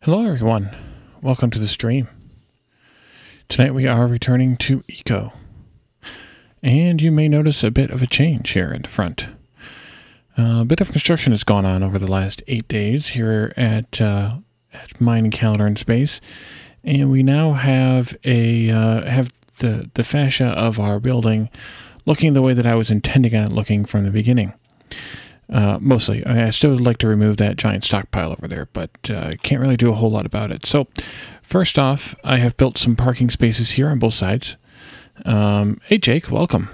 Hello everyone, welcome to the stream. Tonight we are returning to Eco, and you may notice a bit of a change here in the front. A bit of construction has gone on over the last 8 days here at Mining Calendar and Space, and we now have the fascia of our building looking the way that I was intending on it looking from the beginning. Mostly. I still would like to remove that giant stockpile over there, but can't really do a whole lot about it. So, first off, I have built some parking spaces here on both sides. Hey Jake, welcome.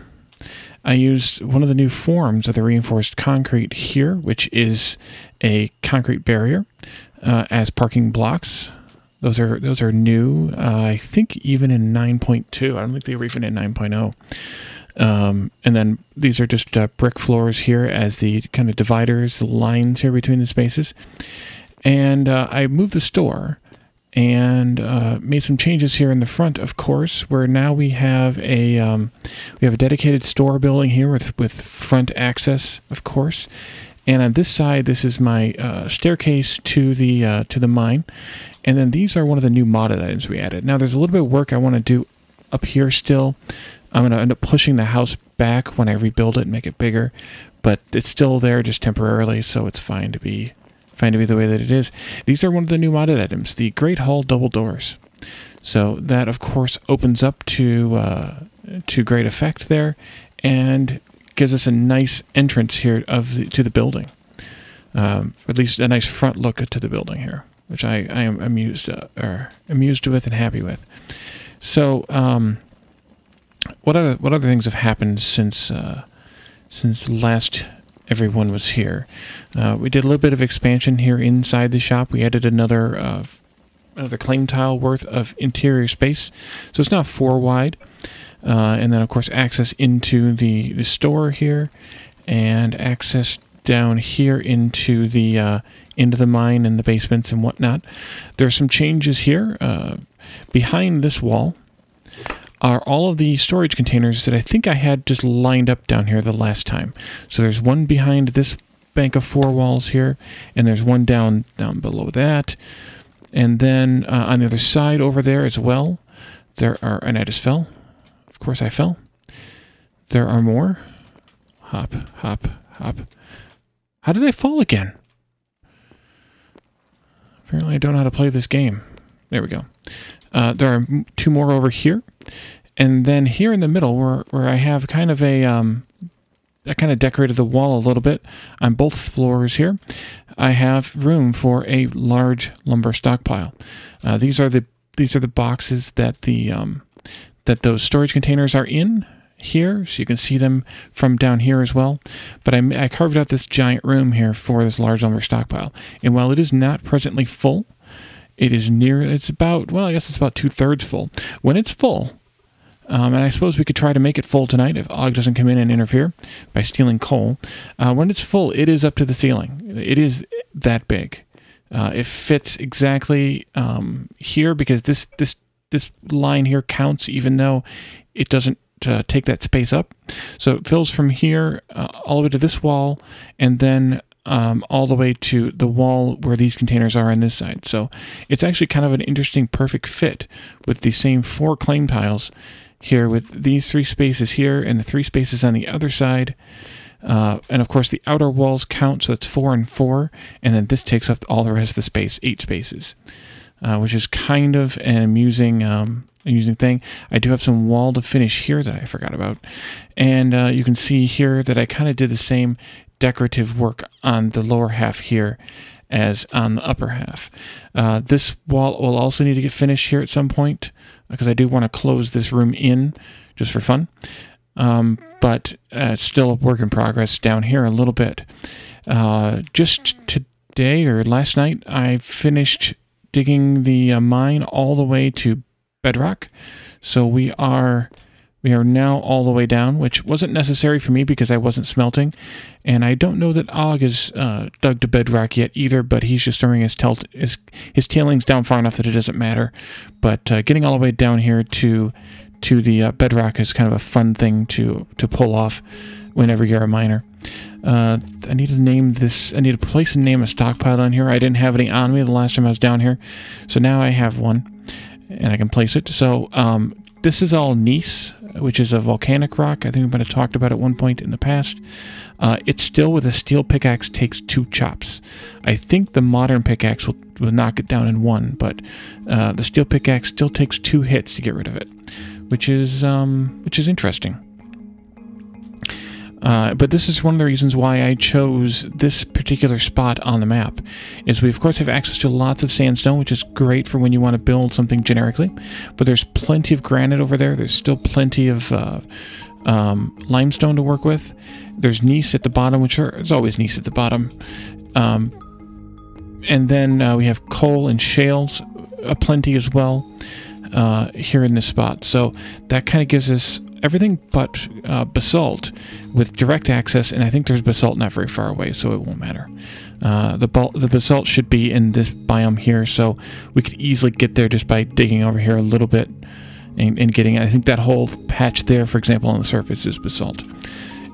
I used one of the new forms of the reinforced concrete here, which is a concrete barrier, as parking blocks. Those are new, I think even in 9.2. I don't think they were even in 9.0. And then these are just brick floors here as the kind of dividers, the lines here between the spaces. And I moved the store and made some changes here in the front, of course, where now we have a dedicated store building here with front access, of course. And on this side, this is my staircase to the mine. And then these are one of the new modded items we added. Now there's a little bit of work I want to do up here still. I'm going to end up pushing the house back when I rebuild it and make it bigger, but it's still there just temporarily, so it's fine to be the way that it is. These are one of the new modded items, the Great Hall double doors. So that, of course, opens up to great effect there, and gives us a nice entrance here to the building. At least a nice front look to the building here, which I am amused with and happy with. So, what other things have happened since last everyone was here? We did a little bit of expansion here inside the shop. We added another claim tile worth of interior space, so it's now 4 wide. And then of course access into the store here, and access down here into the mine and the basements and whatnot. There's some changes here behind this wall. Are all of the storage containers that I think I had just lined up down here the last time. So there's one behind this bank of 4 walls here, and there's one down below that. And then on the other side over there as well, there are, and I just fell. Of course I fell. There are more. Hop, hop, hop. How did I fall again? Apparently I don't know how to play this game. There we go. There are 2 more over here, and then here in the middle where I have kind of I kind of decorated the wall a little bit on both floors here. I have room for a large lumber stockpile. These are the boxes that that those storage containers are in here, so you can see them from down here as well. But I carved out this giant room here for this large lumber stockpile, and while it is not presently full, it's about, well, I guess it's about 2/3 full. When it's full, and I suppose we could try to make it full tonight if Og doesn't come in and interfere by stealing coal. When it's full, it is up to the ceiling. It is that big. It fits exactly here, because this line here counts even though it doesn't take that space up. So it fills from here all the way to this wall, and then all the way to the wall where these containers are on this side. So it's actually kind of an interesting, perfect fit with the same 4 claim tiles here, with these 3 spaces here and the 3 spaces on the other side. And of course the outer walls count, so that's 4 and 4, and then this takes up all the rest of the space, 8 spaces, which is kind of an amusing thing. I do have some wall to finish here that I forgot about, and you can see here that I kind of did the same decorative work on the lower half here as on the upper half. This wall will also need to get finished here at some point, because I do want to close this room in just for fun. But it's still a work in progress down here a little bit. Just today or last night, I finished digging the mine all the way to bedrock. So we are now all the way down, which wasn't necessary for me because I wasn't smelting. And I don't know that Og is dug to bedrock yet either, but he's just throwing his tailings down far enough that it doesn't matter. But getting all the way down here to the bedrock is kind of a fun thing to pull off whenever you're a miner. I need to name this. I need to place and name a stockpile on here. I didn't have any on me the last time I was down here, so now I have one, and I can place it. So this is all gneiss, which is a volcanic rock. I think we might have talked about it at one point in the past. It still, with a steel pickaxe, takes 2 chops. I think the modern pickaxe will knock it down in 1, but the steel pickaxe still takes 2 hits to get rid of it, which is interesting. But this is one of the reasons why I chose this particular spot on the map, is we of course have access to lots of sandstone, which is great for when you want to build something generically, but there's plenty of granite over there. There's still plenty of limestone to work with. There's gneiss at the bottom, which there's always gneiss at the bottom. And then we have coal and shales plenty as well here in this spot. So that kind of gives us everything but basalt with direct access, and I think there's basalt not very far away, so it won't matter. The basalt should be in this biome here, so we could easily get there just by digging over here a little bit and getting it. I think that whole patch there, for example, on the surface is basalt.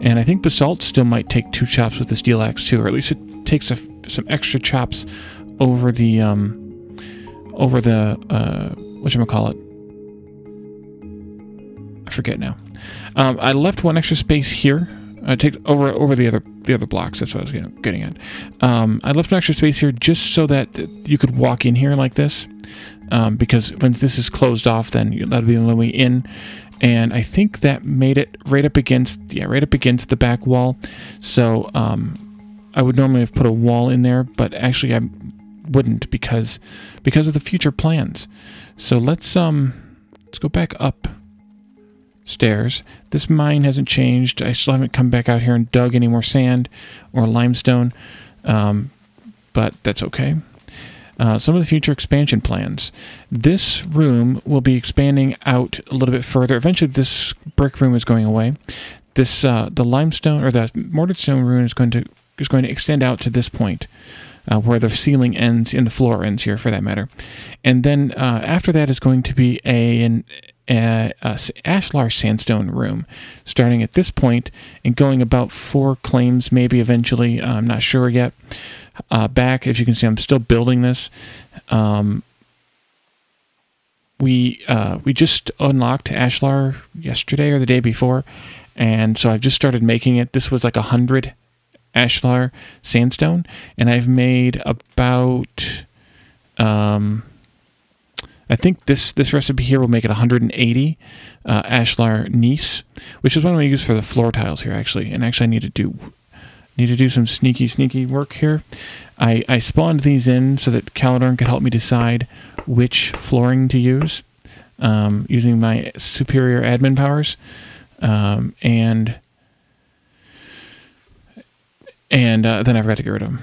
And I think basalt still might take 2 chops with the steel axe too, or at least it takes some extra chops over the whatchamacallit. I forget now. I left one extra space here. I take over the other blocks. That's what I was getting at. I left an extra space here just so that you could walk in here like this, because when this is closed off, then that'll be the only way in. And I think that made it right up against the back wall. So I would normally have put a wall in there, but actually I wouldn't because of the future plans. So let's go back up stairs. This mine hasn't changed. I still haven't come back out here and dug any more sand or limestone, but that's okay. Some of the future expansion plans. This room will be expanding out a little bit further. Eventually this brick room is going away. This the limestone, or the mortared stone room, is going to extend out to this point, where the ceiling ends and the floor ends here, for that matter. And then after that is going to be an Ashlar Sandstone room, starting at this point and going about 4 claims, maybe eventually. I'm not sure yet. Back, as you can see, I'm still building this. We just unlocked Ashlar yesterday or the day before, and so I've just started making it. This was like 100 Ashlar Sandstone, and I've made about I think this recipe here will make it 180 Ashlar gneiss, which is what I'm going to use for the floor tiles here, actually. And actually I need to do some sneaky work here. I spawned these in so that Caledorn could help me decide which flooring to use, using my superior admin powers. And then I forgot to get rid of them.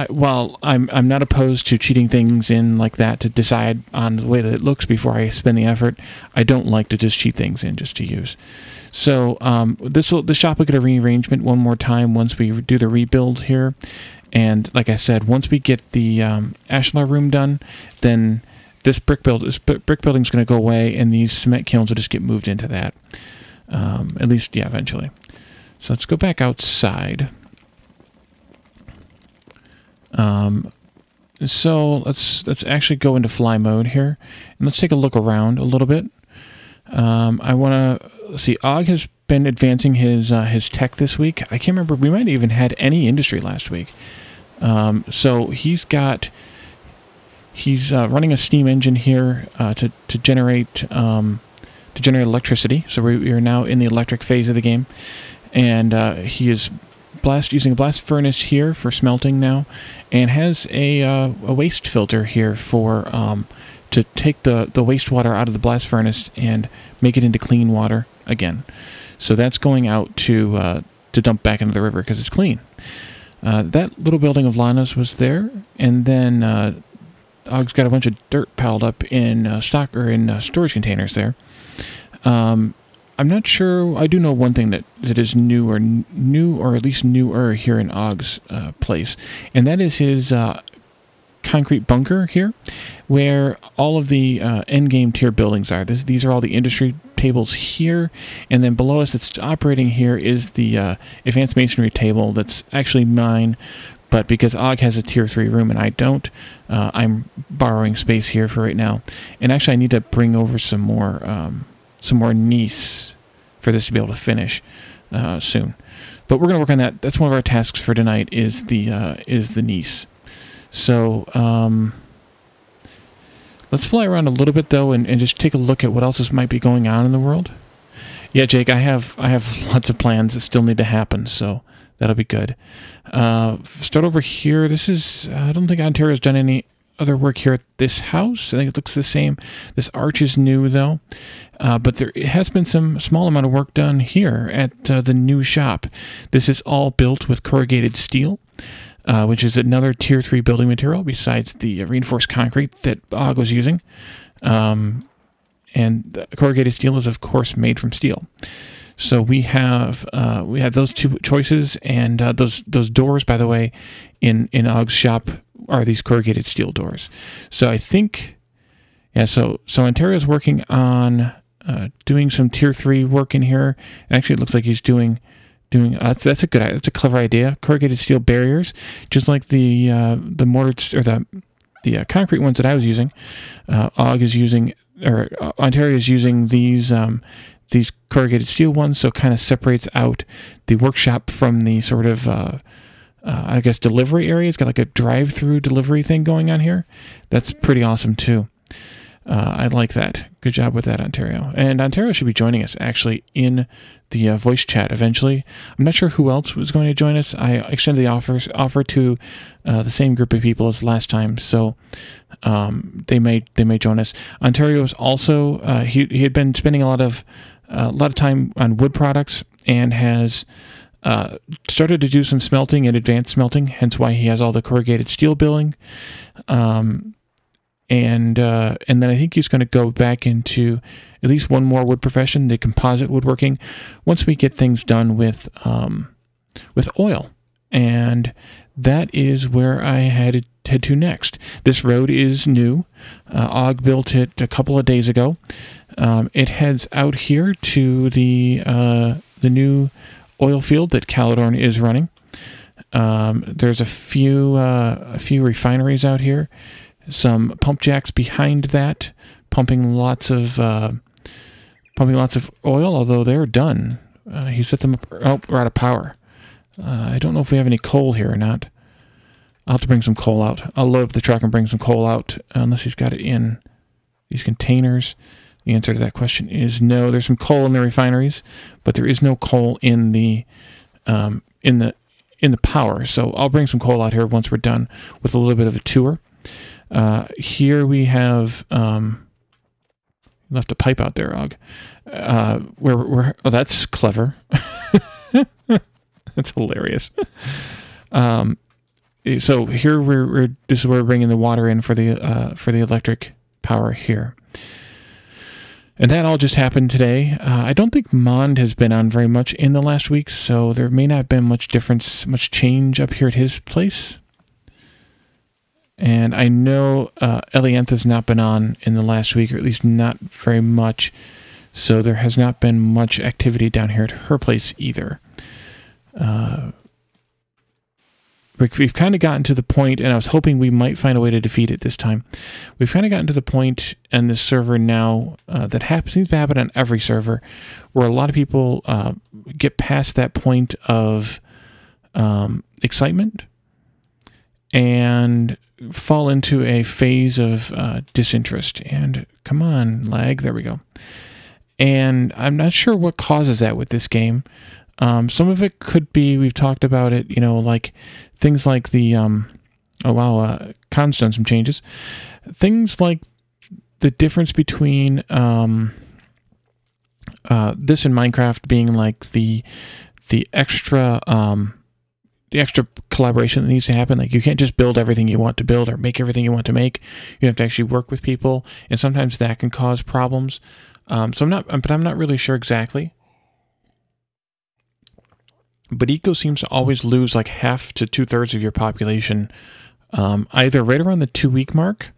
While I'm not opposed to cheating things in like that to decide on the way that it looks before I spend the effort, I don't like to just cheat things in just to use. So this shop will get a rearrangement one more time once we do the rebuild here. And like I said, once we get the Ashlar room done, then this brick building is going to go away, and these cement kilns will just get moved into that. At least, yeah, eventually. So let's go back outside. So let's actually go into fly mode here, and let's take a look around a little bit. I want to see. Og has been advancing his tech this week. I can't remember. We might have even had any industry last week. So he's running a steam engine here to generate electricity. So we are now in the electric phase of the game, and he is using a blast furnace here for smelting now, and has a waste filter here for to take the wastewater out of the blast furnace and make it into clean water again. So that's going out to dump back into the river because it's clean. That little building of Lana's was there, and then Og's got a bunch of dirt piled up in storage containers there. I'm not sure. I do know one thing that is new or at least newer here in Og's place, and that is his concrete bunker here, where all of the endgame tier buildings are. These are all the industry tables here, and then below us that's operating here is the advanced masonry table that's actually mine, but because Og has a tier 3 room and I don't, I'm borrowing space here for right now. And actually I need to bring over some more gneiss for this to be able to finish soon. But we're going to work on that. That's one of our tasks for tonight is the gneiss. So let's fly around a little bit though and just take a look at what else might be going on in the world. Yeah, Jake, I have lots of plans that still need to happen, so that'll be good. Start over here. This is, I don't think Ontario's done any other work here at this house. I think it looks the same. This arch is new though, but there has been some small amount of work done here at the new shop. This is all built with corrugated steel, which is another tier 3 building material besides the reinforced concrete that Og was using. And corrugated steel is, of course, made from steel. So we have those two choices, and those doors, by the way, in Og's shop are these corrugated steel doors. So I think, yeah. So Ontario's working on doing some tier 3 work in here. Actually, it looks like he's doing. That's a clever idea. Corrugated steel barriers, just like the mortars or the concrete ones that I was using. Og is using, or Ontario is using these corrugated steel ones, so it kind of separates out the workshop from the sort of I guess delivery area. It's got like a drive-through delivery thing going on here. That's pretty awesome too. I like that. Good job with that, Ontario. And Ontario should be joining us actually in the voice chat eventually. I'm not sure who else was going to join us. I extended the offer to the same group of people as last time, so they may join us. Ontario is also he had been spending a lot of time on wood products and has started to do some smelting and advanced smelting. Hence why he has all the corrugated steel building. And then I think he's going to go back into at least one more wood profession, the composite woodworking, once we get things done with oil. And that is where I head to next. This road is new. Og built it a couple of days ago. It heads out here to the new oil field that Caledorn is running. There's a few refineries out here. Some pump jacks behind that, pumping lots of oil. Although they're done, he set them up. Oh, we're out of power. I don't know if we have any coal here or not. I'll have to bring some coal out. I'll load up the truck and bring some coal out, unless he's got it in these containers. The answer to that question is no. There's some coal in the refineries, but there is no coal in the power. So I'll bring some coal out here once we're done with a little bit of a tour. Here we have left a pipe out there, Og. Oh, that's clever. That's hilarious. So here this is where we're bringing the water in for the electric power here. And that all just happened today. I don't think Mond has been on very much in the last week, so there may not have been much change up here at his place. And I know Eliantha's not been on in the last week, or at least not very much. So there has not been much activity down here at her place either. We've kind of gotten to the point, and I was hoping we might find a way to defeat it this time. We've kind of gotten to the point in this server now that seems to happen on every server, where a lot of people get past that point of excitement and fall into a phase of disinterest. And come on, lag. There we go. And I'm not sure what causes that with this game. Some of it could be, we've talked about it, like things like the, Con's done some changes. Things like the difference between this and Minecraft being like the extra collaboration that needs to happen. Like you can't just build everything you want to build or make everything you want to make. You have to actually work with people, and sometimes that can cause problems. I'm not really sure exactly. But Eco seems to always lose like half to 2/3 of your population, either right around the 2-week mark,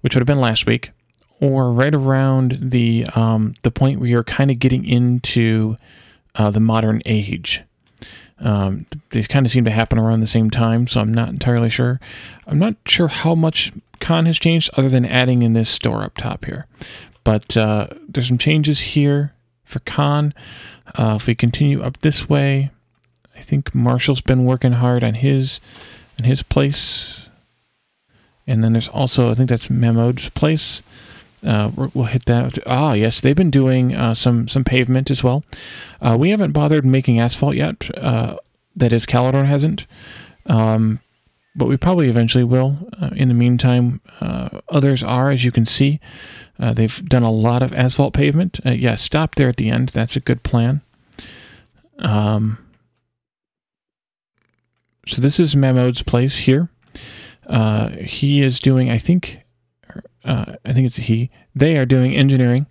which would have been last week, ore right around the point where you're kind of getting into the modern age. They kind of seem to happen around the same time, so I'm not entirely sure. I'm not sure how much Con has changed other than adding in this store up top here. But there's some changes here for Con. If we continue up this way, I think Marshall's been working hard on his place. And then there's also, I think that's Memode's place. We'll hit that. Ah, yes, they've been doing some pavement as well. We haven't bothered making asphalt yet. That is, Caledon hasn't. But we probably eventually will. In the meantime, others are, as you can see. They've done a lot of asphalt pavement. Yeah, stop there at the end. That's a good plan. So this is Memode's place here. He is doing, I think it's a he. They are doing engineering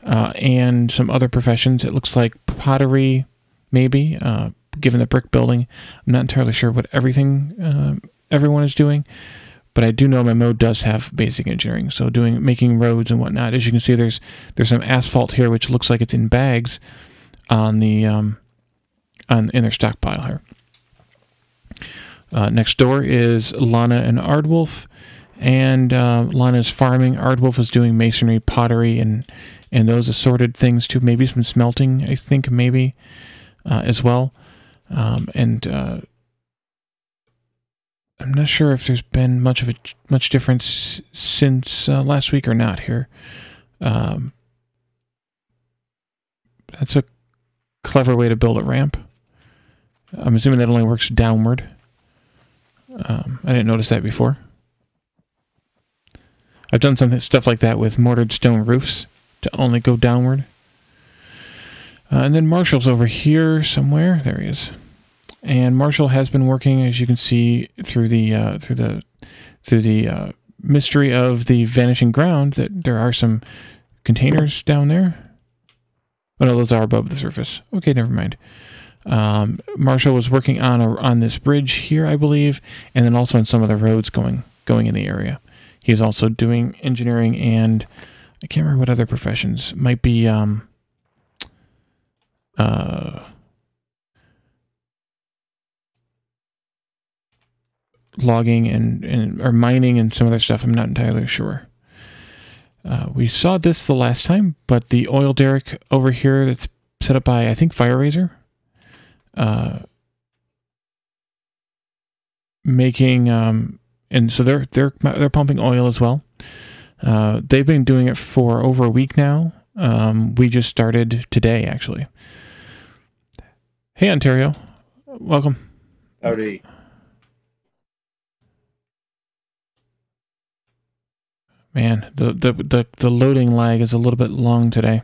and some other professions. It looks like pottery, maybe, given the brick building. I'm not entirely sure what everyone is doing, but I do know Memode does have basic engineering, so making roads and whatnot. As you can see, there's some asphalt here, which looks like it's in bags on the in their stockpile here. Next door is Lana and Ardwolf, and Lana's farming. Ardwolf is doing masonry, pottery, and those assorted things too. Maybe some smelting, I think, maybe as well. And I'm not sure if there's been much difference since last week or not here. That's a clever way to build a ramp. I'm assuming that only works downward. I didn't notice that before. I've done stuff like that with mortared stone roofs to only go downward. And then Marshall's over here somewhere. There he is. And Marshall has been working, as you can see, through the mystery of the vanishing ground. That there are some containers down there. Oh no, those are above the surface. Okay, never mind. Marshall was working on this bridge here, I believe, and then also on some of the roads going in the area. He's also doing engineering and I can't remember what other professions. Might be logging or mining and some other stuff. I'm not entirely sure. We saw this the last time, but the oil derrick over here that's set up by, I think, Fire Razor, making and so they're pumping oil as well. They've been doing it for over a week now. We just started today, actually. Hey, Ontario, welcome. Howdy. Man, the loading lag is a little bit long today.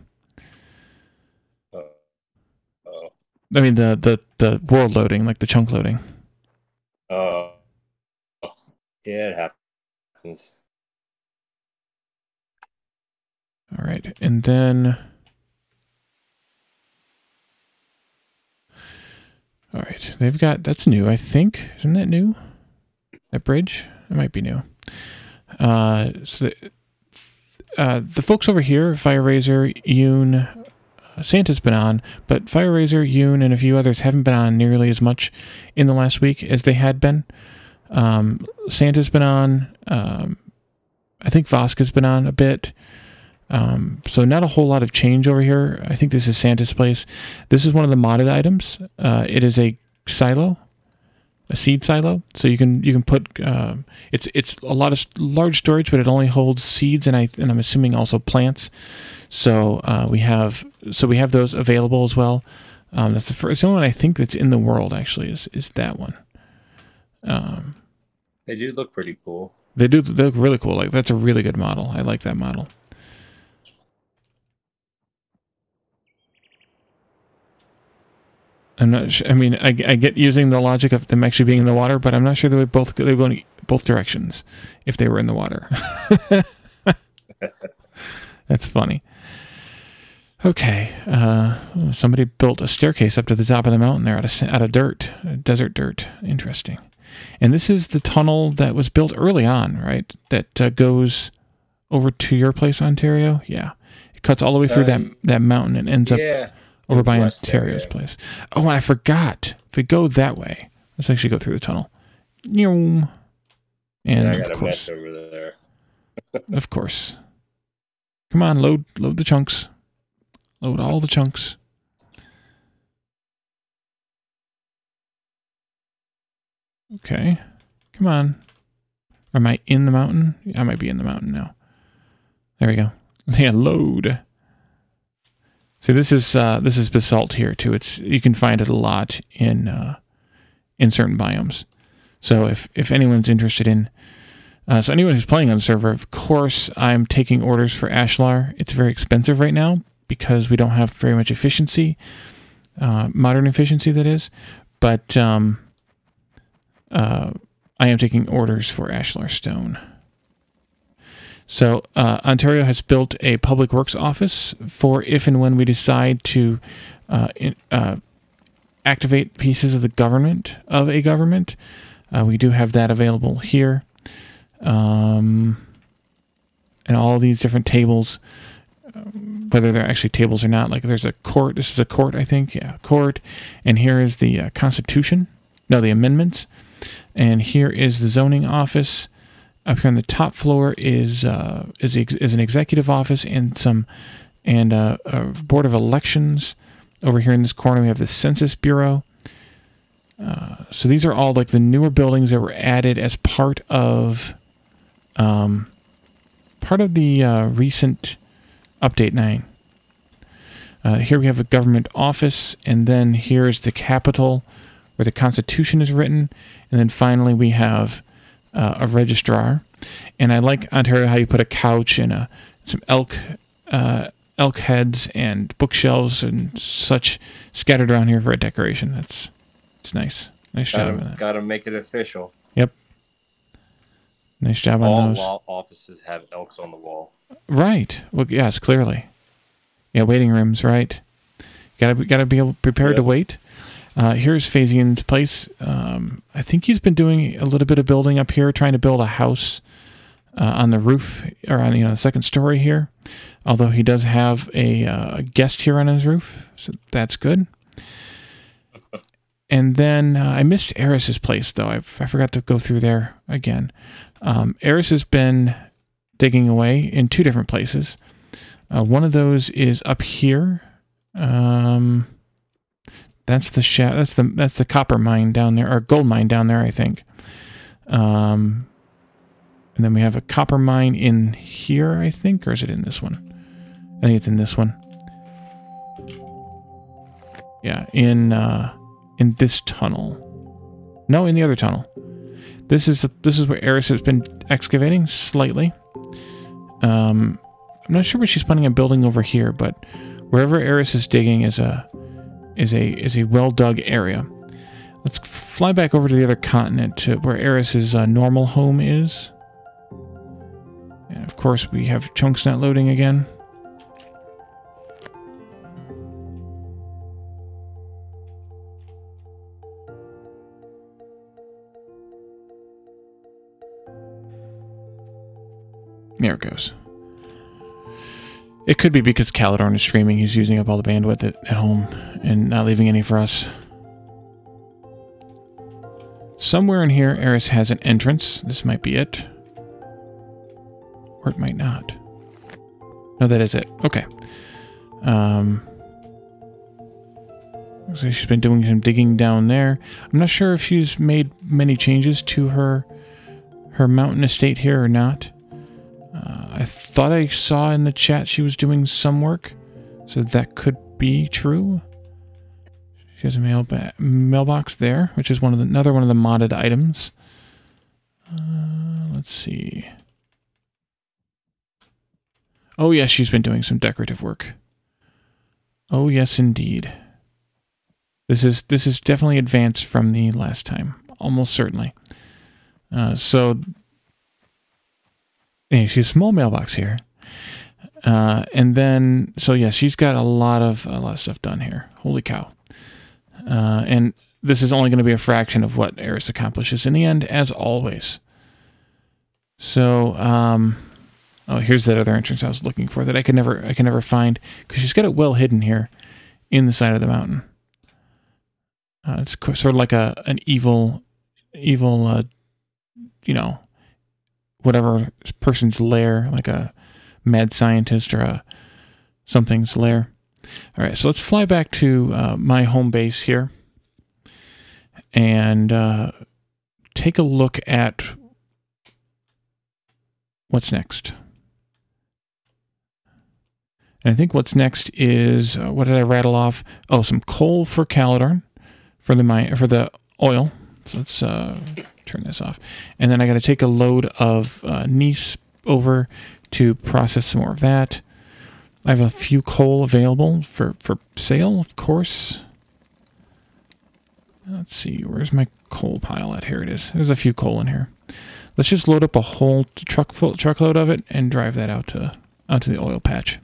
I mean the world loading, like the chunk loading. Yeah, it happens. All right, and then all right, they've got, that's new, I think. Isn't that new? That bridge? It might be new. So the folks over here, Fire Razor, Yoon, Santa's been on, but Fire Razor, Yoon, and a few others haven't been on nearly as much in the last week as they had been. Santa's been on. I think Voska's been on a bit. So not a whole lot of change over here. I think this is Santa's place. This is one of the modded items. It is a silo, a seed silo. So you can put it's a lot of large storage, but it only holds seeds and I'm assuming also plants. So we have those available as well. That's the only one I think that's in the world actually is that one. They do look pretty cool. They look really cool. Like, that's a really good model. I like that model. I'm not sure. I mean, I get using the logic of them actually being in the water, but I'm not sure they would they go in both directions if they were in the water. That's funny. Okay, somebody built a staircase up to the top of the mountain there out of dirt, desert dirt. Interesting. And this is the tunnel that was built early on, right? That goes over to your place, Ontario. Yeah, it cuts all the way through that mountain and ends up over by Ontario's place. Oh, and I forgot. If we go that way, let's actually go through the tunnel. And I got of a course, mess over there. of course. Come on, load the chunks. Load all the chunks. Okay. Come on. Am I in the mountain? I might be in the mountain now. There we go. Yeah, load. See, this is basalt here too. You can find it a lot in certain biomes. So if anyone's interested in, so anyone who's playing on the server, of course, I'm taking orders for Ashlar. It's very expensive right now because we don't have very much efficiency, modern efficiency that is. But I am taking orders for Ashlar Stone. So Ontario has built a public works office for if and when we decide to activate pieces of the government, we do have that available here. And all these different tables, whether they're actually tables or not, like there's a court. This is a court, I think. Yeah, court. And here is the Constitution. No, the amendments. And here is the zoning office. Up here on the top floor is an executive office and a board of elections. Over here in this corner, we have the Census Bureau. So these are all like the newer buildings that were added as part of the recent Update 9. Here we have a government office, and then here is the Capitol, where the Constitution is written, and then finally we have a registrar. And I like, Ontario, how you put a couch and some elk heads and bookshelves and such scattered around here for a decoration. It's nice. Nice job of that. Gotta make it official. Yep. Nice job on those. All law offices have elks on the wall. Right. Well, yes, clearly. Yeah, waiting rooms, right. Gotta be prepared to wait. Here's Phazian's place. I think he's been doing a little bit of building up here, trying to build a house on the roof, or on the second story here. Although he does have a guest here on his roof, so that's good. And then I missed Eris's place, though. I forgot to go through there again. Eris has been digging away in two different places. One of those is up here. That's the copper mine down there, or gold mine down there, I think. And then we have a copper mine in here, I think, or is it in this one? I think it's in this one. Yeah, in this tunnel. No, in the other tunnel. This is where Eris has been excavating slightly. I'm not sure what she's planning on building over here, but wherever Eris is digging is a well dug area. Let's fly back over to the other continent to where Eris's normal home is. And of course we have chunks not loading again. There it goes. It could be because Caladorn is streaming. He's using up all the bandwidth at home and not leaving any for us. Somewhere in here, Eris has an entrance. This might be it. Or it might not. No, that is it. Okay. So she's been doing some digging down there. I'm not sure if she's made many changes to her mountain estate here or not. I thought I saw in the chat she was doing some work, so that could be true. She has a mailbox there, which is another one of the modded items. Let's see. Oh yes, she's been doing some decorative work. Oh yes, indeed. This is definitely advanced from the last time, almost certainly. So. Anyway, she has a small mailbox here. And then, so yeah, she's got a lot of stuff done here. Holy cow. And this is only going to be a fraction of what Eris accomplishes in the end, as always. So, Oh, here's that other entrance I was looking for that I can never find, because she's got it well hidden here in the side of the mountain. It's sort of like an evil, you know, whatever person's lair, like a mad scientist or something's lair. All right, so let's fly back to my home base here and take a look at what's next. And I think what's next is, what did I rattle off? Oh, some coal for Caledon, for the oil. So let's turn this off. And then I got to take a load of gneiss over to process some more of that. I have a few coal available for sale, of course. Let's see, where's my coal pile at? Here it is. There's a few coal in here. Let's just load up a whole truckload of it and drive that out to the oil patch.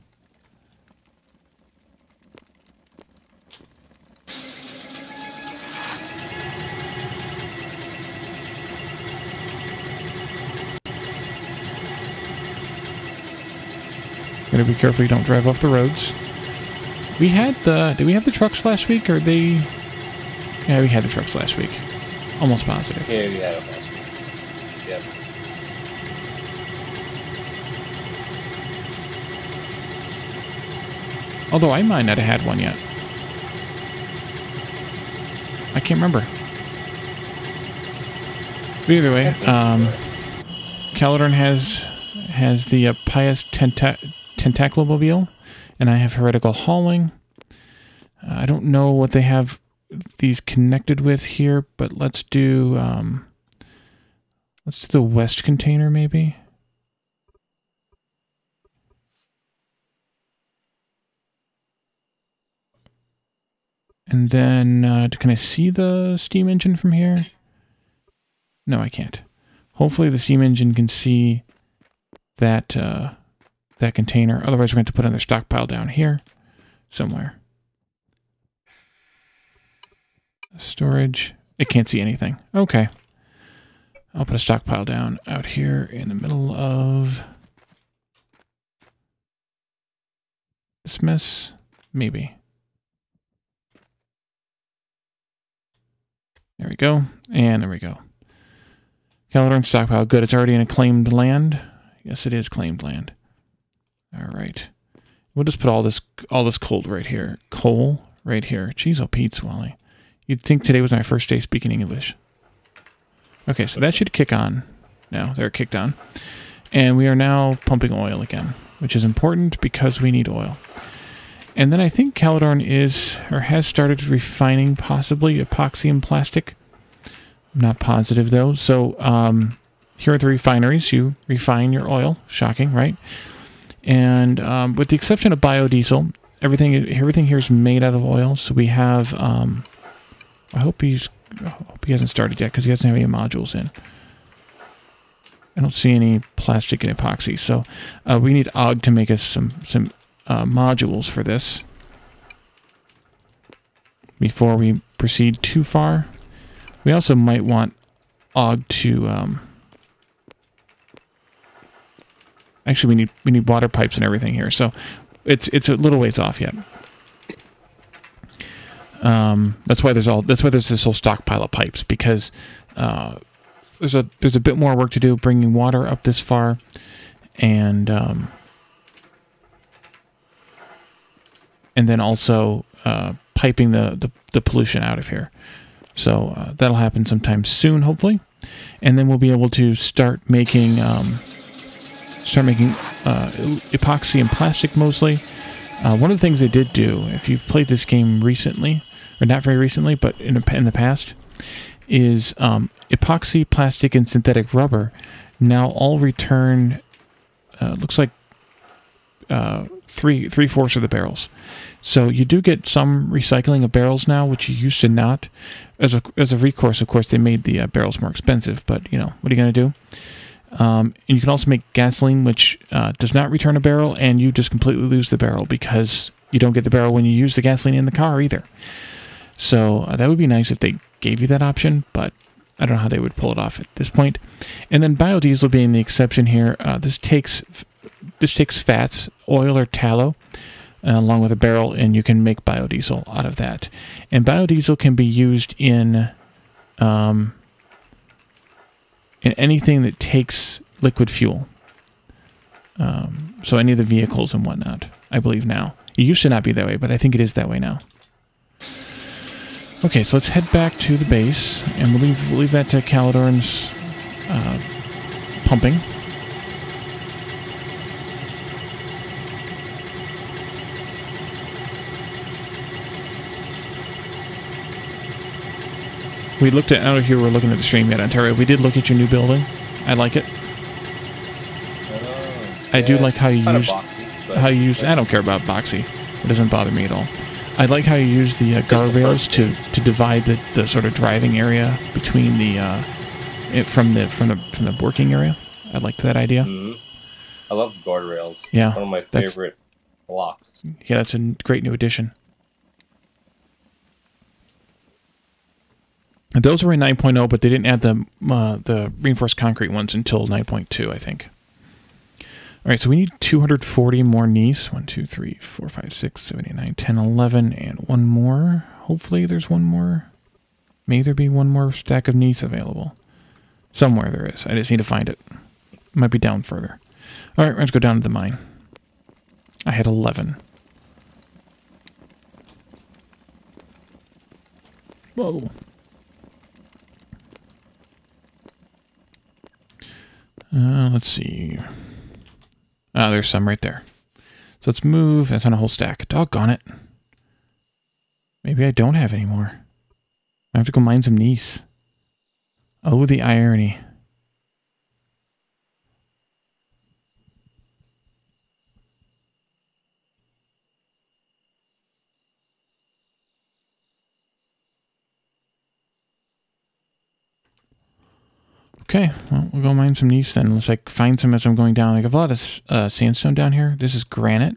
Gotta be careful you don't drive off the roads. Did we have the trucks last week, or they... Yeah, we had the trucks last week. Almost positive. Yeah, we had them last week. Yep. Although I might not have had one yet. I can't remember. But either way, Caledon has the Pious Tentaclomobile, and I have Heretical Hauling. I don't know what they have these connected with here, but let's do the west container maybe. And then can I see the steam engine from here? No, I can't. Hopefully the steam engine can see that that container. Otherwise we're going to put another stockpile down here somewhere. Storage. It can't see anything. Okay. I'll put a stockpile down out here in the middle of this mess. Maybe. There we go. And there we go. Caledon stockpile. Good. It's already in a claimed land. Yes, it is claimed land. All right. We'll just put all this coal right here. Coal right here. Jeez, oh Pete, Wally. You'd think today was my first day speaking English. Okay, so that should kick on. Now, they're kicked on. And we are now pumping oil again, which is important because we need oil. And then I think Caledon has started refining possibly epoxy and plastic. I'm not positive though. So here at the refineries, you refine your oil. Shocking, right? And with the exception of biodiesel, everything here is made out of oil. So we have... I hope he hasn't started yet because he doesn't have any modules in. I don't see any plastic and epoxy, so we need Og to make us some modules for this before we proceed too far. We also might want Og to actually we need water pipes and everything here, so it's a little ways off yet. That's why there's this whole stockpile of pipes, because there's a bit more work to do bringing water up this far, and then also piping the pollution out of here. So that'll happen sometime soon, hopefully, and then we'll be able to start making epoxy and plastic mostly. One of the things they did do, if you've played this game recently, or not very recently, but in the past, is epoxy, plastic, and synthetic rubber now all return, looks like 3/4 of the barrels. So you do get some recycling of barrels now, which you used to not. As a recourse, of course, they made the barrels more expensive, but, you know, what are you going to do? And you can also make gasoline, which does not return a barrel, and you just completely lose the barrel because you don't get the barrel when you use the gasoline in the car either. So that would be nice if they gave you that option, but I don't know how they would pull it off at this point. And then biodiesel being the exception here, this takes this takes fats, oil or tallow, along with a barrel, and you can make biodiesel out of that. And biodiesel can be used in anything that takes liquid fuel. So any of the vehicles and whatnot, I believe now. It used to not be that way, but I think it is that way now. Okay, so let's head back to the base, and we'll leave that to Calidorn's pumping. We looked at, I don't know if you were looking at the stream yet, Ontario. We did look at your new building. I like it. I do like how you use, I don't care about boxy. It doesn't bother me at all. I like how you use the guardrails to divide the sort of driving area between the from the working area. I like that idea. Mm-hmm. I love the guardrails. Yeah, one of my favorite blocks. Yeah, that's a great new addition. And those were in 9.0, but they didn't add the reinforced concrete ones until 9.2, I think. All right, so we need 240 more gneiss. 1, 2, 3, 4, 5, 6, 7, 8, 9, 10, 11, and one more. Hopefully there's one more. May there be one more stack of gneiss available. Somewhere there is. I just need to find it. It might be down further. All right, let's go down to the mine. I had 11. Whoa. Let's see. Ah, there's some right there. So let's move. That's on a whole stack. Doggone it. Maybe I don't have any more. I have to go mine some gneiss. Oh, the irony. Okay, well, we'll go mine some gneiss then. Let's like find some as I'm going down. I have a lot of sandstone down here. This is granite.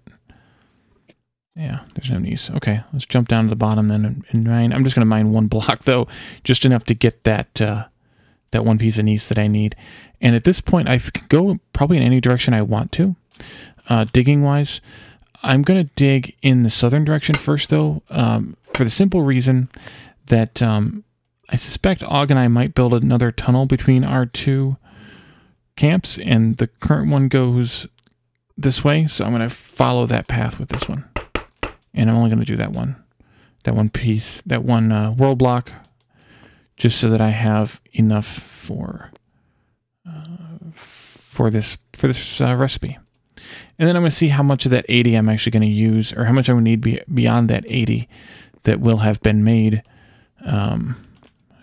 Yeah, there's no gneiss. Okay, let's jump down to the bottom then and mine. I'm just going to mine one block though, just enough to get that that one piece of gneiss that I need. And at this point, I can go probably in any direction I want to, digging wise. I'm going to dig in the southern direction first though, for the simple reason that I suspect Og and I might build another tunnel between our two camps, and the current one goes this way, so I'm going to follow that path with this one. And I'm only going to do that one piece, that one world block, just so that I have enough for this recipe. And then I'm going to see how much of that 80 I'm actually going to use, or how much I would need beyond that 80 that will have been made.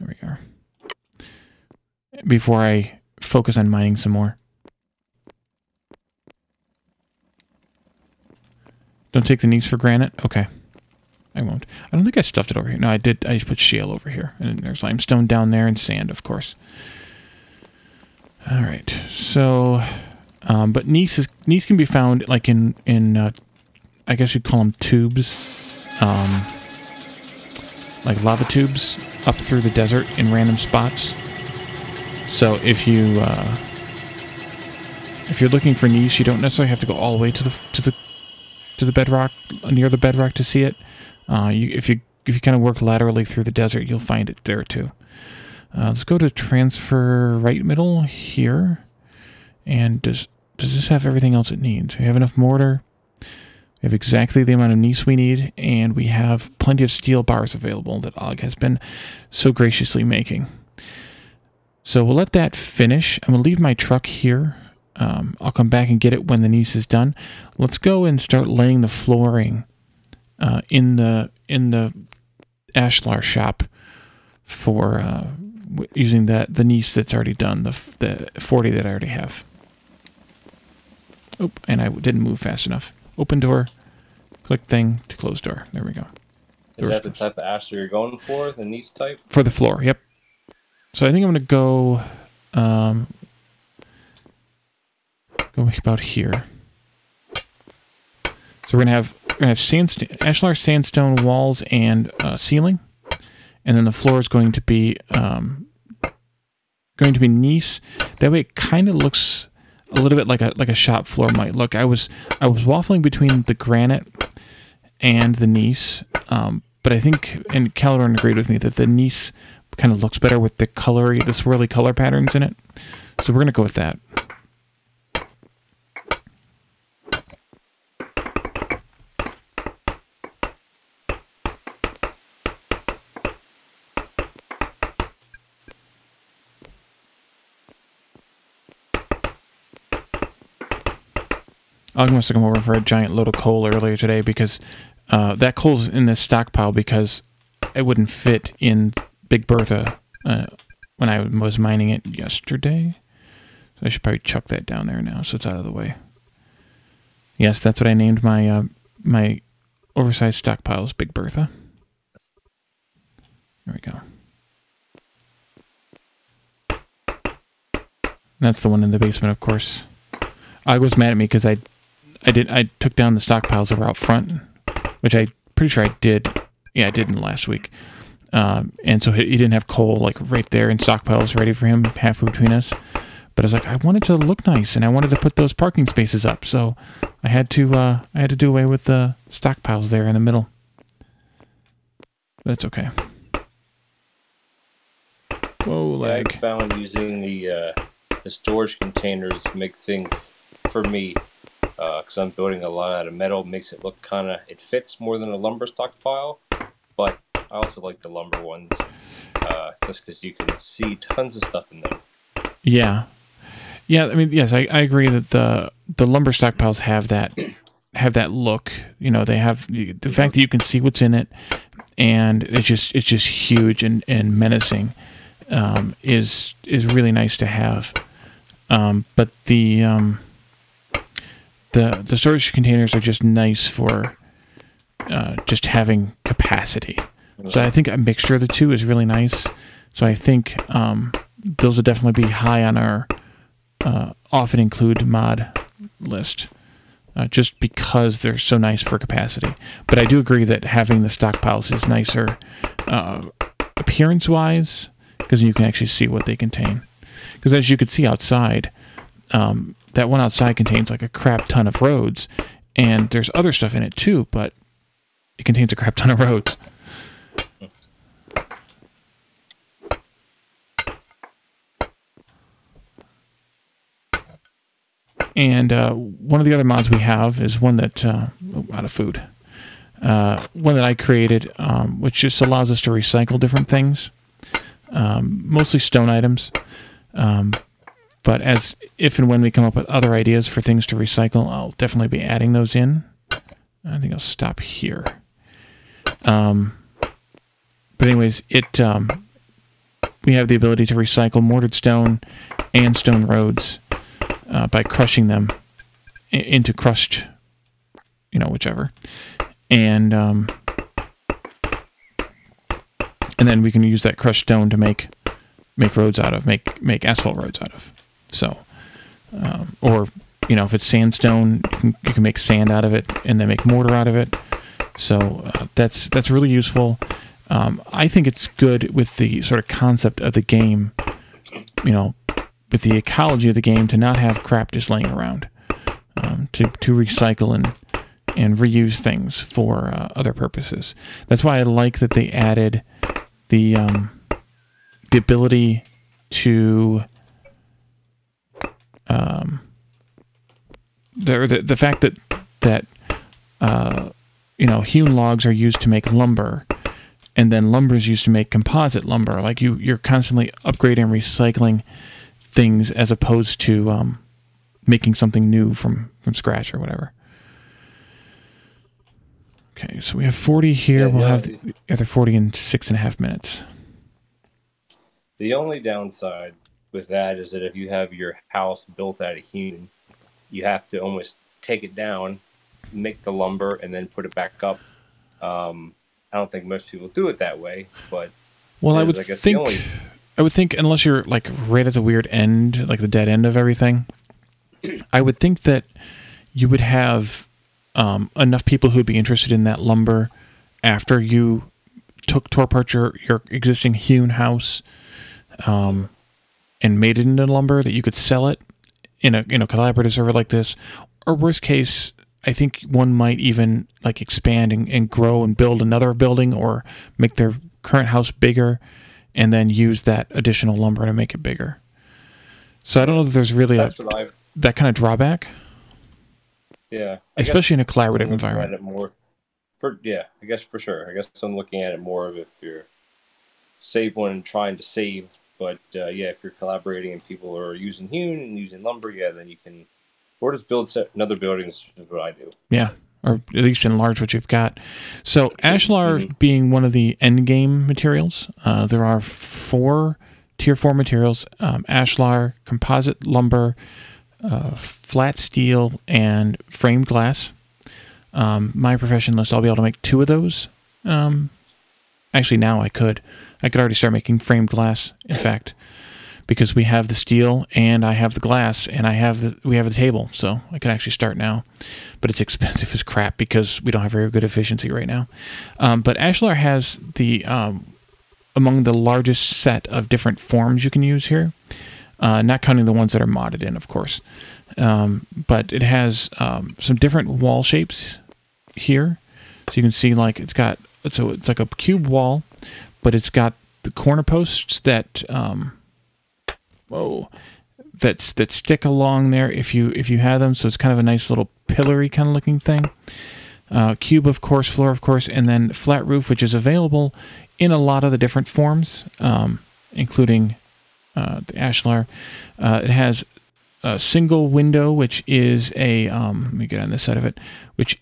There we are. Before I focus on mining some more. Don't take the gneiss for granite? Okay. I won't. I don't think I stuffed it over here. No, I did. I just put shale over here. And there's limestone down there and sand, of course. All right. So, but gneiss can be found like in I guess you'd call them tubes. Like lava tubes up through the desert in random spots. So if you're looking for gneiss, you don't necessarily have to go all the way to the bedrock, near the bedrock, to see it. If you kind of work laterally through the desert, you'll find it there too. Let's go to transfer right middle here. And does this have everything else it needs? We have enough mortar. We have exactly the amount of gneiss we need, and we have plenty of steel bars available that Og has been so graciously making. So we'll let that finish. I'm going to leave my truck here. I'll come back and get it when the gneiss is done. Let's go and start laying the flooring in the Ashlar shop for using the gneiss that's already done, the 40 that I already have. Oh, and I didn't move fast enough. Open door, click thing to close door. There we go. Is that the type of ashlar you're going for? The gneiss type? For the floor, yep. So I think I'm going to go about here. So we're gonna have Ashlar sandstone walls and ceiling, and then the floor is going to be gneiss. That way, it kind of looks a little bit like a shop floor might look. I was waffling between the granite and the gneiss, but I think, and Caledon agreed with me, that the gneiss kind of looks better with the swirly color patterns in it. So we're going to go with that. I must have come over for a giant load of coal earlier today because that coal's in this stockpile because it wouldn't fit in Big Bertha when I was mining it yesterday. So I should probably chuck that down there now so it's out of the way. Yes, that's what I named my my oversized stockpiles, Big Bertha. There we go. That's the one in the basement, of course. I was mad at me because I took down the stockpiles that were out front, which I'm pretty sure I did. Yeah, I did in the last week. And so he didn't have coal like right there in stockpiles ready for him halfway between us. But I was like, I wanted to look nice and I wanted to put those parking spaces up, so I had to do away with the stockpiles there in the middle. That's okay. Whoa, lag. I found using the storage containers make things for me. Because I'm building a lot out of metal, makes it look it fits more than a lumber stockpile, but I also like the lumber ones, just because you can see tons of stuff in them. Yeah. Yeah, I mean, yes, I agree that the lumber stockpiles have that look. You know, they have the fact that you can see what's in it, and it's just huge and menacing, is really nice to have. But the storage containers are just nice for just having capacity. So I think a mixture of the two is really nice. So I think those will definitely be high on our often include mod list, just because they're so nice for capacity. But I do agree that having the stockpiles is nicer appearance-wise, because you can actually see what they contain. Because as you can see outside, that one outside contains like a crap ton of roads, and there's other stuff in it too, but it contains a crap ton of roads. And one of the other mods we have is one that, out of food, one that I created, which just allows us to recycle different things, mostly stone items. But if and when we come up with other ideas for things to recycle, I'll definitely be adding those in. I think I'll stop here. But anyways, we have the ability to recycle mortared stone and stone roads by crushing them into crushed, whichever. And then we can use that crushed stone to make roads out of, make asphalt roads out of. So, or, if it's sandstone, you can make sand out of it and then make mortar out of it. So that's really useful. I think it's good with the sort of concept of the game, with the ecology of the game, to not have crap just laying around, to recycle and reuse things for other purposes. That's why I like that they added the ability to the fact that hewn logs are used to make lumber, and then lumber is used to make composite lumber. Like you're constantly upgrading and recycling things as opposed to making something new from scratch or whatever. Okay, so we have 40 here. Yeah, we'll have the other 40 in 6.5 minutes. The only downside with that is that if you have your house built out of hewn, you have to almost take it down, make the lumber, and then put it back up. I don't think most people do it that way, but well, I would think unless you're like right at the weird end, like the dead end of everything, I would think that you would have enough people who'd be interested in that lumber after you tore apart your existing hewn house and made it into lumber that you could sell it in a collaborative server like this, or worst case, I think one might even like expand and grow and build another building or make their current house bigger and then use that additional lumber to make it bigger. So I don't know that there's really that kind of drawback. Yeah. Especially in a collaborative environment. I guess for sure. I guess I'm looking at it more of if you're trying to save, but if you're collaborating and people are using hewn and using lumber, then you can, or just build another buildings is what I do. Yeah, or at least enlarge what you've got. So Ashlar being one of the end game materials, there are 4 tier 4 materials: Ashlar, composite lumber, flat steel, and framed glass. My profession list, I'll be able to make 2 of those. Actually, now I could already start making framed glass. In fact, because we have the steel and I have the glass and we have the table, so I can actually start now. But it's expensive as crap because we don't have very good efficiency right now. But Ashlar has the among the largest set of different forms you can use here, not counting the ones that are modded in, of course. But it has some different wall shapes here, so you can see like it's like a cube wall, but it's got the corner posts that that stick along there if you have them. So it's kind of a nice little pillory kind of looking thing. Cube, of course, floor, of course, and then flat roof, which is available in a lot of the different forms, including the Ashlar. It has a single window, which is a let me get on this side of it, which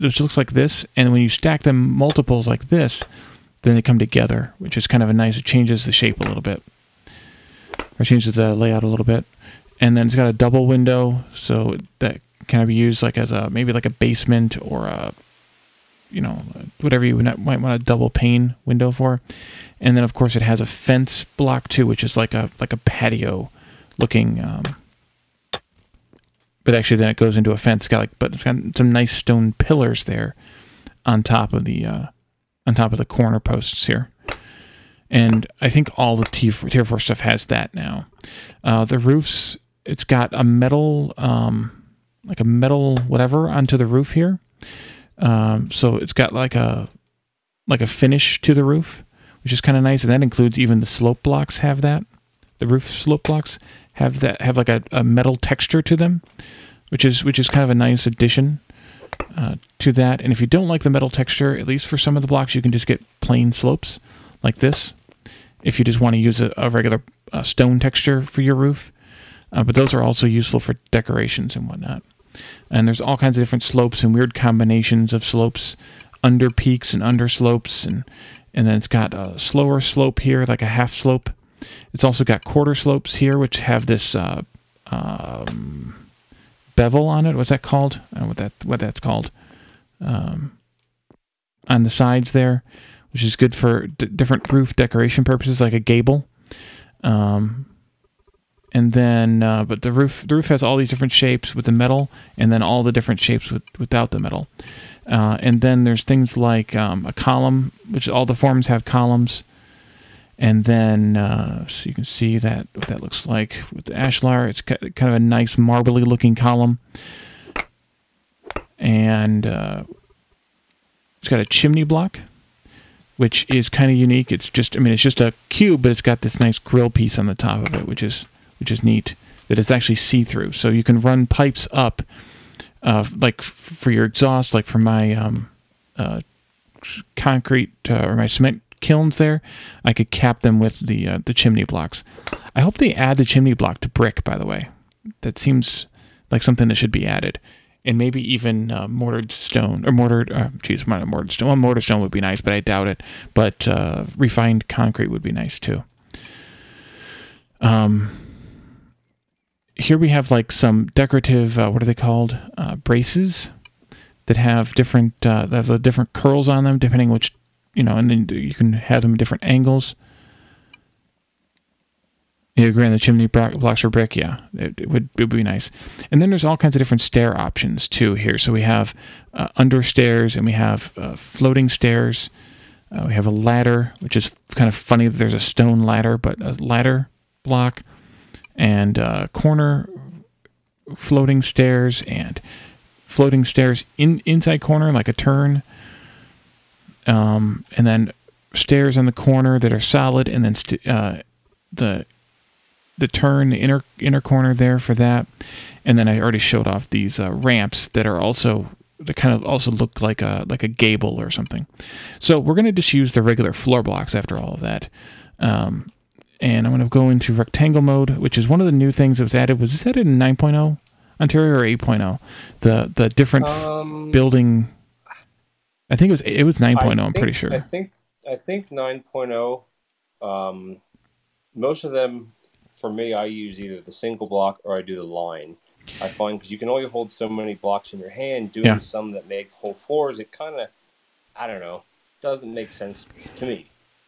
looks like this, and when you stack them multiples like this, then they come together, which is kind of a nice. It changes the shape a little bit, or changes the layout a little bit. And then it's got a double window, so that can be used like as maybe like a basement or a whatever you might want a double pane window for. And then of course it has a fence block too, which is like a patio looking. But actually then it goes into a fence. But it's got some nice stone pillars there on top of the corner posts here. And I think all the tier 4 stuff has that now. The roofs, it's got a metal, like a metal whatever onto the roof here. So it's got like a finish to the roof, which is kind of nice. And that includes even the slope blocks have that. The roof slope blocks have like a metal texture to them, which is kind of a nice addition to that. And if you don't like the metal texture, at least for some of the blocks, you can just get plain slopes like this if you just want to use a regular stone texture for your roof. But those are also useful for decorations and whatnot. And there's all kinds of different slopes and weird combinations of slopes, under peaks and under slopes, and then it's got a slower slope here, like a half slope. It's also got quarter slopes here, which have this bevel on it. What's that called? I don't know what that's called. On the sides there, which is good for different roof decoration purposes, like a gable. And then, but the roof has all these different shapes with the metal, and then all the different shapes without the metal. And then there's things like a column, which all the forms have columns. And then, so you can see what that looks like with the Ashlar. It's kind of a nice marbly looking column. And it's got a chimney block, which is kind of unique. It's just a cube, but it's got this nice grill piece on the top of it, which is neat, that it's actually see-through. So you can run pipes up, like for your exhaust, like for my concrete or my cement kilns there, I could cap them with the chimney blocks. I hope they add the chimney block to brick, by the way. That seems like something that should be added. And maybe even mortared stone, or mortared stone. Well, mortared stone would be nice, but I doubt it. But refined concrete would be nice too. Here we have like some decorative, what are they called? Braces that have different curls on them, depending which, and then you can have them at different angles. You agree on the chimney blocks for brick? Yeah, it would be nice. And then there's all kinds of different stair options too here. So we have under stairs, and we have floating stairs. We have a ladder, which is kind of funny that there's a stone ladder, but a ladder block, and corner floating stairs and floating stairs inside corner like a turn, and then stairs on the corner that are solid, and then the turn, the inner corner there for that. And then I already showed off these ramps that are also, that kind of also look like a gable or something. So we're going to just use the regular floor blocks after all of that. And I'm going to go into rectangle mode, which is one of the new things that was added. Was this added in 9.0 Ontario or 8.0? The different building. I think it was 9.0. I'm pretty sure. I think 9.0. Most of them, for me, I use either the single block or I do the line. I find because you can only hold so many blocks in your hand. Doing some that make whole floors, it kind of, I don't know, doesn't make sense to me.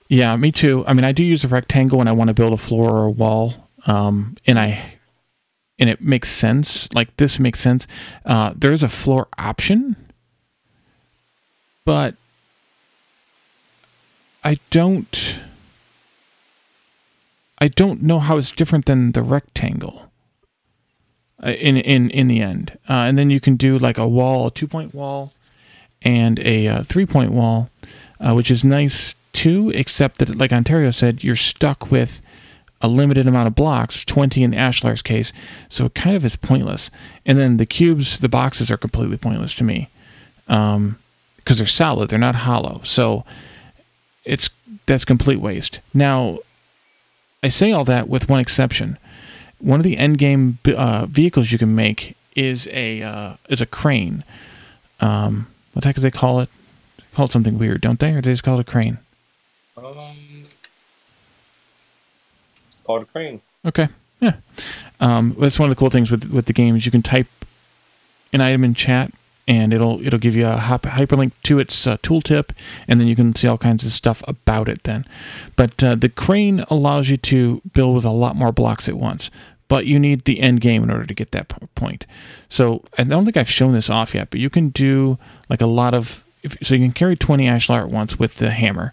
Yeah, me too. I mean, I do use a rectangle when I want to build a floor or a wall, and it makes sense. Like this makes sense. There is a floor option, but I don't know how it's different than the rectangle. In the end, and then you can do like a wall, a 2-point wall, and a 3-point wall, which is nice too. Except that, like Ontario said, you're stuck with a limited amount of blocks, 20 in Ashlar's case, so it kind of is pointless. And then the cubes, the boxes are completely pointless to me, because they're solid, they're not hollow. So that's complete waste. Now, I say all that with one exception. One of the end game vehicles you can make is a crane. What the heck do they call it? They call it something weird, don't they? Or do they just call it a crane? Called a crane. Okay, yeah. That's one of the cool things with the game is you can type an item in chat and it'll give you a hyperlink to its tooltip, and then you can see all kinds of stuff about it then. But the crane allows you to build with a lot more blocks at once, but you need the end game in order to get that point. So I don't think I've shown this off yet, but you can do like a lot of, so you can carry 20 ashlar at once with the hammer,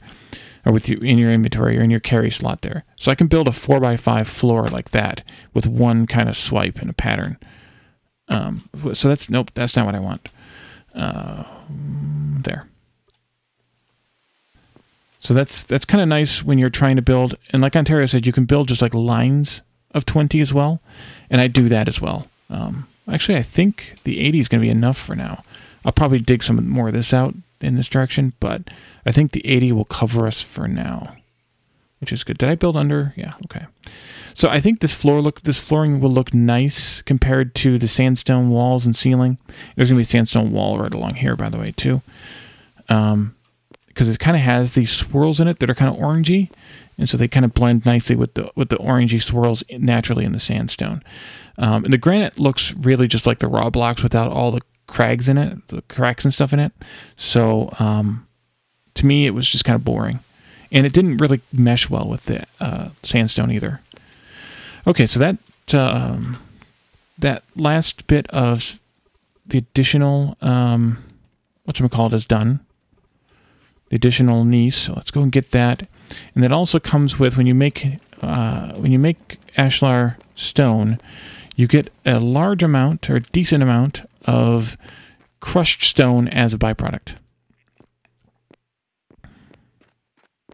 or with you in your inventory or in your carry slot there. So I can build a 4x5 floor like that with one kind of swipe and a pattern. So that's, nope, that's not what I want. There. So that's kind of nice when you're trying to build, and like Ontario said, you can build just like lines of 20 as well, and I do that as well. Actually, I think the 80 is going to be enough for now. I'll probably dig some more of this out in this direction, but I think the 80 will cover us for now, which is good. Did I build under? Yeah, okay. So I think this flooring will look nice compared to the sandstone walls and ceiling. There's going to be a sandstone wall right along here, by the way, too. Because it kind of has these swirls in it that are kind of orangey, and so they kind of blend nicely with the orangey swirls naturally in the sandstone. And the granite looks really just like the raw blocks without all the crags in it, the cracks and stuff in it. So to me, it was just kind of boring, and it didn't really mesh well with the sandstone either. Okay, so that last bit of the additional whatchamacallit is done. The additional niece. So let's go and get that. And that also comes with when you make Ashlar stone, you get a large amount or a decent amount of crushed stone as a byproduct.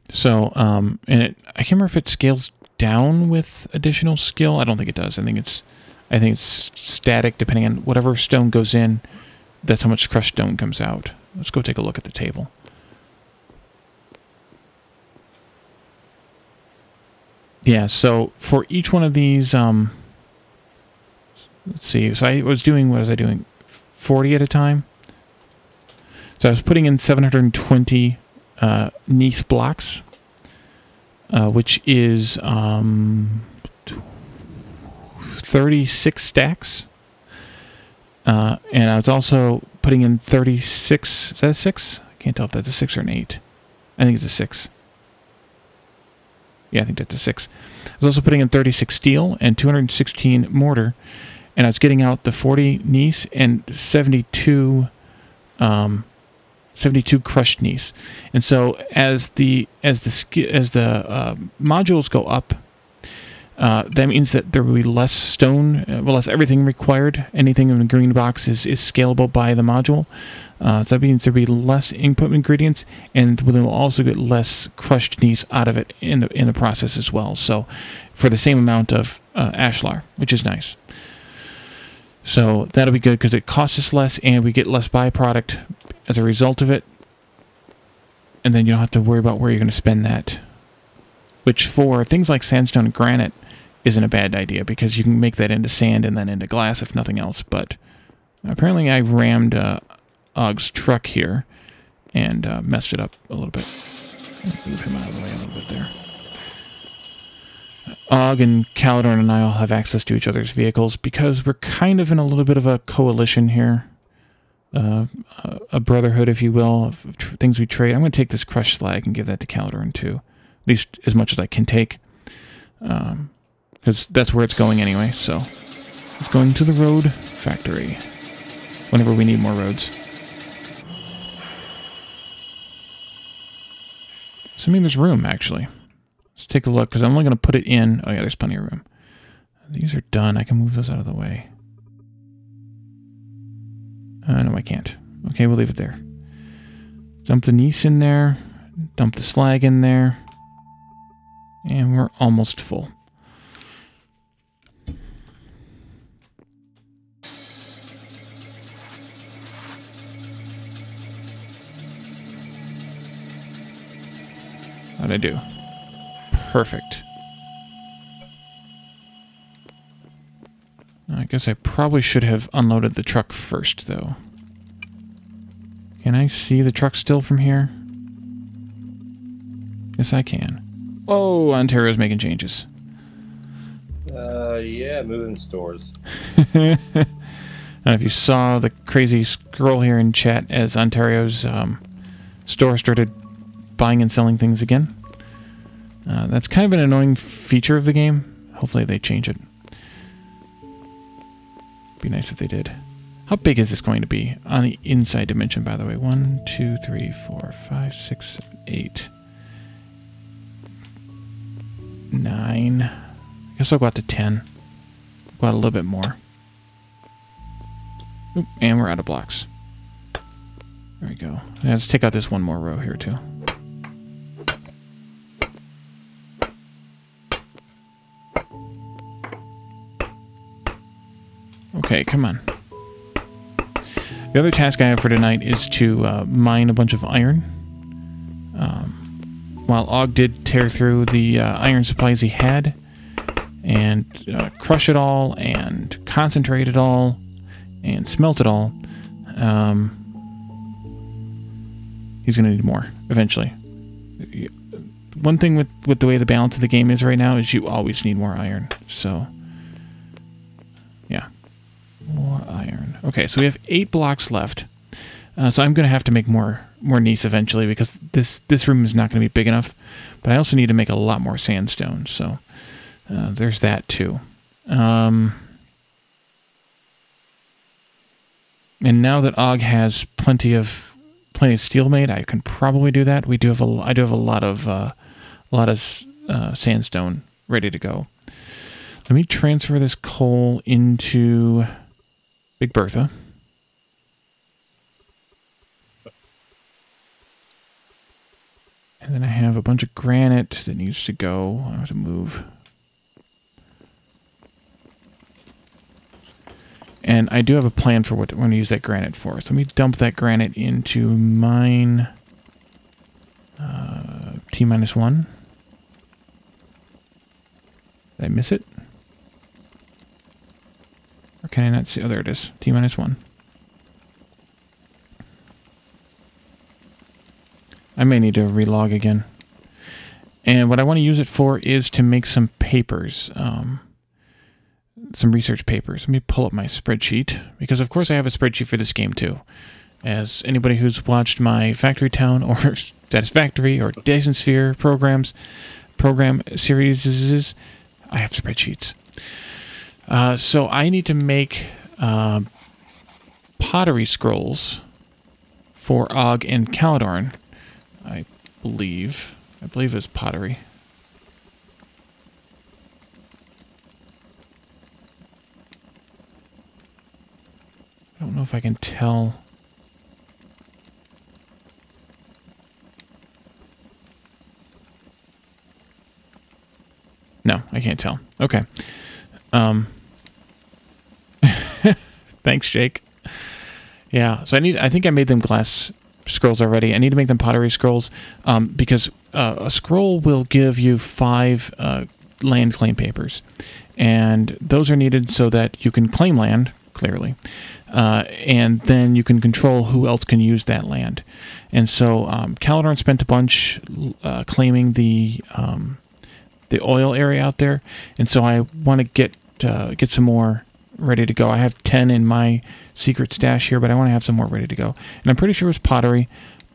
So and I can't remember if it scales down with additional skill. I don't think it does. I think it's static depending on whatever stone goes in. That's how much crushed stone comes out. Let's go take a look at the table. Yeah, so for each one of these, let's see. So what was I doing? 40 at a time. So I was putting in 720 niece blocks, which is 36 stacks. And I was also putting in 36. Is that a 6? I can't tell if that's a 6 or an 8. I think it's a 6. Yeah, I think that's a 6. I was also putting in 36 steel and 216 mortar, and I was getting out the 40 niece and 72 crushed niece. And so as the modules go up, that means that there will be less stone, less everything required. Anything in the green box is scalable by the module. So that means there will be less input ingredients, and we'll also get less crushed gneiss out of it in the process as well. So for the same amount of ashlar, which is nice. So that'll be good because it costs us less, and we get less byproduct as a result of it. And then you don't have to worry about where you're going to spend that. Which for things like sandstone and granite isn't a bad idea, because you can make that into sand and then into glass if nothing else. But apparently I rammed Og's truck here and messed it up a little bit. Move him out of the way a little bit there. Og and Caledon and I all have access to each other's vehicles because we're kind of in a little bit of a coalition here. A brotherhood, if you will, of things we trade. I'm going to take this crushed slag and give that to Caledon too. At least as much as I can take. Because that's where it's going anyway, so. It's going to the road factory. Whenever we need more roads. So I mean there's room, actually. Let's take a look, because I'm only going to put it in. Oh yeah, there's plenty of room. These are done. I can move those out of the way. No, I can't. Okay, we'll leave it there. Dump the gneiss in there. Dump the slag in there. And we're almost full. How'd I do? Perfect. I guess I probably should have unloaded the truck first, though. Can I see the truck still from here? Yes, I can. Whoa, Ontario's making changes. Yeah, moving stores. If you saw the crazy scroll here in chat as Ontario's store started buying and selling things again. That's kind of an annoying feature of the game. Hopefully they change it. Be nice if they did. How big is this going to be on the inside dimension, by the way? 1, 2, 3, 4, 5, 6, 7, 8, 9. I guess I'll go out to 10. Go out a little bit more. Oop, and we're out of blocks. There we go. Yeah, let's take out this one more row here, too. Okay, come on. The other task I have for tonight is to mine a bunch of iron. While Og did tear through the iron supplies he had, and crush it all, and concentrate it all, and smelt it all, he's going to need more, eventually. One thing with the way the balance of the game is right now is you always need more iron, so... yeah. More iron. Okay, so we have 8 blocks left. So I'm going to have to make more gneiss eventually, because this room is not going to be big enough. But I also need to make a lot more sandstone, so there's that too. And now that Og has plenty of steel made, I can probably do that. I do have a lot of sandstone ready to go. Let me transfer this coal into Big Bertha. And then I have a bunch of granite that needs to go. I have to move. And I do have a plan for what we're going to use that granite for. So let me dump that granite into mine T-1. Did I miss it? Or can I not see? Oh, there it is. T-1. I may need to relog again. And what I want to use it for is to make some papers. Some research papers. Let me pull up my spreadsheet. Because, of course, I have a spreadsheet for this game, too. As anybody who's watched my Factory Town or Satisfactory or Dyson Sphere program series, I have spreadsheets. So I need to make pottery scrolls for Og and Caledon. I believe it was pottery. if I can tell. No, I can't tell. Okay. Thanks, Jake. Yeah, so I think I made them glass scrolls already. I need to make them pottery scrolls because a scroll will give you 5 land claim papers. And those are needed so that you can claim land, clearly. And then you can control who else can use that land. And so Caledon spent a bunch claiming the oil area out there. And so I want to get some more ready to go. I have 10 in my secret stash here, but I want to have some more ready to go. And I'm pretty sure it's pottery.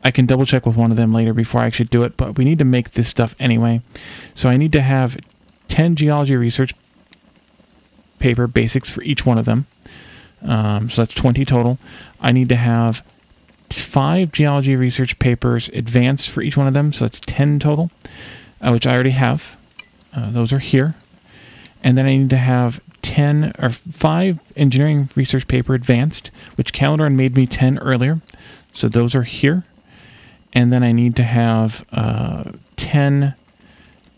I can double check with one of them later before I actually do it, but we need to make this stuff anyway. So I need to have 10 geology research paper basics for each one of them. So that's 20 total. I need to have 5 geology research papers advanced for each one of them, so that's 10 total, which I already have. Those are here. And then I need to have 10 or 5 engineering research paper advanced, which Caledon made me 10 earlier. So those are here. And then I need to have 10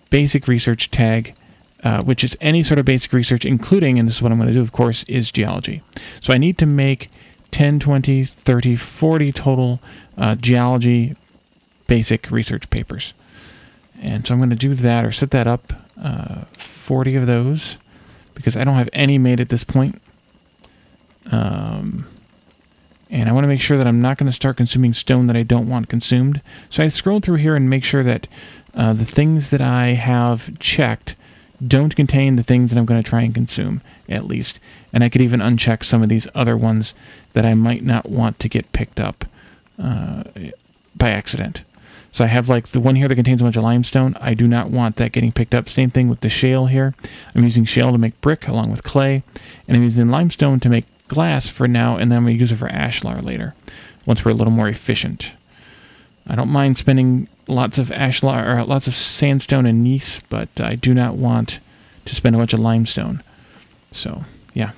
basic research tag, which is any sort of basic research, including, and this is what I'm going to do, of course, is geology. So I need to make 10, 20, 30, 40 total geology basic research papers. And so I'm going to do that, or set that up, 40 of those, because I don't have any made at this point. And I want to make sure that I'm not going to start consuming stone that I don't want consumed. So I scroll through here and make sure that the things that I have checked don't contain the things that I'm going to try and consume, at least. And I could even uncheck some of these other ones that I might not want to get picked up by accident. So I have like the one here that contains a bunch of limestone. I do not want that getting picked up. Same thing with the shale here. I'm using shale to make brick along with clay. And I'm using limestone to make glass for now, and then I'm going to use it for ashlar later, once we're a little more efficient. I don't mind spending lots of ashlar, or lots of sandstone and gneiss, but I do not want to spend a bunch of limestone. So, yeah.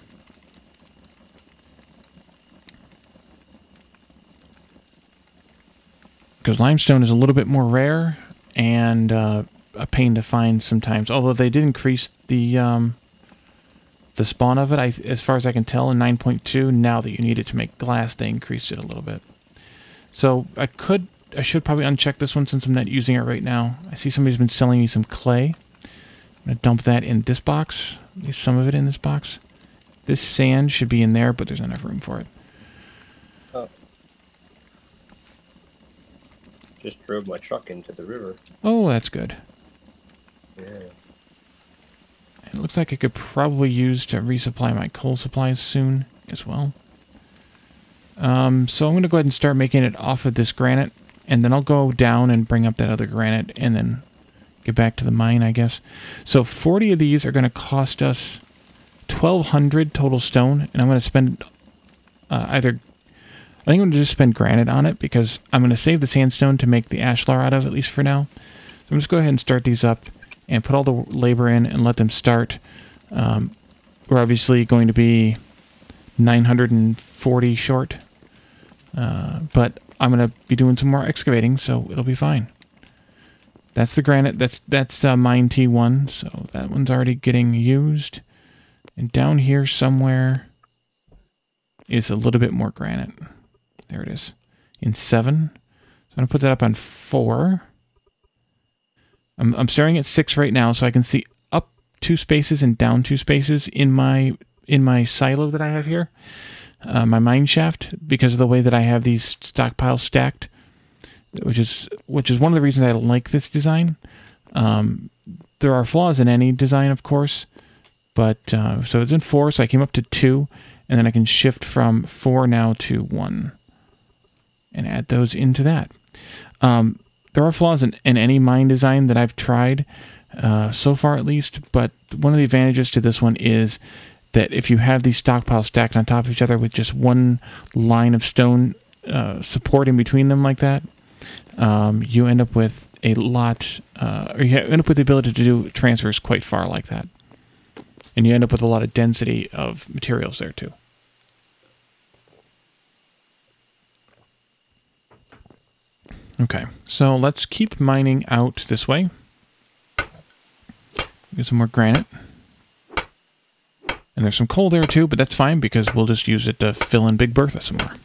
Because limestone is a little bit more rare and a pain to find sometimes. Although they did increase the spawn of it, as far as I can tell, in 9.2. Now that you need it to make glass, they increased it a little bit. So I should probably uncheck this one since I'm not using it right now. I see somebody's been selling me some clay. I'm going to dump that in this box. At least some of it in this box. This sand should be in there, but there's not enough room for it. Oh. Just drove my truck into the river. Oh, that's good. Yeah. It looks like I could probably use to resupply my coal supplies soon as well. So I'm going to go ahead and start making it off of this granite, and then I'll go down and bring up that other granite, and then get back to the mine, I guess. So 40 of these are going to cost us 1,200 total stone, and I'm going to spend I think I'm going to just spend granite on it, because I'm going to save the sandstone to make the ashlar out of, at least for now. So I'm just going to go ahead and start these up, and put all the labor in and let them start. We're obviously going to be 940 short, but I'm going to be doing some more excavating, so it'll be fine. That's the granite. That's mine T1, so that one's already getting used. And down here somewhere is a little bit more granite. There it is, in 7. So I'm going to put that up on 4. I'm staring at 6 right now, so I can see up 2 spaces and down 2 spaces in my silo that I have here, my mine shaft, because of the way that I have these stockpiles stacked, which is one of the reasons I like this design. There are flaws in any design, of course, but so it's in 4, so I came up to 2, and then I can shift from 4 now to 1, and add those into that. There are flaws in any mine design that I've tried, so far at least, but one of the advantages to this one is that if you have these stockpiles stacked on top of each other with just one line of stone support in between them like that, you end up with a lot, or you end up with the ability to do transfers quite far like that. And you end up with a lot of density of materials there too. Okay, so let's keep mining out this way. Get some more granite. And there's some coal there too, but that's fine because we'll just use it to fill in Big Bertha some more.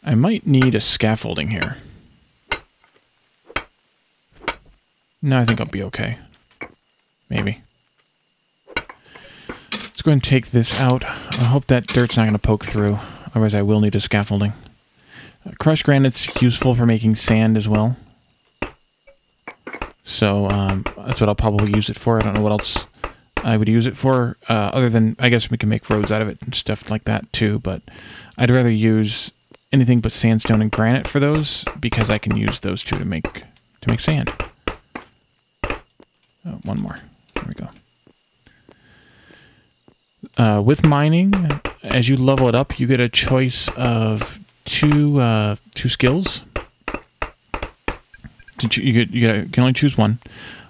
I might need a scaffolding here. No, I think I'll be okay. Maybe. Let's go ahead and take this out. I hope that dirt's not going to poke through. Otherwise I will need a scaffolding. Crushed granite's useful for making sand as well. So that's what I'll probably use it for. I don't know what else I would use it for. Other than, I guess we can make roads out of it and stuff like that too. But I'd rather use anything but sandstone and granite for those, because I can use those two to make sand. Oh, one more. There we go. With mining, as you level it up, you get a choice of two skills. You can only choose one.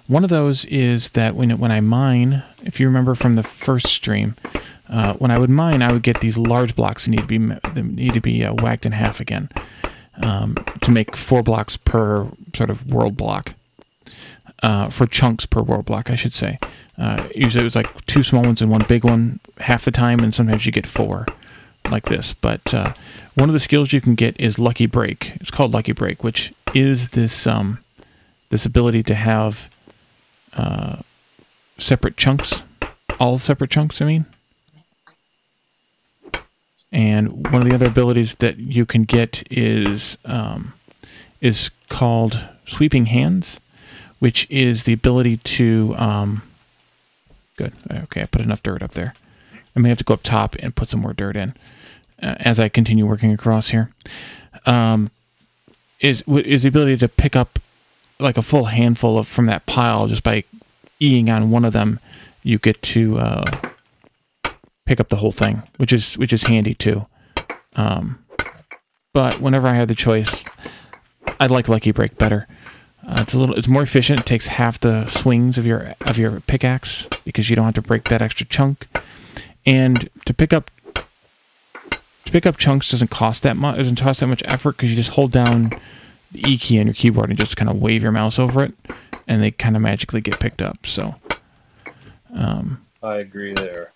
One of those is that when I mine, if you remember from the first stream, when I would mine, I would get these large blocks that need to be whacked in half again to make 4 blocks per sort of world block. For chunks per world block, I should say. Usually it was like 2 small ones and 1 big one half the time, and sometimes you get 4 like this. But one of the skills you can get is Lucky Break. It's called Lucky Break, which is this this ability to have separate chunks, all separate chunks, I mean. And one of the other abilities that you can get is called Sweeping Hands, which is the ability to... good. Okay, I put enough dirt up there. I may have to go up top and put some more dirt in as I continue working across here. Is the ability to pick up like a full handful from that pile just by E-ing on one of them. You get to pick up the whole thing, which is handy too. But whenever I have the choice, I like Lucky Break better. It's more efficient. It takes half the swings of your pickaxe because you don't have to break that extra chunk. And to pick up chunks doesn't cost that much. It doesn't cost that much effort because you just hold down the E key on your keyboard and just kind of wave your mouse over it, and they kind of magically get picked up. So, I agree there.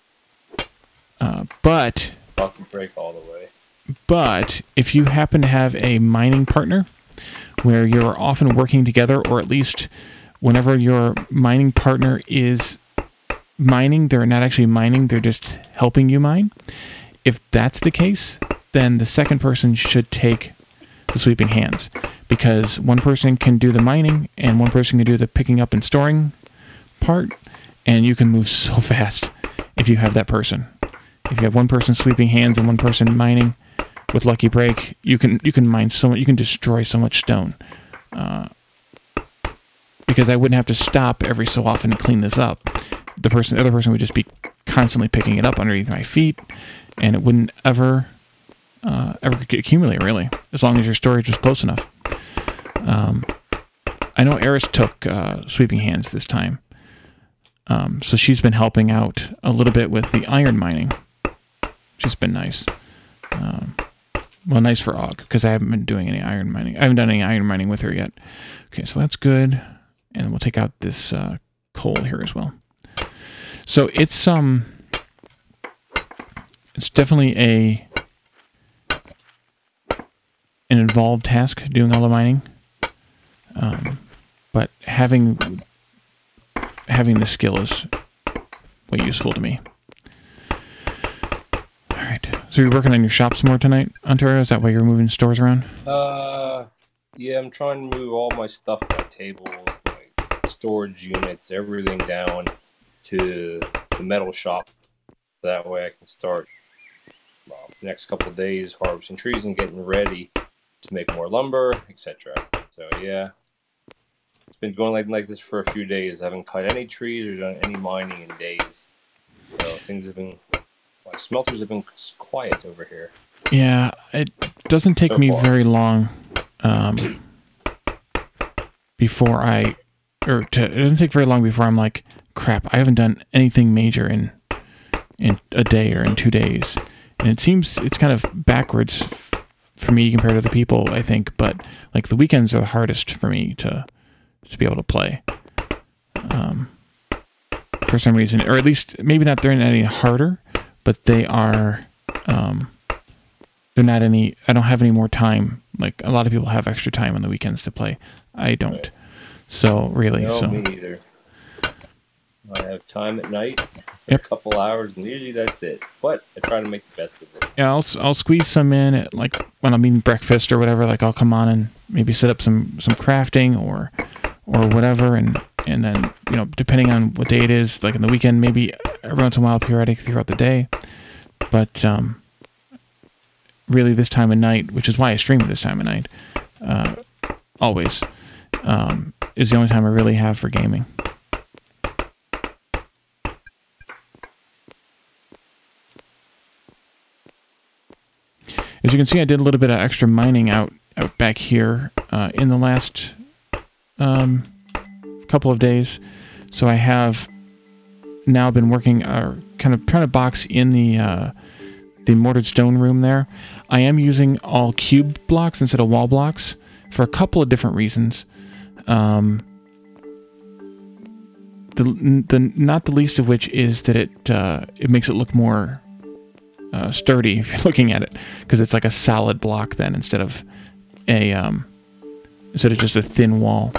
But Lucky Break all the way. But if you happen to have a mining partner where you're often working together, or at least whenever your mining partner is mining, they're not actually mining, they're just helping you mine. If that's the case, then the second person should take the Sweeping Hands, because one person can do the mining and one person can do the picking up and storing part, and you can move so fast if you have that person. If you have one person sweeping hands and one person mining with Lucky Break, you can mine so much, you can destroy so much stone. Because I wouldn't have to stop every so often to clean this up. The other person would just be constantly picking it up underneath my feet, and it wouldn't ever accumulate, really, as long as your storage was close enough. I know Eris took Sweeping Hands this time, so she's been helping out a little bit with the iron mining. She's been nice. Well, nice for Og, because I haven't been doing any iron mining. I haven't done any iron mining with her yet. Okay, so that's good. And we'll take out this coal here as well. So it's definitely an involved task doing all the mining. But having the skill is way useful to me. Alright. So you're working on your shop some more tonight, Ontario? Is that why you're moving stores around? Yeah, I'm trying to move all my stuff, my tables, my storage units, everything down to the metal shop. That way I can start the next couple of days harvesting trees and getting ready to make more lumber, etc. So yeah, it's been going like this for a few days. I haven't cut any trees or done any mining in days. So things have been, like, smelters have been quiet over here. Yeah, it doesn't take me very long before it doesn't take very long before I'm like crap, I haven't done anything major in a day or in 2 days. And it seems it's kind of backwards for me compared to other people, I think. But like the weekends are the hardest for me to be able to play. For some reason, or at least maybe not they're any harder, but they are, they're not any, I don't have any more time. Like a lot of people have extra time on the weekends to play. I don't. So really, No, so. me either. I have time at night for Yep. a couple hours, and usually that's it. But I try to make the best of it. Yeah, I'll squeeze some in at like when I'm eating breakfast or whatever. Like I'll come on and maybe set up some crafting or whatever, and then depending on what day it is, like in the weekend, maybe every once in a while periodic throughout the day. But really this time of night, which is why I stream at this time of night, always is the only time I really have for gaming. As you can see, I did a little bit of extra mining out back here in the last couple of days. So I have now been working, kind of trying to box in the mortared stone room there. I am using all cube blocks instead of wall blocks for a couple of different reasons. Not the least of which is that it makes it look more sturdy if you're looking at it, because it's like a solid block then instead of just a thin wall.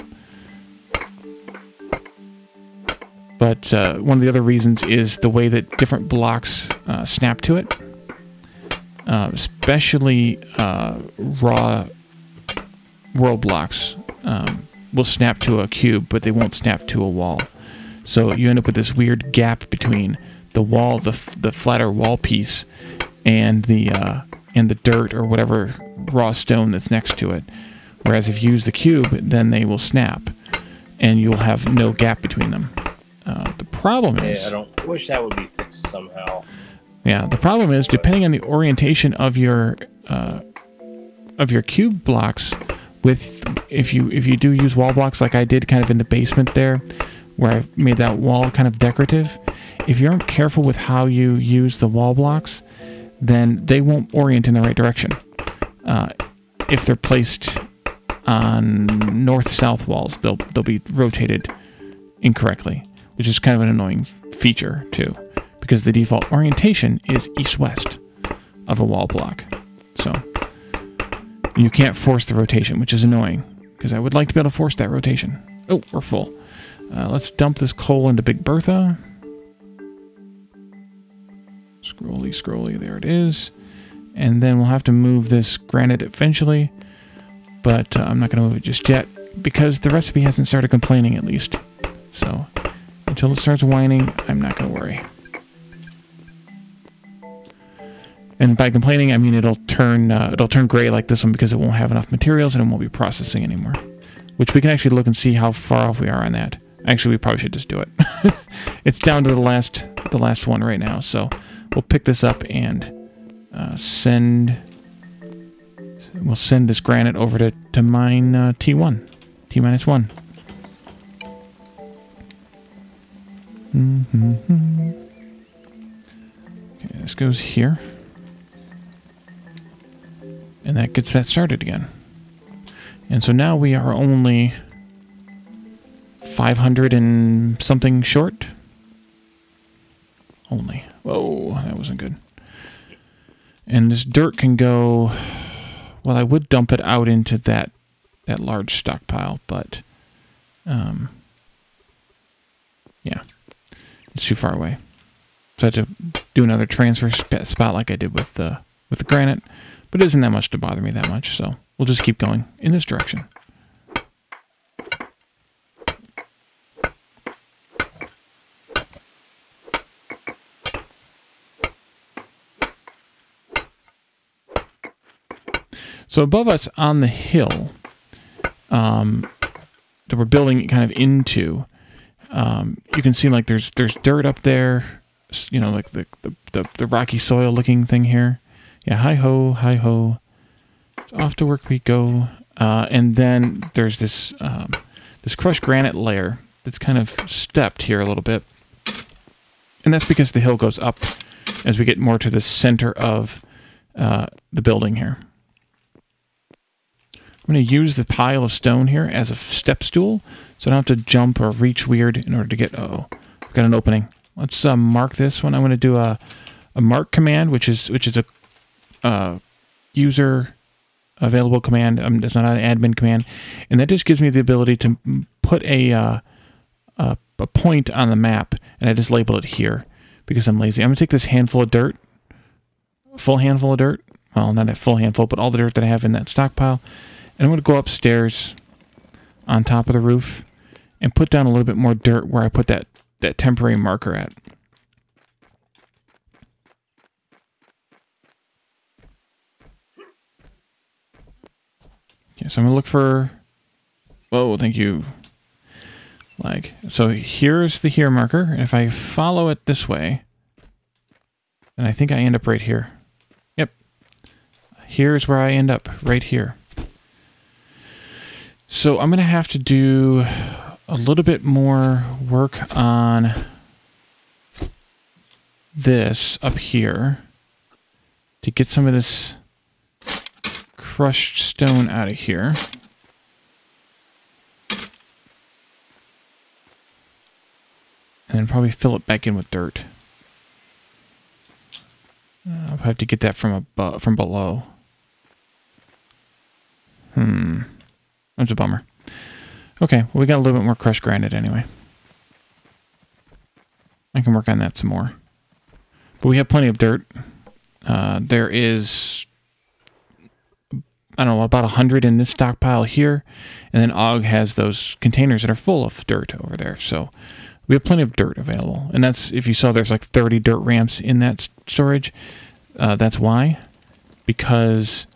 But one of the other reasons is the way that different blocks snap to it, especially raw world blocks will snap to a cube, but they won't snap to a wall. So you end up with this weird gap between the wall, the flatter wall piece, and the dirt or whatever raw stone that's next to it. Whereas if you use the cube, then they will snap, and you'll have no gap between them. The problem is, I wish that would be fixed somehow. Yeah, the problem is depending on the orientation of your cube blocks. If you do use wall blocks like I did, kind of in the basement there, where I made that wall kind of decorative. If you aren't careful with how you use the wall blocks, then they won't orient in the right direction. If they're placed on north-south walls, they'll be rotated incorrectly, which is kind of an annoying feature too, because the default orientation is east-west of a wall block. So you can't force the rotation, which is annoying, because I would like to be able to force that rotation. Oh, we're full. Let's dump this coal into Big Bertha. Scrolly, there it is. And then we'll have to move this granite eventually, but I'm not going to move it just yet, because the recipe hasn't started complaining, at least. So until it starts whining, I'm not going to worry. And by complaining, I mean it'll turn gray like this one, because it won't have enough materials and it won't be processing anymore. Which we can actually look and see how far off we are on that. Actually, we probably should just do it. It's down to the last one right now, so we'll pick this up and we'll send this granite over to mine T1, T-1. Okay, this goes here. And that gets that started again. And so now we are only 500 and something short. Only. Whoa, that wasn't good. And this dirt can go... Well, I would dump it out into that large stockpile, but... yeah. It's too far away. So I had to do another transfer spot like I did with the granite. But it isn't that much to bother me that much, so we'll just keep going in this direction. So above us on the hill that we're building kind of into, you can see like there's dirt up there, you know, like the rocky soil looking thing here. Yeah, hi-ho, hi-ho. Off to work we go. And then there's this crushed granite layer that's kind of stepped here a little bit. And that's because the hill goes up as we get more to the center of the building here. I'm going to use the pile of stone here as a step stool, so I don't have to jump or reach weird in order to get... Uh-oh, I've got an opening. Let's mark this one. I'm going to do a mark command, which is a user available command. It's not an admin command, and that just gives me the ability to put a point on the map, and I just label it here because I'm lazy. I'm going to take this handful of dirt, full handful of dirt. Well, not a full handful, but all the dirt that I have in that stockpile. And I'm going to go upstairs on top of the roof and put down a little bit more dirt where I put that temporary marker at. Okay, so I'm going to look for... Whoa, thank you. So here's the here marker. And if I follow it this way, then I think I end up right here. Yep. Here's where I end up, right here. So I'm going to have to do a little bit more work on this up here to get some of this crushed stone out of here. And then probably fill it back in with dirt. I'll have to get that from below. That's a bummer. Okay, well, we got a little bit more crushed granite anyway. I can work on that some more. But we have plenty of dirt. There is, I don't know, about 100 in this stockpile here. And then Og has those containers that are full of dirt over there. So we have plenty of dirt available. And that's, if you saw, there's like 30 dirt ramps in that storage. That's why. Because...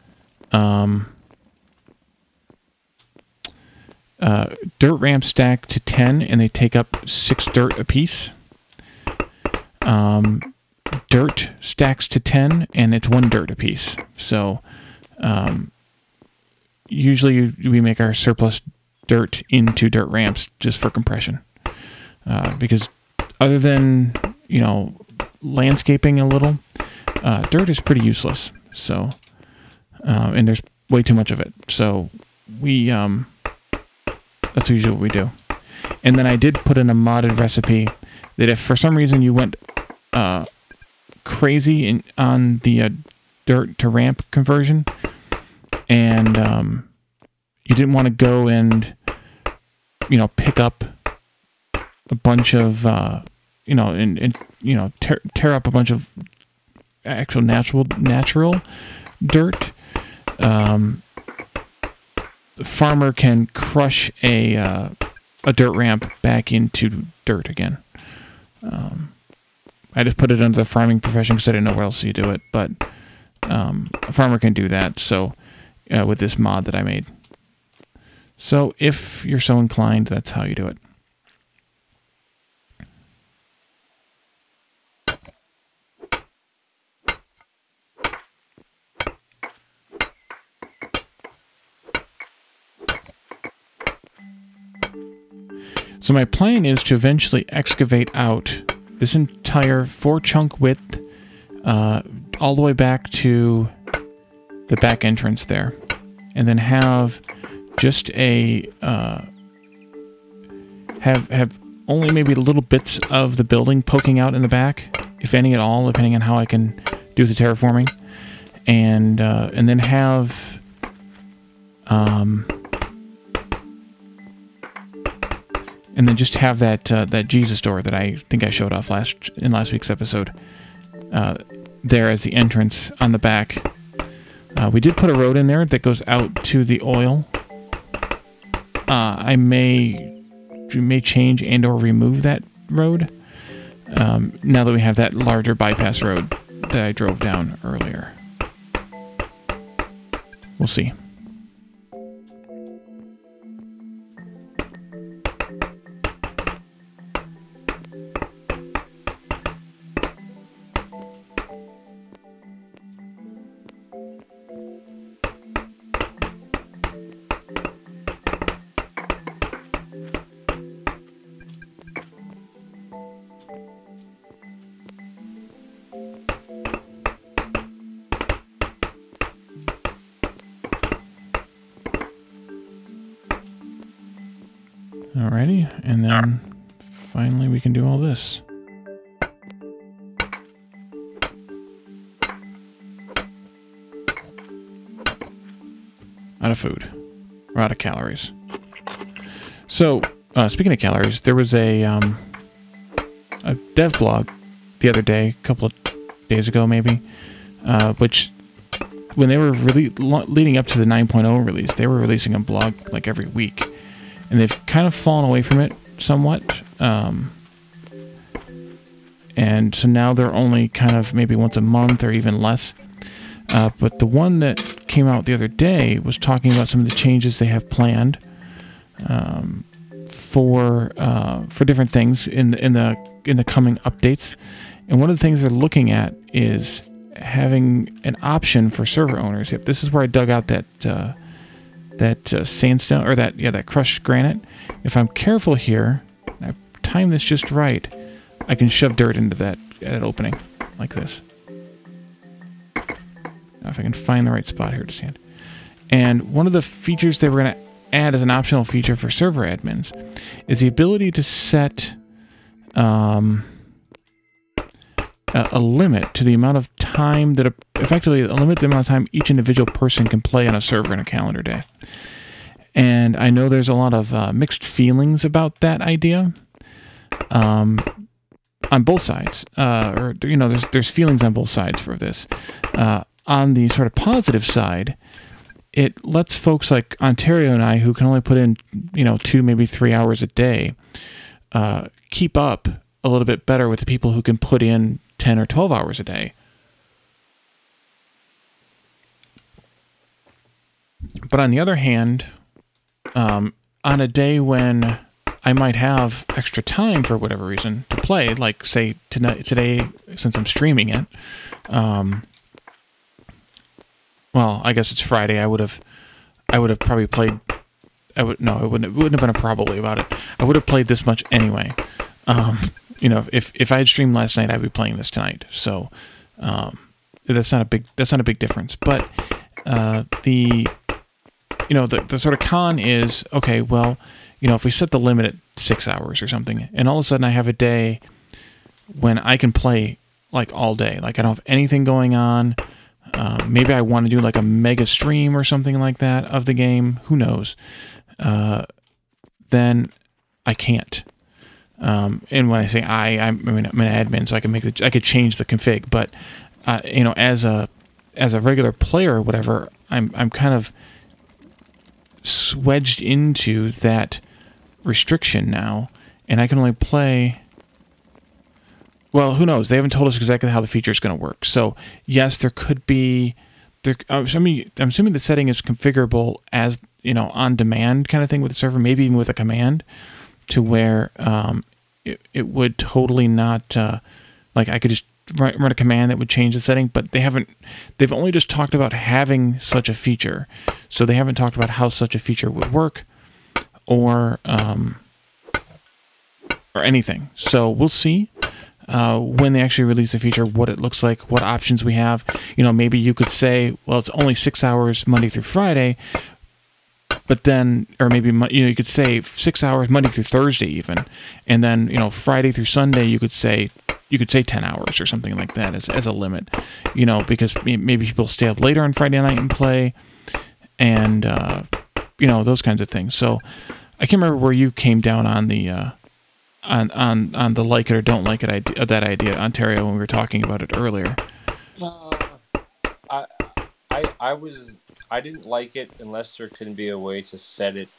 dirt ramps stack to 10, and they take up 6 dirt apiece. Dirt stacks to 10, and it's 1 dirt apiece. So, usually we make our surplus dirt into dirt ramps just for compression. Because other than, you know, landscaping a little, dirt is pretty useless. So, and there's way too much of it. So, we, that's usually what we do. And then I did put in a modded recipe that if for some reason you went crazy on the dirt to ramp conversion, and you didn't want to go and, you know, pick up a bunch of, you know, and you know, tear up a bunch of actual natural dirt, the farmer can crush a dirt ramp back into dirt again. I just put it under the farming profession because I didn't know where else you do it, but a farmer can do that. So with this mod that I made. So if you're so inclined, that's how you do it. So my plan is to eventually excavate out this entire 4-chunk width all the way back to the back entrance there. And then have just a... have only maybe little bits of the building poking out in the back, if any at all, depending on how I can do the terraforming. And then have... and then just have that that Jesus door that I think I showed off in last week's episode there as the entrance on the back. We did put a road in there that goes out to the oil. I may change and or remove that road now that we have that larger bypass road that I drove down earlier. We'll see. then finally we can do all this. Out of food. Or out of calories. So, speaking of calories, there was a dev blog the other day, a couple of days ago maybe, which, when they were really leading up to the 9.0 release, they were releasing a blog like every week. And they've kind of fallen away from it somewhat. And so now they're only kind of maybe once a month or even less. But the one that came out the other day was talking about some of the changes they have planned for different things in the coming updates. And one of the things they're looking at is having an option for server owners. Yep, this is where I dug out that sandstone, or that crushed granite. If I'm careful here, I time this just right, I can shove dirt into that opening like this. Now if I can find the right spot here to stand. And one of the features they were going to add as an optional feature for server admins is the ability to set a limit to the amount of time that effectively a limit to the amount of time each individual person can play on a server in a calendar day. And I know there's a lot of mixed feelings about that idea on both sides. Or you know, there's feelings on both sides for this. On the sort of positive side, it lets folks like Ontario and I, who can only put in 2, maybe 3 hours a day, keep up a little bit better with the people who can put in 10 or 12 hours a day. But on the other hand, on a day when I might have extra time for whatever reason to play, like say today, since I'm streaming it, well, I guess it's Friday. I would have probably played. It wouldn't have been a probably about it. I would have played this much anyway. If I had streamed last night, I'd be playing this tonight. So that's not a big difference. But the sort of con is, okay, well, if we set the limit at 6 hours or something, and all of a sudden I have a day when I can play like all day, like I don't have anything going on. Maybe I want to do like a mega stream or something like that of the game. Who knows? Then I can't. And when I say I'm an admin, so I can I could change the config. But as a regular player or whatever, I'm kind of wedged into that restriction now, and I can only play. Well, who knows? They haven't told us exactly how the feature is going to work. So, yes, there could be. I'm assuming the setting is configurable as on demand kind of thing with the server, maybe even with a command, to where it would totally not like I could just run a command that would change the setting. But they've only just talked about having such a feature, so they haven't talked about how such a feature would work, or anything. So we'll see. When they actually release the feature, what it looks like, what options we have. Maybe you could say, well, it's only 6 hours Monday through Friday, but then, or maybe, you could say 6 hours Monday through Thursday even, and then, Friday through Sunday, you could say 10 hours or something like that as a limit, because maybe people stay up later on Friday night and play, and, those kinds of things. So I can't remember where you came down on the, on the like it or don't like it that idea, Ontario, when we were talking about it earlier. I didn't like it unless there can be a way to set it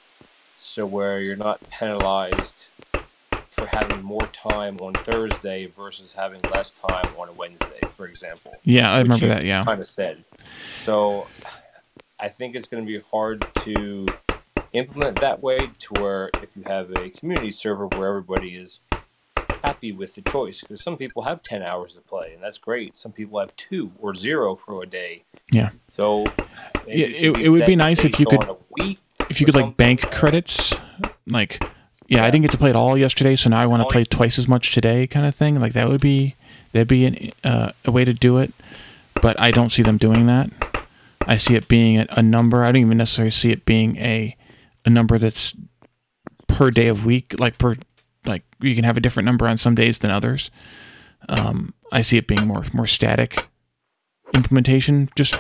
so where you're not penalized for having more time on Thursday versus having less time on a Wednesday, for example. Yeah, I remember that. Yeah, kind of said. So I think it's going to be hard to implement that way, to where if you have a community server where everybody is happy with the choice, because some people have 10 hours to play and that's great, some people have 2 or 0 for a day. Yeah, so it would be nice if you could like bank credits, like I didn't get to play it all yesterday, so now I want to play twice as much today, kind of thing. Like that'd be a way to do it, but I don't see them doing that. I see it being a number. I don't even necessarily see it being a number that's per day of week, like per like you can have a different number on some days than others. I see it being more static implementation. Just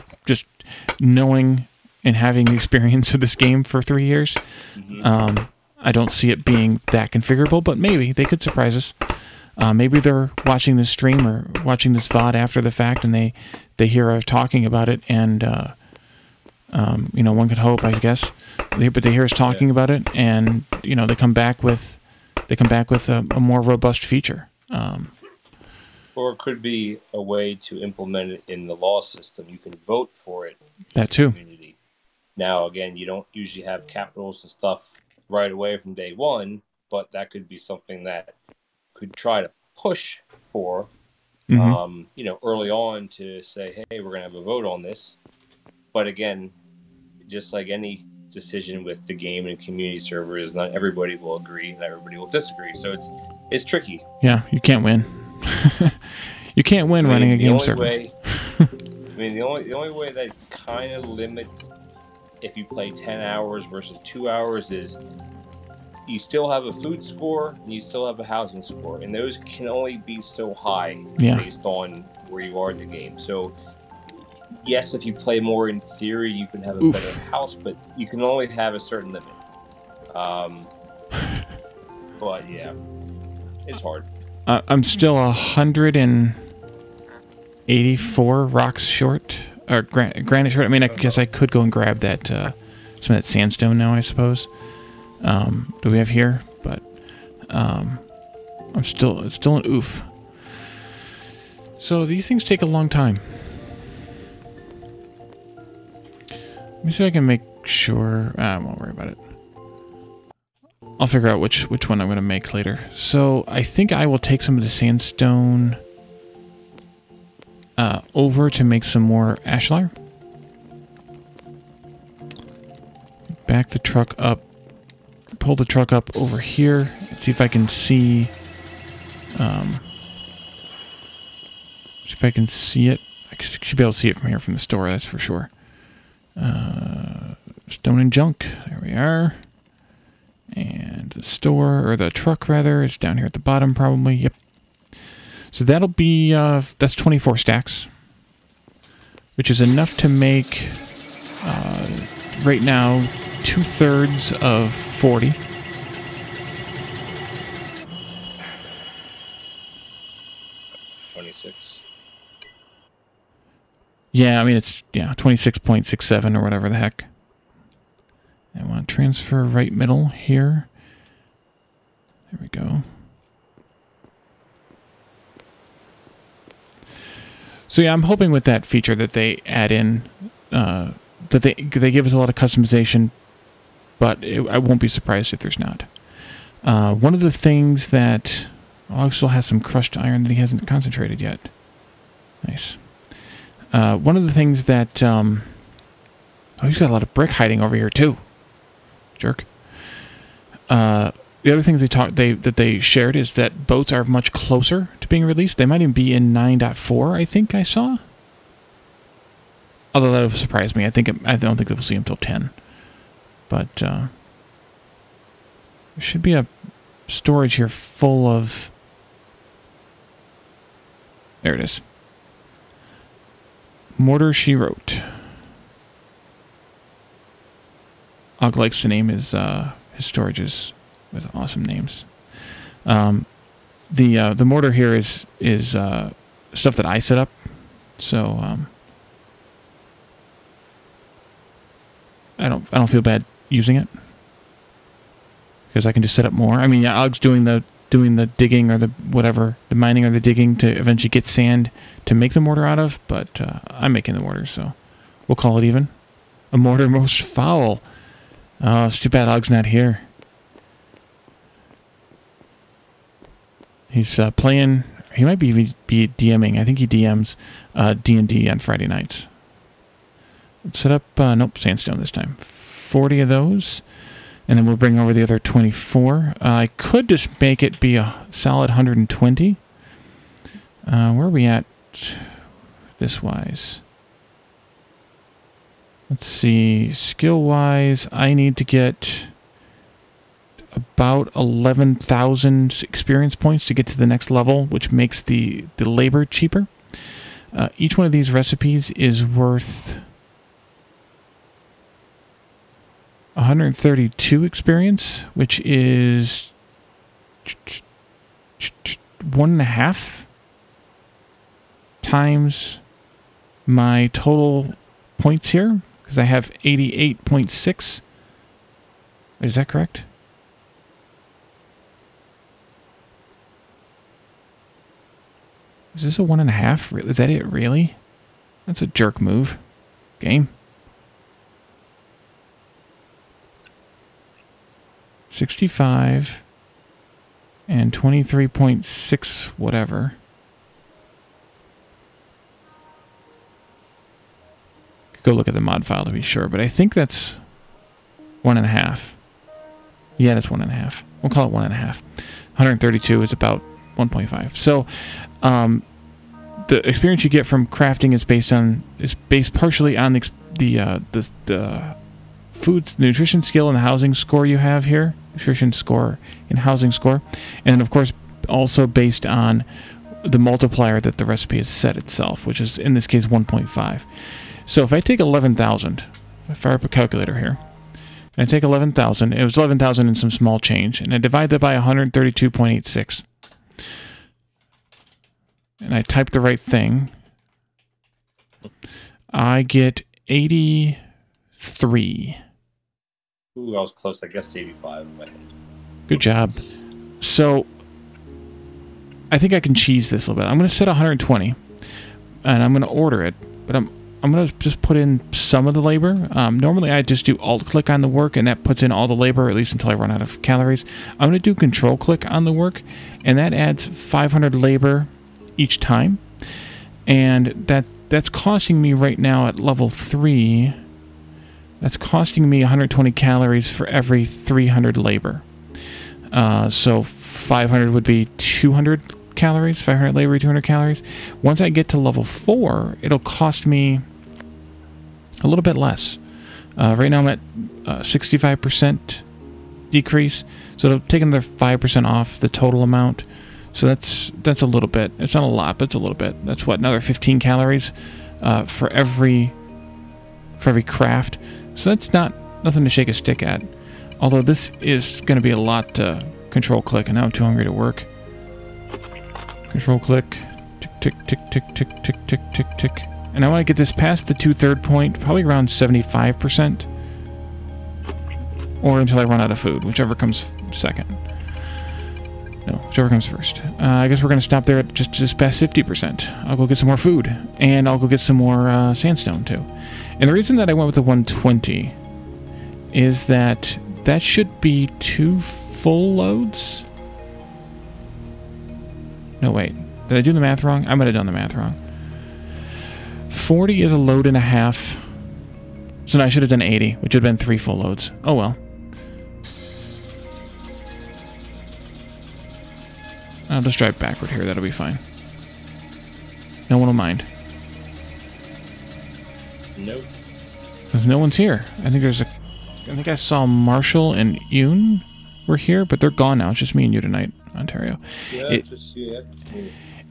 knowing and having the experience of this game for 3 years, I don't see it being that configurable. But maybe they could surprise us. Maybe they're watching this stream or watching this VOD after the fact, and they hear us talking about it, and one could hope, I guess. But they hear us talking about it, and they come back with a more robust feature. Or it could be a way to implement it in the law system. You can vote for it. That too. Community. Now, again, you don't usually have capitals and stuff right away from day one, but that could be something that could try to push for, early on to say, hey, we're going to have a vote on this. But again, just like any decision with the game and community servers, not everybody will agree and everybody will disagree. So it's tricky. Yeah, you can't win. You can't win running a game server. The only way that kind of limits if you play 10 hours versus 2 hours is you still have a food score and you still have a housing score, and those can only be so high based on where you are in the game. So yes, if you play more in theory, you can have a better house, but you can only have a certain limit. But yeah, it's hard. I'm still 184 rocks short, or granite short. I mean, I guess I could go and grab that some of that sandstone now, I suppose. Do we have here? But it's still an oof. So these things take a long time. Let me see if I can make sure. I won't worry about it. I'll figure out which one I'm going to make later. So I think I will take some of the sandstone over to make some more ashlar. Back the truck up. Pull the truck up over here. Let's see if I can see. See if I can see it. I should be able to see it from here from the store. That's for sure. Stone and junk. There we are. And the store, or the truck rather, is down here at the bottom probably. Yep. So that'll be, that's 24 stacks. Which is enough to make, right now, 2/3 of 40. Yeah, I mean, it's, 26.67 or whatever the heck. I want to transfer right middle here. There we go. So yeah, I'm hoping with that feature that they add in, that they give us a lot of customization, but I won't be surprised if there's not. One of the things that... still has some crushed iron that he hasn't concentrated yet. Nice. One of the things that... he's got a lot of brick hiding over here, too. Jerk. The other things that they shared is that boats are much closer to being released. They might even be in 9.4, I think I saw. Although that would surprise me. I don't think we'll see them until 10. But there should be a storage here full of... There it is. Mortar, she wrote. Og likes to name his storages with awesome names. The mortar here is stuff that I set up, so I don't feel bad using it because I can just set up more. I mean, yeah, Og's doing the digging or the whatever, the mining or the digging to eventually get sand to make the mortar out of, but I'm making the mortar, so we'll call it even. A mortar most foul. Oh, it's too bad Og's not here. He's playing... He might be DMing. I think he DMs D&D on Friday nights. Let's set up... nope, sandstone this time. 40 of those. And then we'll bring over the other 24. I could just make it be a solid 120. Where are we at this wise? Let's see. Skill-wise, I need to get about 11,000 experience points to get to the next level, which makes the labor cheaper. Each one of these recipes is worth 132 experience, which is 1.5 times my total points here, because I have 88.6. Wait, is that correct? Is this a 1.5? Is that it, really? That's a jerk move. Game. 65 and 23.6 whatever. Could go look at the mod file to be sure, but I think that's 1.5. Yeah, that's 1.5. We'll call it 1.5. 132 is about 1.5. So, the experience you get from crafting is based partially on the food's nutrition skill and the housing score you have here, nutrition score and housing score, and of course also based on the multiplier that the recipe has set itself, which is in this case 1.5. So if I take 11,000, I fire up a calculator here, and I take 11,000, it was 11,000 and some small change, and I divide that by 132.86. And I type the right thing, I get 83. Ooh, I was close. I guess 85 in my head. Good job. So, I think I can cheese this a little bit. I'm going to set 120, and I'm going to order it, but I'm going to just put in some of the labor. Normally, I just do Alt-click on the work, and that puts in all the labor, at least until I run out of calories. I'm going to do Control-click on the work, and that adds 500 labor each time, and that's costing me right now at level 3. That's costing me 120 calories for every 300 labor. So 500 would be 200 calories. 500 labor, 200 calories. Once I get to level 4, it'll cost me a little bit less. Right now I'm at 65% decrease, so it'll take another 5% off the total amount. So that's a little bit. It's not a lot, but it's a little bit. That's what, another 15 calories for every craft. So that's nothing to shake a stick at. Although this is going to be a lot to control click, and now I'm too hungry to work. Control click, tick tick tick tick tick tick tick tick tick. And I want to get this past the 2/3 point, probably around 75%, or until I run out of food, whichever comes second. No, whichever comes first. I guess we're going to stop there at just past 50%. I'll go get some more food, and I'll go get some more sandstone, too. And the reason that I went with the 120 is that should be 2 full loads. No, wait. Did I do the math wrong? I might have done the math wrong. 40 is a load and a half. So no, I should have done 80, which would have been 3 full loads. Oh, well. I'll just drive backward here. That'll be fine. No one will mind. Nope. No one's here. I think I saw Marshall and Yoon were here, but they're gone now. It's just me and you tonight, Ontario. Yeah,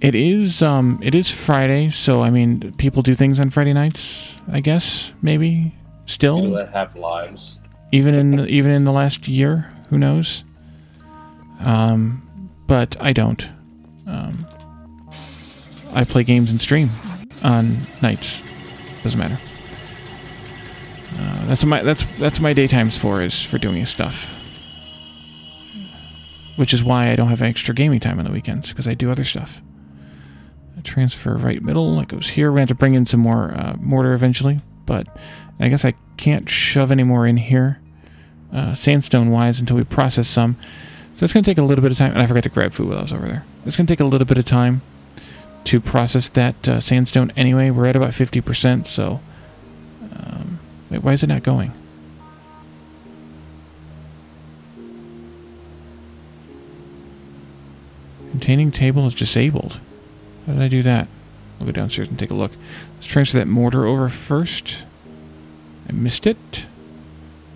it is Friday, so I mean, people do things on Friday nights, I guess, maybe. Still. People that have lives. Even in the last year, who knows? But I don't. I play games and stream on nights. Doesn't matter. That's my daytimes is for doing stuff. Which is why I don't have extra gaming time on the weekends, because I do other stuff. I transfer right middle, it goes here. We're going to have to bring in some more mortar eventually, but I guess I can't shove any more in here, sandstone-wise, until we process some. So that's going to take a little bit of time, and I forgot to grab food while I was over there. It's going to take a little bit of time to process that sandstone anyway. We're at about 50%, so... wait, why is it not going? Containing table is disabled. How did I do that? I'll go downstairs and take a look. Let's transfer that mortar over first. I missed it.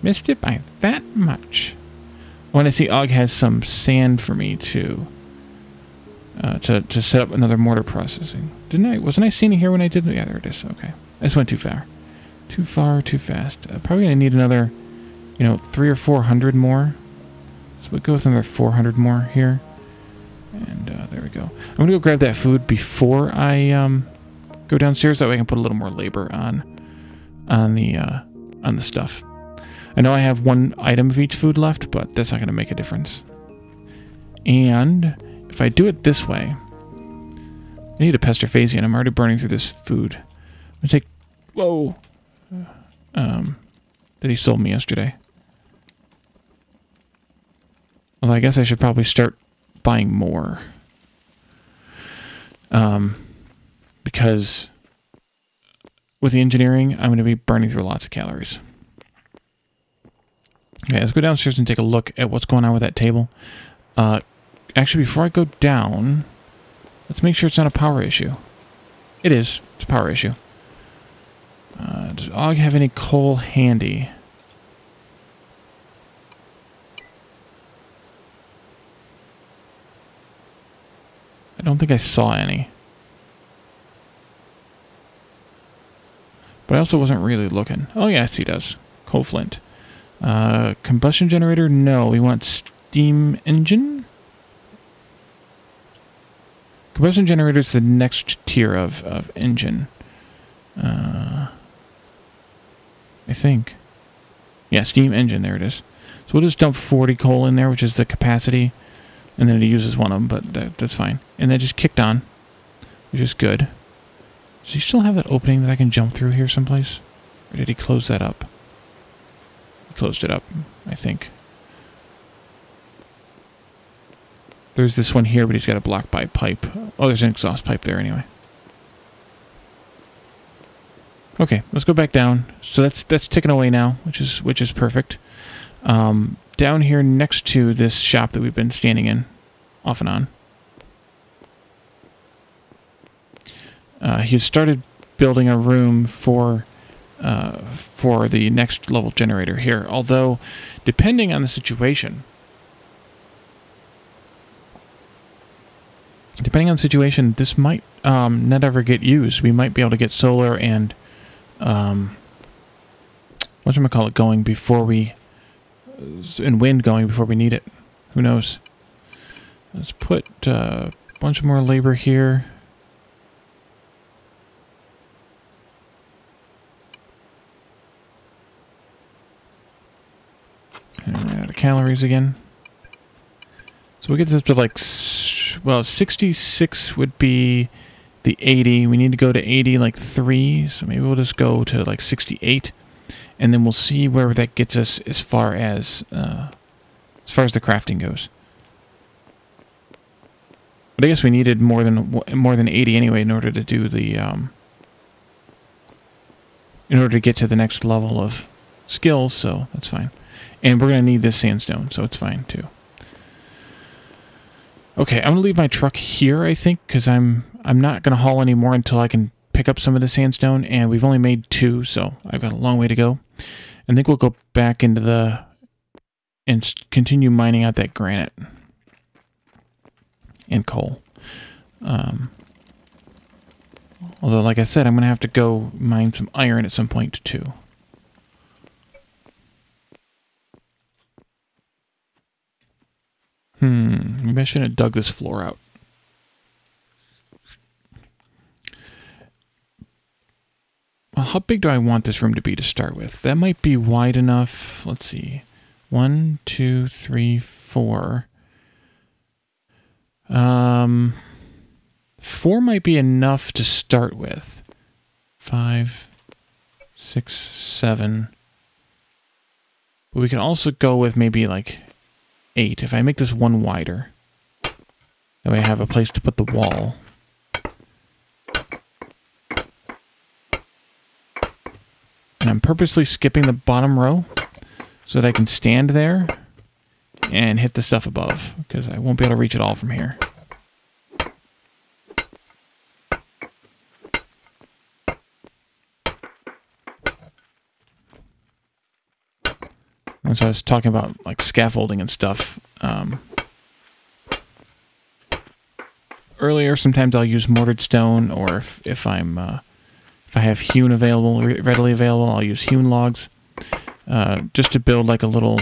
Missed it by that much. When I see Og has some sand for me to set up another mortar processing. Wasn't I standing here when I did? Yeah, there it is. Okay. I just went too far. Too far, too fast. Probably gonna need another, 300 or 400 more. So we'll go with another 400 more here. And there we go. I'm gonna go grab that food before I go downstairs. That way I can put a little more labor on the stuff. I know I have one item of each food left, but that's not gonna make a difference. And if I do it this way, I need a pestrophasian. I'm already burning through this food. I'm gonna take. Whoa. That he sold me yesterday. Although I guess I should probably start buying more. Because with the engineering, I'm going to be burning through lots of calories. Okay, let's go downstairs and take a look at what's going on with that table. Actually, before I go down, let's make sure it's not a power issue. It is. It's a power issue. Does Og have any coal handy? I don't think I saw any. But I also wasn't really looking. Oh, yes, he does. Coal flint. Combustion generator? No. We want steam engine? Combustion generator is the next tier of engine. I think. Yeah, steam engine. There it is. So we'll just dump 40 coal in there, which is the capacity. And then it uses one of them, but that's fine. And that just kicked on, which is good. Does he still have that opening that I can jump through here someplace? Or did he close that up? He closed it up, I think. There's this one here, but he's got it blocked by pipe. Oh, there's an exhaust pipe there anyway. Okay, let's go back down. So that's ticking away now, which is perfect. Down here next to this shop that we've been standing in, off and on. He started building a room for the next level generator here. Although, depending on the situation, this might not ever get used. We might be able to get solar and whatchamacallit going before we... and wind going before we need it. Who knows? Let's put a bunch more labor here. And out of calories again. So we get this to like, well, 66 would be the 80. We need to go to 80 like 3. So maybe we'll just go to like 68. And then we'll see where that gets us as far as the crafting goes. But I guess we needed more than 80 anyway in order to do the in order to get to the next level of skills. So that's fine. And we're gonna need this sandstone, so it's fine too. Okay, I'm gonna leave my truck here, I think, because I'm not gonna haul any more until I can pick up some of the sandstone, and we've only made 2, so I've got a long way to go. I think we'll go back into and continue mining out that granite and coal. Although, like I said, I'm going to have to go mine some iron at some point, too. Maybe I shouldn't have dug this floor out. Well, how big do I want this room to be to start with? That might be wide enough. Let's see. 1, 2, 3, 4. 4 might be enough to start with. 5, 6, 7. But we can also go with maybe like 8. If I make this one wider, that way I have a place to put the wall. And I'm purposely skipping the bottom row so that I can stand there and hit the stuff above, because I won't be able to reach it all from here. And so I was talking about like scaffolding and stuff earlier. Sometimes I'll use mortared stone, or if I have hewn readily available, I'll use hewn logs just to build like a little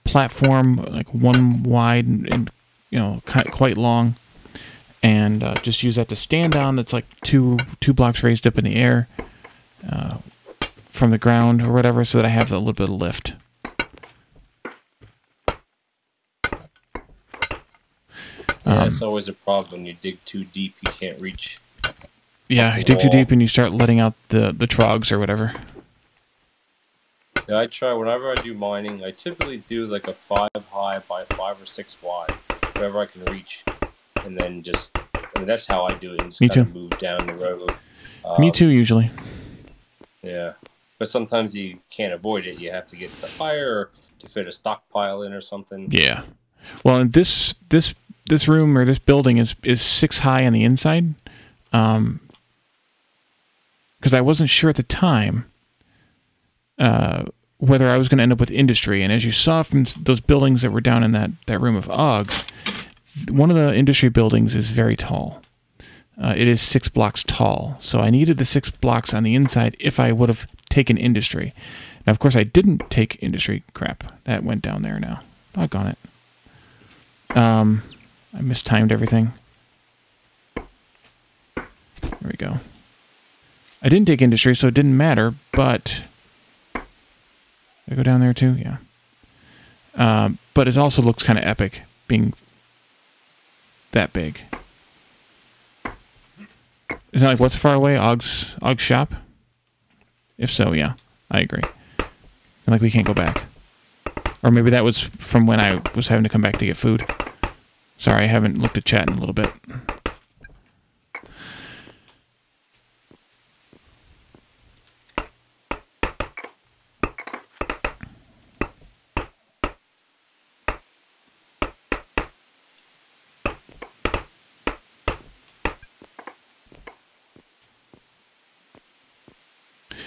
platform, like one wide and quite long, and just use that to stand on. That's like two blocks raised up in the air from the ground or whatever, so that I have a little bit of lift. Yeah, it's always a problem when you dig too deep. You can't reach. Yeah, you dig too deep and you start letting out the trogs or whatever. Yeah, I try whenever I do mining. I typically do like a 5 high by 5 or 6 wide, wherever I can reach, and then just. I mean, that's how I do it. And just Me kind too. of move down the road. Me too, usually. Yeah, but sometimes you can't avoid it. You have to get stuff higher or to fit a stockpile in or something. Yeah. Well, and this room or this building is 6 high on the inside, because I wasn't sure at the time whether I was going to end up with industry. And as you saw from those buildings that were down in that room of Oggs, one of the industry buildings is very tall. It is 6 blocks tall, so I needed the 6 blocks on the inside if I would have taken industry. Now, of course, I didn't take industry. Crap, that went down there now. Doggone it. I mistimed everything. There we go. I didn't take industry, so it didn't matter, but... Did I go down there too? Yeah. But it also looks kind of epic, being that big. Is that like what's far away? Ogg's shop? If so, yeah, I agree. And like we can't go back. Or maybe that was from when I was having to come back to get food. Sorry, I haven't looked at chat in a little bit.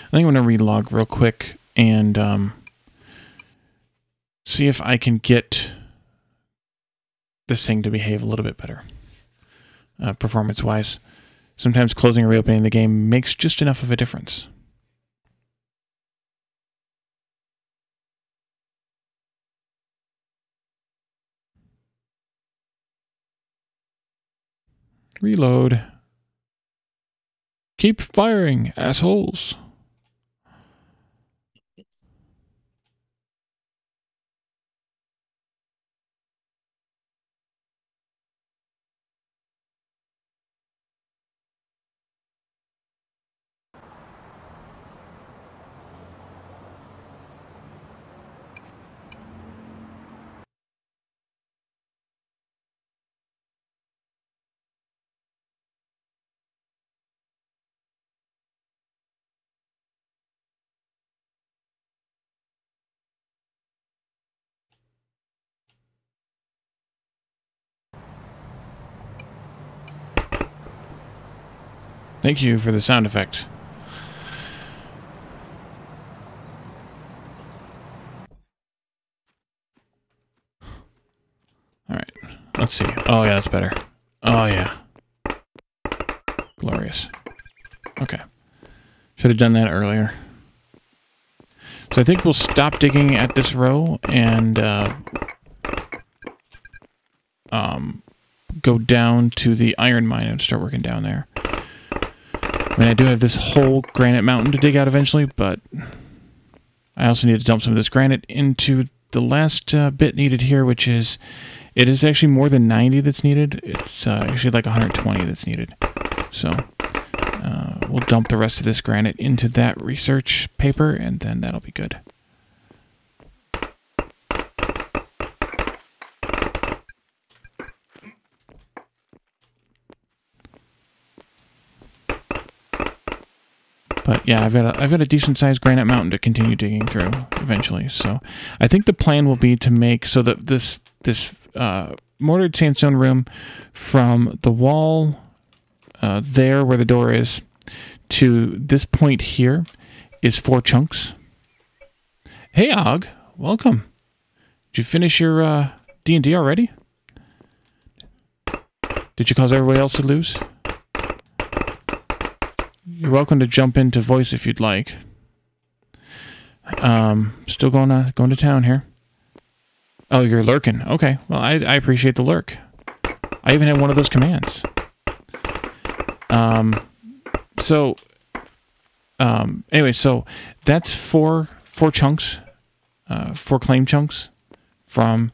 I think I'm going to relog real quick and see if I can get this thing to behave a little bit better, performance-wise. Sometimes closing or reopening the game makes just enough of a difference. Reload. Keep firing, assholes. Thank you for the sound effect. Alright, let's see. Oh yeah, that's better. Oh yeah. Glorious. Okay. Should have done that earlier. So I think we'll stop digging at this row and go down to the iron mine and start working down there. I mean, I do have this whole granite mountain to dig out eventually, but I also need to dump some of this granite into the last bit needed here, which is, it is actually more than 90 that's needed. It's actually like 120 that's needed. So we'll dump the rest of this granite into that research paper, and then that'll be good. But yeah, I've got a decent sized granite mountain to continue digging through eventually. So I think the plan will be to make so that this mortared sandstone room from the wall there where the door is to this point here is 4 chunks. Hey Og, welcome. Did you finish your D&D already? Did you cause everybody else to lose? You're welcome to jump into voice if you'd like. Still going to town here. Oh, you're lurking. Okay. Well, I appreciate the lurk. I even had one of those commands. Anyway, so that's four chunks, 4 claim chunks from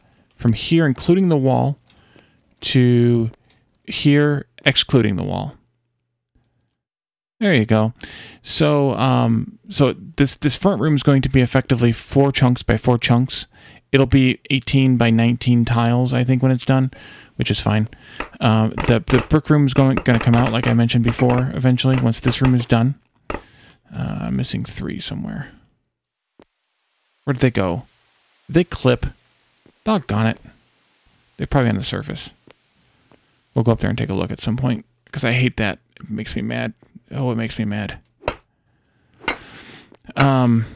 here, including the wall, to here, excluding the wall. There you go. So, this front room is going to be effectively 4 chunks by 4 chunks. It'll be 18 by 19 tiles, I think, when it's done, which is fine. The brick room is going to come out, like I mentioned before, eventually, once this room is done. I'm missing 3 somewhere. Where did they go? Did they clip? Doggone it. They're probably on the surface. We'll go up there and take a look at some point, because I hate that. It makes me mad. Oh, it makes me mad. And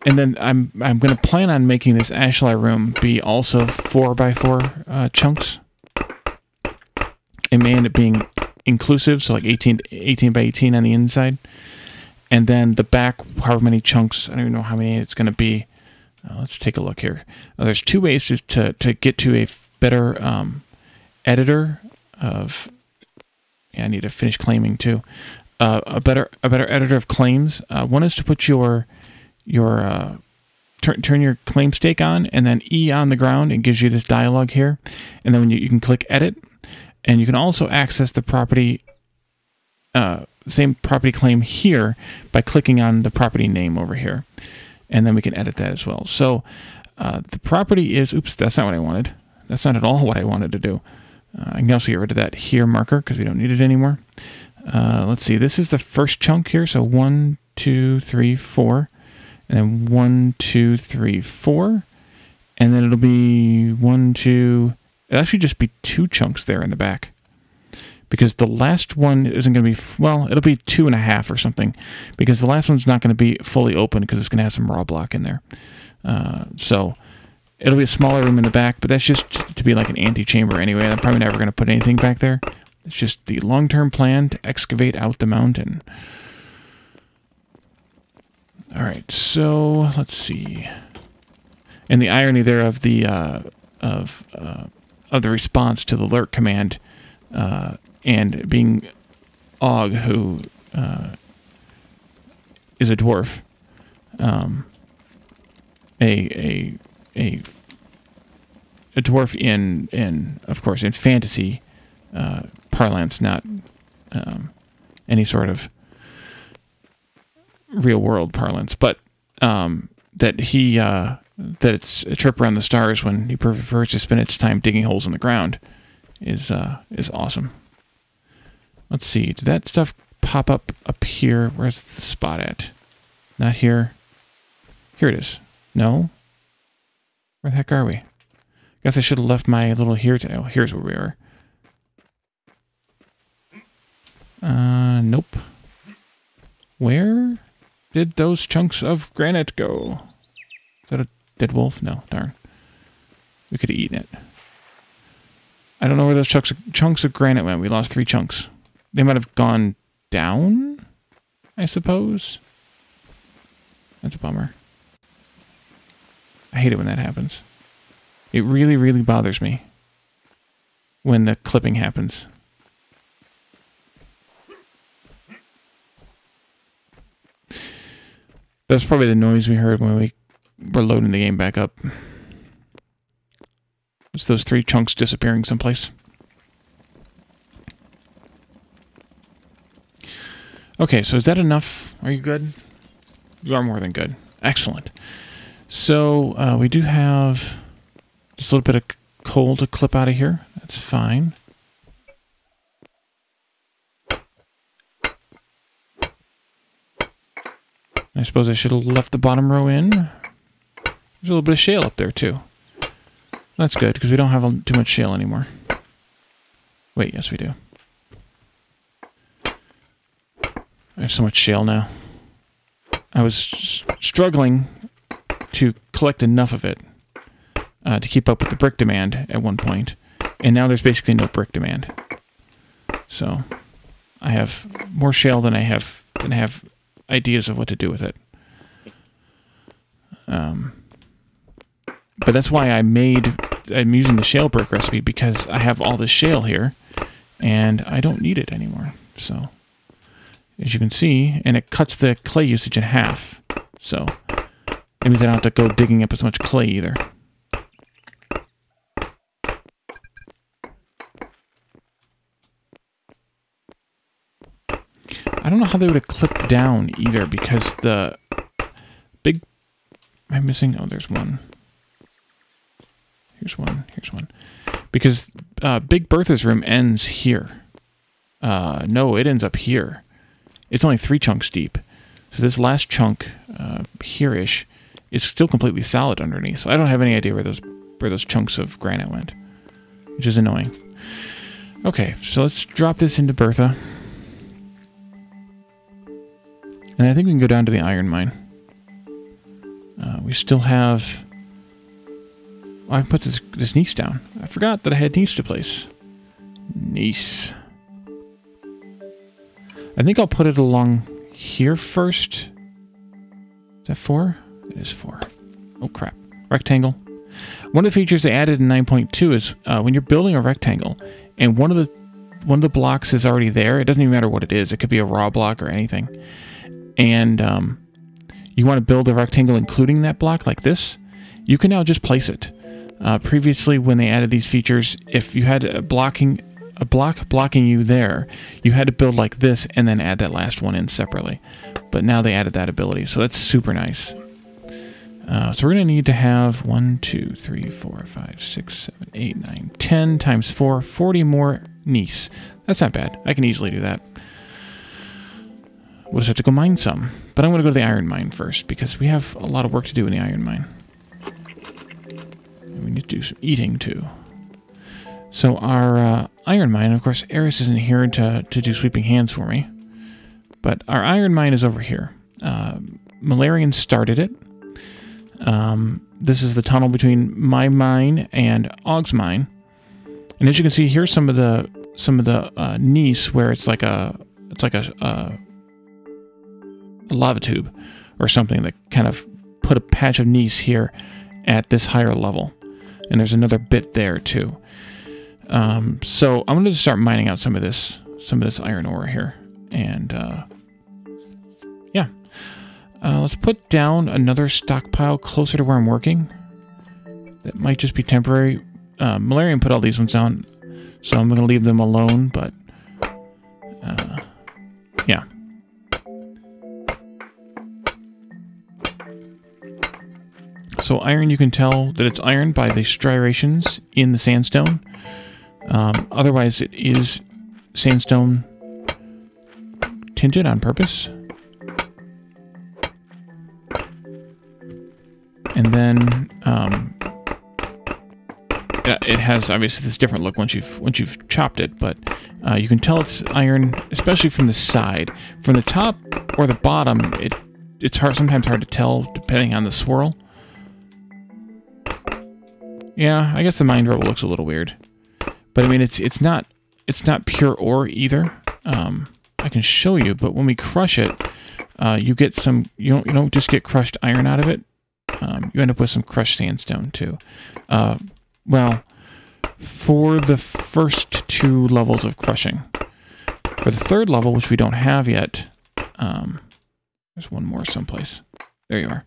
then I'm going to plan on making this Ashlar room be also 4 by 4 chunks. It may end up being inclusive, so like 18 by 18 on the inside. And then the back, however many chunks, I don't even know how many it's going to be. Let's take a look here. There's 2 ways to get to a better editor of... Yeah, I need to finish claiming too. A better editor of claims. One is to put turn your claim stake on, and then E on the ground. It gives you this dialog here, and then when you can click edit, and you can also access the property, same property claim here by clicking on the property name over here, and then we can edit that as well. So the property is. Oops, that's not what I wanted. That's not at all what I wanted to do. I can also get rid of that here marker because we don't need it anymore. Let's see. This is the first chunk here. So 1, 2, 3, 4. And then 1, 2, 3, 4. And then it'll be 1, 2. It'll actually just be 2 chunks there in the back. Because the last one isn't going to be... Well, it'll be 2.5 or something. Because the last one's not going to be fully open because it's going to have some raw block in there. So... It'll be a smaller room in the back, but that's just to be like an antechamber anyway. I'm probably never going to put anything back there. It's just the long-term plan to excavate out the mountain. All right, so let's see. And the irony there of the response to the lurk command, and being Og, who is a dwarf, a dwarf in of course in fantasy parlance, not any sort of real world parlance, but that it's a trip around the stars when he prefers to spend its time digging holes in the ground is awesome. Let's see, did that stuff pop up here? Where's the spot at? Not here. Here it is. No. Where the heck are we? Guess I should have left my little here to... Oh, here's where we are. Nope. Where did those chunks of granite go? Is that a dead wolf? No, darn. We could have eaten it. I don't know where those chunks of granite went. We lost 3 chunks. They might have gone down, I suppose. That's a bummer. I hate it when that happens. It really, really bothers me when the clipping happens. That's probably the noise we heard when we were loading the game back up. It's those 3 chunks disappearing someplace. Okay, so is that enough? Are you good? You are more than good. Excellent. So, we do have just a little bit of coal to clip out of here. That's fine. I suppose I should have left the bottom row in. There's a little bit of shale up there, too. That's good, because we don't have too much shale anymore. Wait, yes we do. I have so much shale now. I was struggling to collect enough of it to keep up with the brick demand at one point, and now there's basically no brick demand. So I have more shale than I have ideas of what to do with it. But that's why I'm using the shale brick recipe, because I have all this shale here, and I don't need it anymore. So, as you can see, and it cuts the clay usage in half. So, it means I don't have to go digging up as much clay either. I don't know how they would have clipped down either, because the big... Am I missing? Oh, there's one. Here's one. Here's one. Because Big Bertha's room ends here. No, it ends up here. It's only 3 chunks deep. So this last chunk, here-ish, is still completely solid underneath. So I don't have any idea where those chunks of granite went, which is annoying. Okay, so let's drop this into Bertha. And I think we can go down to the iron mine. We still have... Oh, I put this gneiss down. I forgot that I had gneiss to place. Gneiss. I think I'll put it along here first. Is that 4? It is 4. Oh, crap. Rectangle. One of the features they added in 9.2 is when you're building a rectangle and one of the blocks is already there, it doesn't even matter what it is. It could be a raw block or anything. And you want to build a rectangle including that block like this, you can now just place it. Previously, when they added these features, if you had a block blocking you there, you had to build like this and then add that last one in separately. But now they added that ability, so that's super nice. So we're going to need to have 1, 2, 3, 4, 5, 6, 7, 8, 9, 10 times 4, 40 more gneiss. That's not bad. I can easily do that. We'll just have to go mine some. But I'm going to go to the iron mine first, because we have a lot of work to do in the iron mine. And we need to do some eating, too. So our iron mine, of course, Eris isn't here to do sweeping hands for me. But our iron mine is over here. Malarian started it. This is the tunnel between my mine and Og's mine. And as you can see, here's some of the gneiss where it's like a lava tube or something that kind of put a patch of gneiss here at this higher level. And there's another bit there too. So I'm going to start mining out some of this iron ore here. And yeah. Let's put down another stockpile closer to where I'm working. That might just be temporary. Malarian put all these ones down, so I'm going to leave them alone, but yeah. So iron, you can tell that it's iron by the striations in the sandstone. Otherwise, it is sandstone tinted on purpose. And then it has obviously this different look once you've chopped it, but you can tell it's iron, especially from the side. From the top or the bottom, it's sometimes hard to tell depending on the swirl. Yeah, I guess the mine drill looks a little weird, but I mean it's not pure ore either. I can show you, but when we crush it, you get some. You don't just get crushed iron out of it. You end up with some crushed sandstone too. Well, for the first 2 levels of crushing. For the 3rd level, which we don't have yet, there's one more someplace. There you are.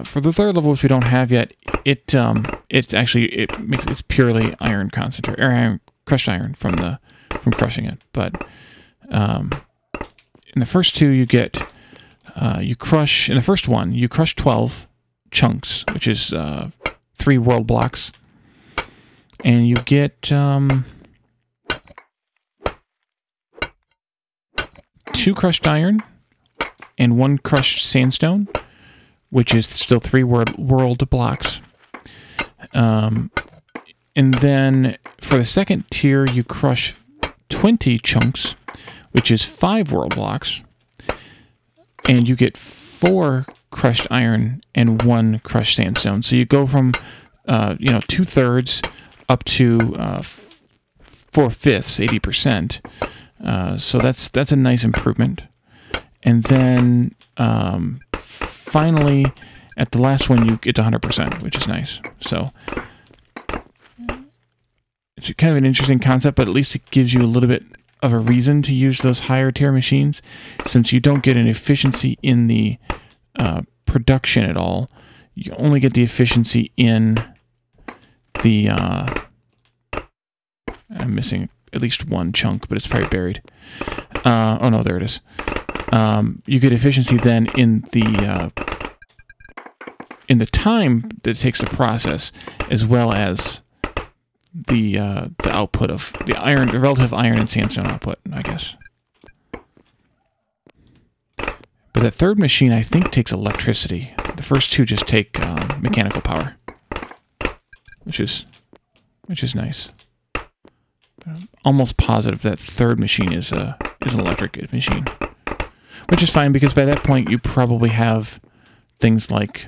For the 3rd level, which we don't have yet, it's purely iron concentrate or crushed iron from crushing it. But in the first 2, you get you crush in the first one you crush 12 chunks, which is 3 world blocks, and you get 2 crushed iron and 1 crushed sandstone, which is still 3 world blocks. And then for the second tier, you crush 20 chunks, which is 5 world blocks, and you get 4 crushed iron and 1 crushed sandstone. So you go from 2/3 up to 4/5, 80%. So that's a nice improvement. And then finally, at the last one, you get to 100%, which is nice. So it's kind of an interesting concept, but at least it gives you a little bit of a reason to use those higher tier machines, since you don't get an efficiency in the production at all. You only get the efficiency in the I'm missing at least one chunk, but it's probably buried. Oh no, there it is. You get efficiency then in the time that it takes to process, as well as the output of the relative iron and sandstone output, I guess. But that third machine, I think, takes electricity. The first two just take mechanical power, which is nice. I'm almost positive that third machine is an electric machine, which is fine, because by that point you probably have things like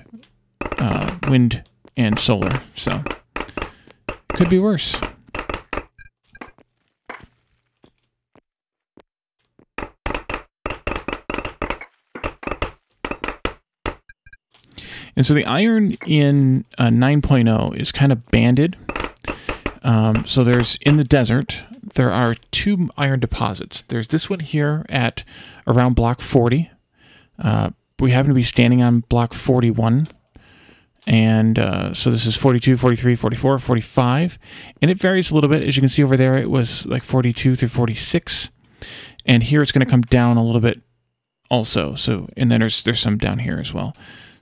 wind and solar, so could be worse. And so the iron in 9.0 is kind of banded. So there's, in the desert, there are 2 iron deposits. There's this one here at around block 40. We happen to be standing on block 41. And so this is 42, 43, 44, 45. And it varies a little bit. As you can see over there, it was like 42 through 46. And here it's going to come down a little bit also. So, and then there's some down here as well.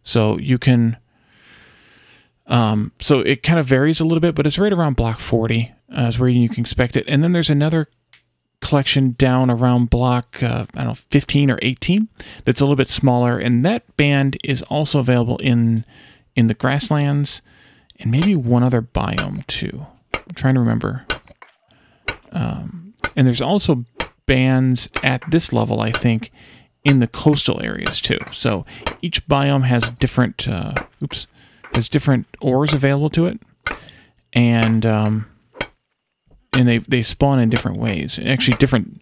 So you can, so it kind of varies a little bit, but it's right around block 40 is where you can expect it. And then there's another collection down around block, I don't know, 15 or 18 that's a little bit smaller. And that band is also available in the grasslands and maybe one other biome too. I'm trying to remember. And there's also bands at this level, I think, in the coastal areas too. So each biome has different different ores available to it, and they spawn in different ways. Actually, different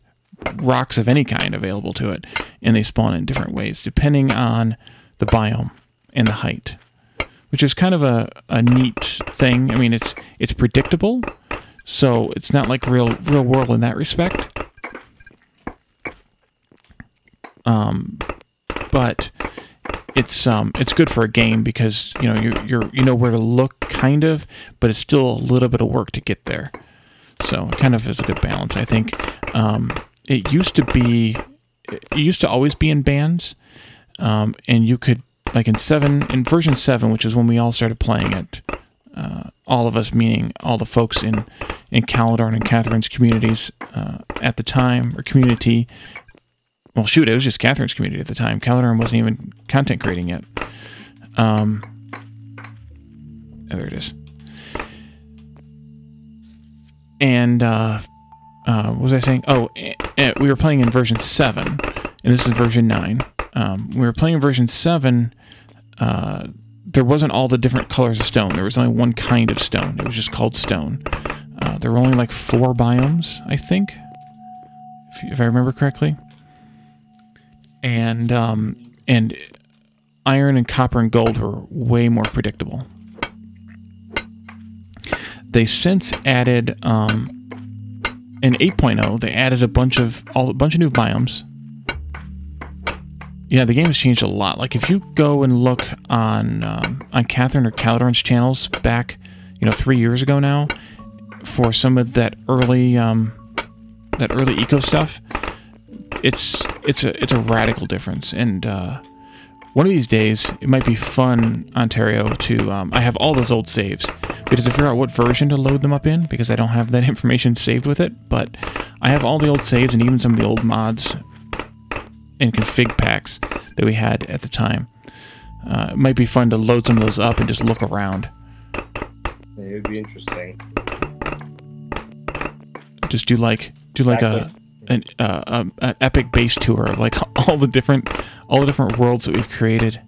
rocks of any kind available to it, and they spawn in different ways depending on the biome and the height, which is kind of a neat thing. I mean, it's predictable, so it's not like real world in that respect. But it's good for a game, because you know where to look, kind of, but it's still a little bit of work to get there. So it kind of is a good balance, I think. It used to always be in bands, and you could, like in version 7, which is when we all started playing it. All of us, meaning all the folks in Caledon and Catherine's communities at the time, or community. Well, shoot, it was just Catherine's community at the time. Caledon wasn't even content creating yet. Oh, there it is. And what was I saying? Oh, we were playing in version 7, and this is version 9. We were playing in version 7. There wasn't all the different colors of stone. There was only one kind of stone. It was just called stone. There were only like 4 biomes, I think, if I remember correctly. And iron and copper and gold were way more predictable. They since added in 8.0, they added a bunch of new biomes. Yeah, the game has changed a lot. Like if you go and look on Catherine or Caledon's channels back, 3 years ago now, for some of that early eco stuff, it's a radical difference. And one of these days, it might be fun, Ontario, to I have all those old saves. We have to figure out what version to load them up in, because I don't have that information saved with it. But I have all the old saves and even some of the old mods and config packs that we had at the time. It might be fun to load some of those up and just look around. It would be interesting. Just do like an epic base tour of like all the different worlds that we've created.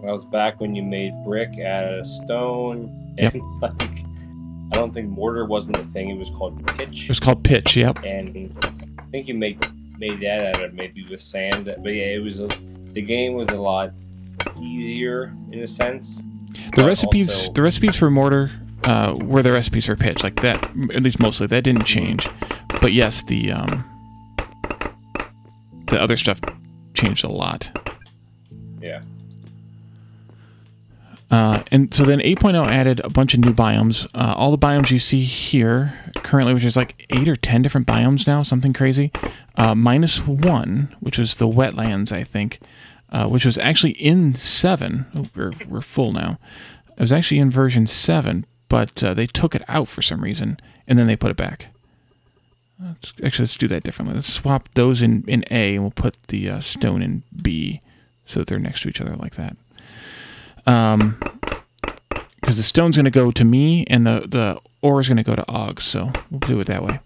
That was back when you made brick out of stone, Yep. and like, I don't think mortar wasn't the thing. It was called pitch. It was called pitch. Yep. And I think you made that out of maybe with sand. But yeah, the game was a lot easier in a sense. The recipes for mortar were the recipes for pitch, like that. At least mostly that didn't change. But yes, the other stuff changed a lot. Yeah. And so then 8.0 added a bunch of new biomes. All the biomes you see here currently, which is like 8 or 10 different biomes now, something crazy. -1, which was the wetlands, I think, which was actually in 7. Oh, we're full now. It was actually in version 7, but they took it out for some reason, and then they put it back. Let's do that differently. Let's swap those in A, and we'll put the stone in B, so that they're next to each other like that. Because the stone's going to go to me, and the ore is going to go to Og, so we'll do it that way.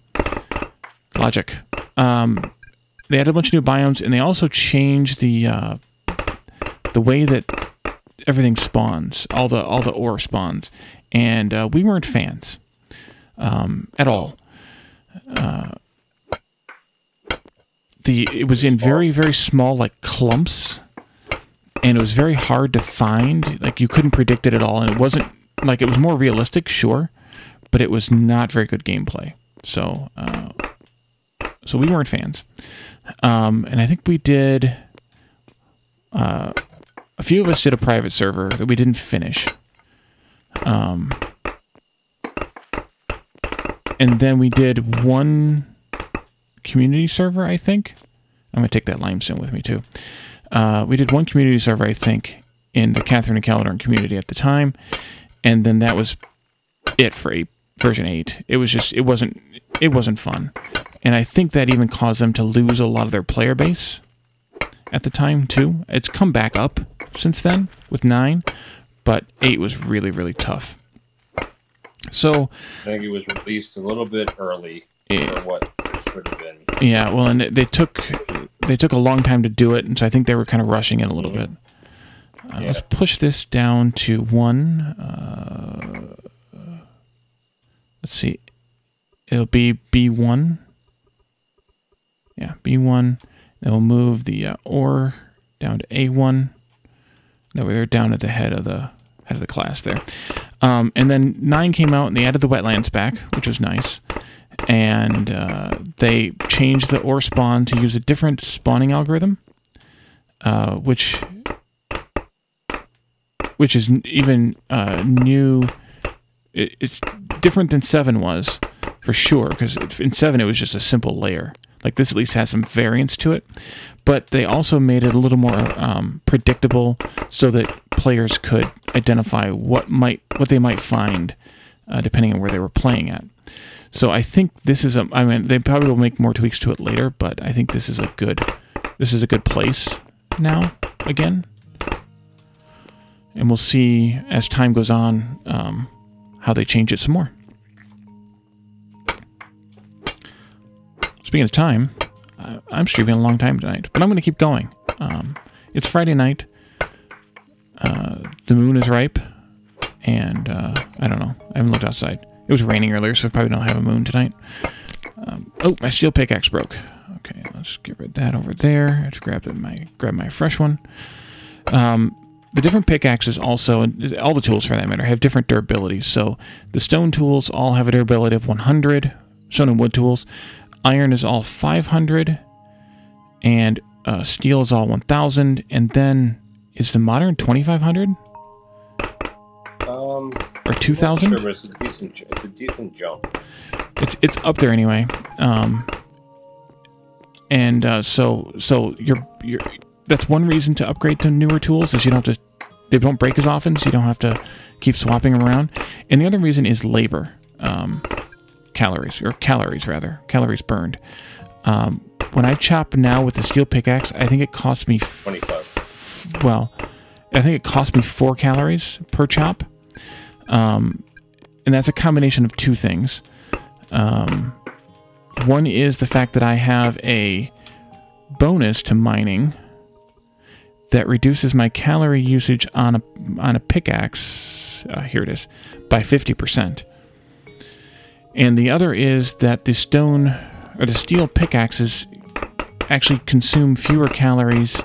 Logic. They added a bunch of new biomes, and they also changed the way that everything spawns, all the ore spawns, and we weren't fans at all. It was in very, very small, like, clumps, and it was very hard to find. Like, you couldn't predict it at all, and it wasn't, like, it was more realistic, sure, but it was not very good gameplay. So we weren't fans. And I think we did, a few of us did a private server that we didn't finish. And then we did one community server, I think. I'm going to take that limestone with me, too. We did one community server, I think, in the Catherine and Caledon community at the time. And then that was it for version 8. It was just, it wasn't fun. And I think that even caused them to lose a lot of their player base at the time, too. It's come back up since then with 9, but 8 was really, really tough. So I think it was released a little bit early for what it should have been. Yeah, well, and they took a long time to do it, and so I think they were kind of rushing it a little bit. Yeah. Let's push this down to 1. Let's see. It'll be B1. Yeah, B1. Then we'll move the ore down to A1. That way they're down at the head of the class there. And then 9 came out, and they added the wetlands back, which was nice. And they changed the ore spawn to use a different spawning algorithm, which is even new. It's different than 7 was, for sure, because in 7 it was just a simple layer. Like, this at least has some variance to it. But they also made it a little more predictable so that players could identify what they might find depending on where they were playing at. So I think this is I mean, they probably will make more tweaks to it later, but I think this is a good place now again. And we'll see as time goes on how they change it some more. Speaking of time, I'm streaming a long time tonight, but I'm going to keep going. It's Friday night. The moon is ripe, and I don't know. I haven't looked outside. It was raining earlier, so I probably don't have a moon tonight. Oh, my steel pickaxe broke. Okay, let's get rid of that over there. Let's grab my fresh one. The different pickaxes also, and all the tools for that matter, have different durabilities. So the stone tools all have a durability of 100. Stone and wood tools. Iron is all 500, and steel is all 1,000. And then is the modern 2,500? Or 2,000? Sure, but it's a decent jump. It's up there anyway. So you're that's one reason to upgrade to newer tools is they don't break as often, so you don't have to keep swapping them around. And the other reason is labor. Calories burned. When I chop now with the steel pickaxe, I think it costs me 25. I think it costs me 4 calories per chop. And that's a combination of 2 things. One is the fact that I have a bonus to mining that reduces my calorie usage on a pickaxe, here it is, by 50%. And the other is that the stone or the steel pickaxes actually consume fewer calories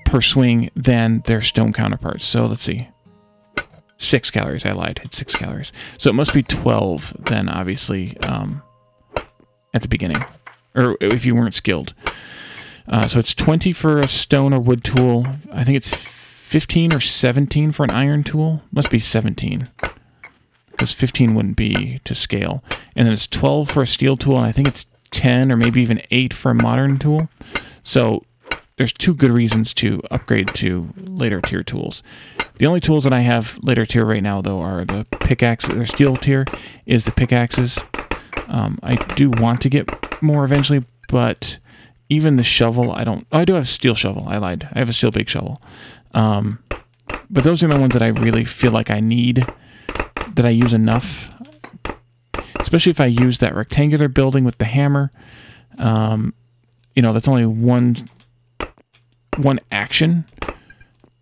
per swing than their stone counterparts. So let's see. 6 calories. I lied. It's 6 calories. So it must be 12 then, obviously, at the beginning. Or if you weren't skilled. So it's 20 for a stone or wood tool. I think it's 15 or 17 for an iron tool. Must be 17. Because 15 wouldn't be to scale. And then it's 12 for a steel tool, and I think it's 10 or maybe even 8 for a modern tool. So there's 2 good reasons to upgrade to later tier tools. The only tools that I have later tier right now, though, are the pickaxes. Or steel tier is the pickaxes. I do want to get more eventually, but even the shovel, I don't... Oh, I do have a steel shovel. I lied. I have a steel big shovel. But those are the ones that I really feel like I need, that I use enough. Especially if I use that rectangular building with the hammer. You know, that's only one action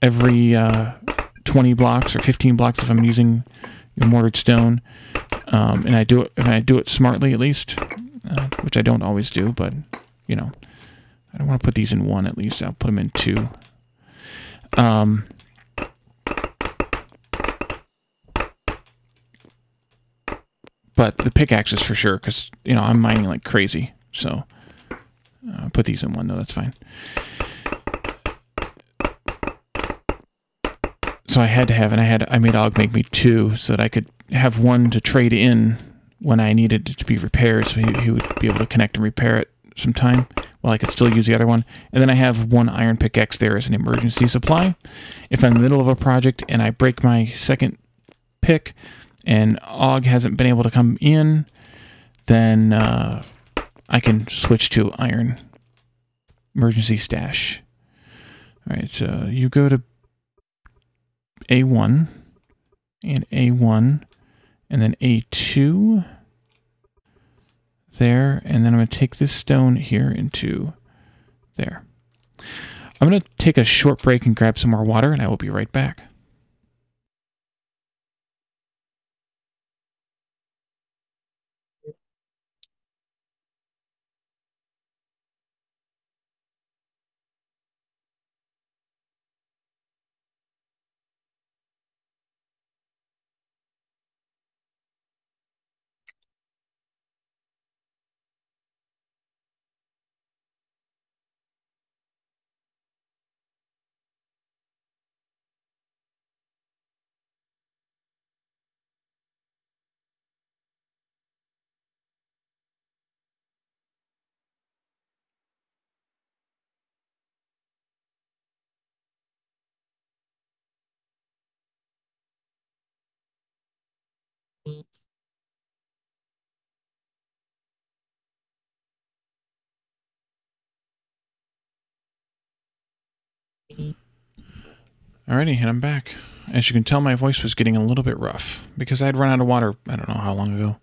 every 20 blocks or 15 blocks if I'm using mortared stone. And I do it smartly, at least, which I don't always do, but, you know, I don't want to put these in 1, at least. I'll put them in 2. But the pickaxes for sure, because, you know, I'm mining like crazy. So I'll put these in 1, though. That's fine. So I had to have, and I made Og make me 2 so that I could have 1 to trade in when I needed it to be repaired, so he would be able to connect and repair it sometime while I could still use the other one. And then I have 1 iron pickaxe there as an emergency supply. If I'm in the middle of a project and I break my second pick and Og hasn't been able to come in, then I can switch to iron emergency stash. All right, so you go to A1 and A1 and then A2 there, and then I'm going to take this stone here into there. I'm going to take a short break and grab some more water, and I will be right back. Alrighty, and I'm back. As you can tell, my voice was getting a little bit rough because I'd run out of water, I don't know how long ago.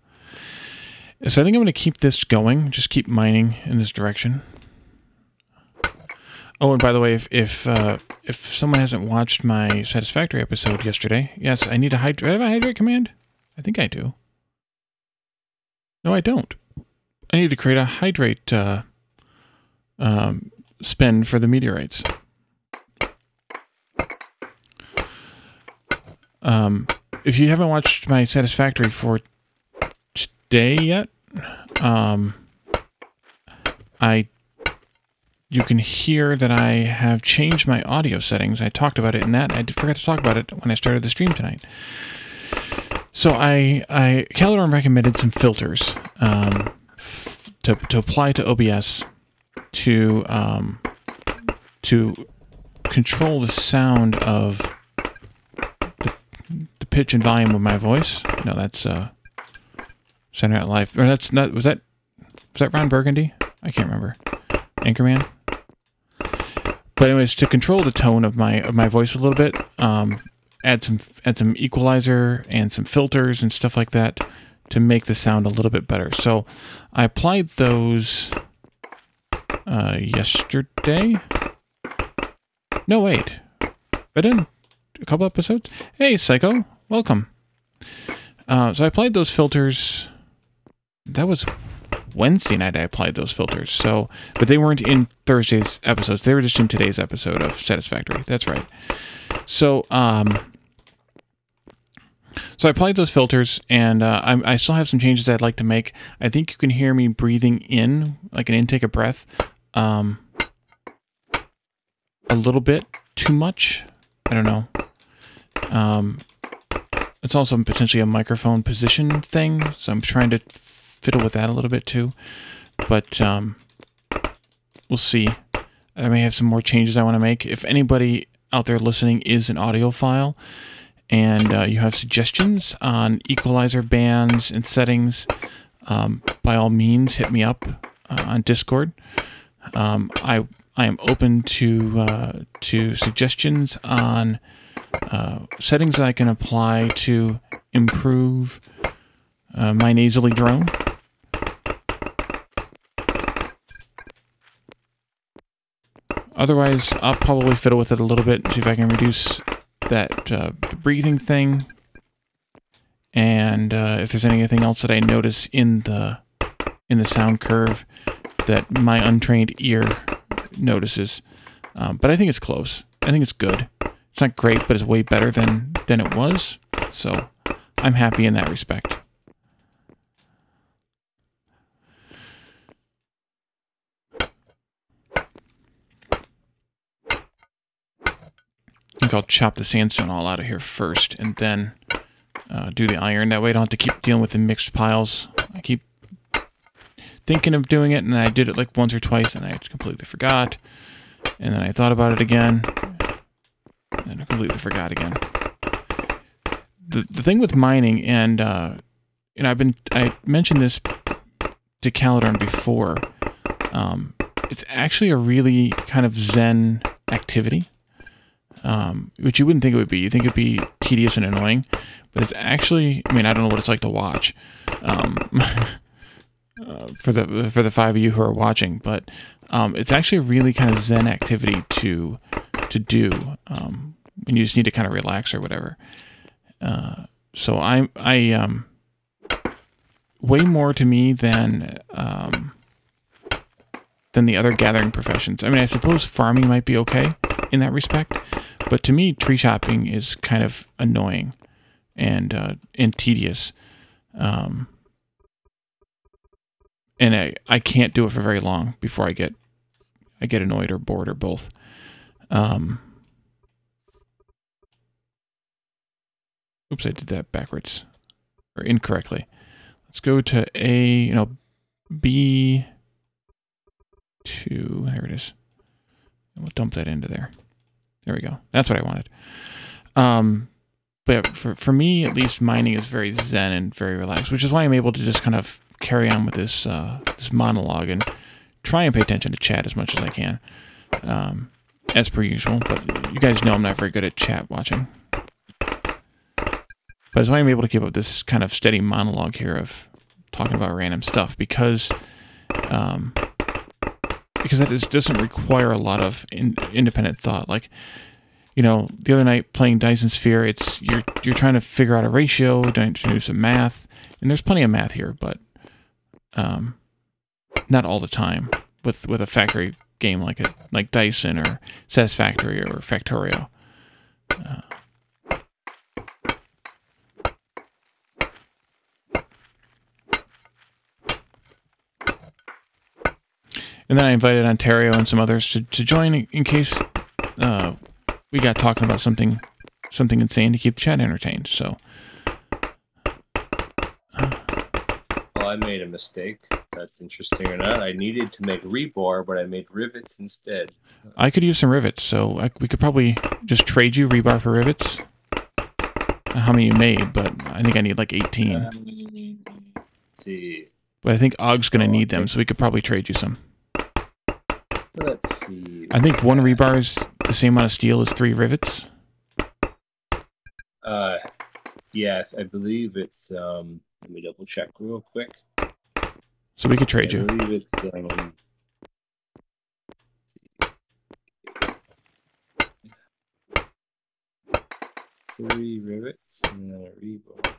So I think I'm going to keep this going, just keep mining in this direction. Oh, and by the way, if someone hasn't watched my Satisfactory episode yesterday, yes, I need a hydrate. Do I have a hydrate command? I think I do. No, I don't. I need to create a hydrate spend for the meteorites. If you haven't watched my Satisfactory for today yet, you can hear that I have changed my audio settings. I talked about it in that. I forgot to talk about it when I started the stream tonight. So Calidorn recommended some filters to apply to OBS to control the sound of the pitch and volume of my voice. No, that's Saturday Night Live. Or that's not. Was that Ron Burgundy? I can't remember. Anchorman. But anyways, to control the tone of my voice a little bit, add some equalizer and some filters and stuff like that to make the sound a little bit better. So I applied those yesterday. No, wait. Been in a couple episodes? Hey, Psycho. Welcome. So I applied those filters. That was Wednesday night I applied those filters. So, but they weren't in Thursday's episodes. They were just in today's episode of Satisfactory. That's right. So, so I applied those filters, and I still have some changes I'd like to make. I think you can hear me breathing in, like an intake of breath, a little bit too much. I don't know. It's also potentially a microphone position thing, so I'm trying to fiddle with that a little bit too. But we'll see. I may have some more changes I want to make. If anybody out there listening is an audiophile, and you have suggestions on equalizer bands and settings, by all means, hit me up on Discord. I am open to suggestions on settings that I can apply to improve my nasally drone. Otherwise, I'll probably fiddle with it a little bit and see if I can reduce that breathing thing. And if there's anything else that I notice in the sound curve that my untrained ear notices. But I think it's close. I think it's good. It's not great, but it's way better than it was. So I'm happy in that respect. I think I'll chop the sandstone all out of here first, and then do the iron. That way I don't have to keep dealing with the mixed piles. I keep thinking of doing it, and I did it like once or twice, and I completely forgot. And then I thought about it again, and I completely forgot again. The thing with mining, and I mentioned this to Calidorn before. It's actually a really kind of zen activity. Which you wouldn't think it would be. You think it'd be tedious and annoying, but it's actually, I mean, I don't know what it's like to watch, for the five of you who are watching, but it's actually a really kind of zen activity to do when you just need to kind of relax or whatever. So I way more to me than the other gathering professions. I mean, I suppose farming might be okay in that respect, but to me, tree chopping is kind of annoying and tedious, and I can't do it for very long before I get annoyed or bored or both. Oops, I did that backwards or incorrectly. Let's go to B2. There it is. And we'll dump that into there. There we go. That's what I wanted. But for me, at least, mining is very zen and very relaxed, which is why I'm able to just kind of carry on with this this monologue and try and pay attention to chat as much as I can, as per usual. But you guys know I'm not very good at chat watching. But it's why I'm able to keep up this kind of steady monologue here of talking about random stuff, because that doesn't require a lot of independent thought. Like, you know, the other night playing Dyson Sphere, it's you're trying to figure out a ratio, trying to do some math, and there's plenty of math here, but not all the time with a factory game like Dyson or Satisfactory or Factorio. And then I invited Ontario and some others to join in case we got talking about something insane to keep the chat entertained. So, well, I made a mistake. That's interesting or not. I needed to make rebar, but I made rivets instead. I could use some rivets, so we could probably just trade you rebar for rivets. How many you made? But I think I need like 18. Let's see. But I think Og's going to need them, so we could probably trade you some. Let's see. I think one rebar is the same amount of steel as 3 rivets. Yeah, I believe it's, let me double check real quick. So we could trade you. I believe it's, 3 rivets and then a rebar.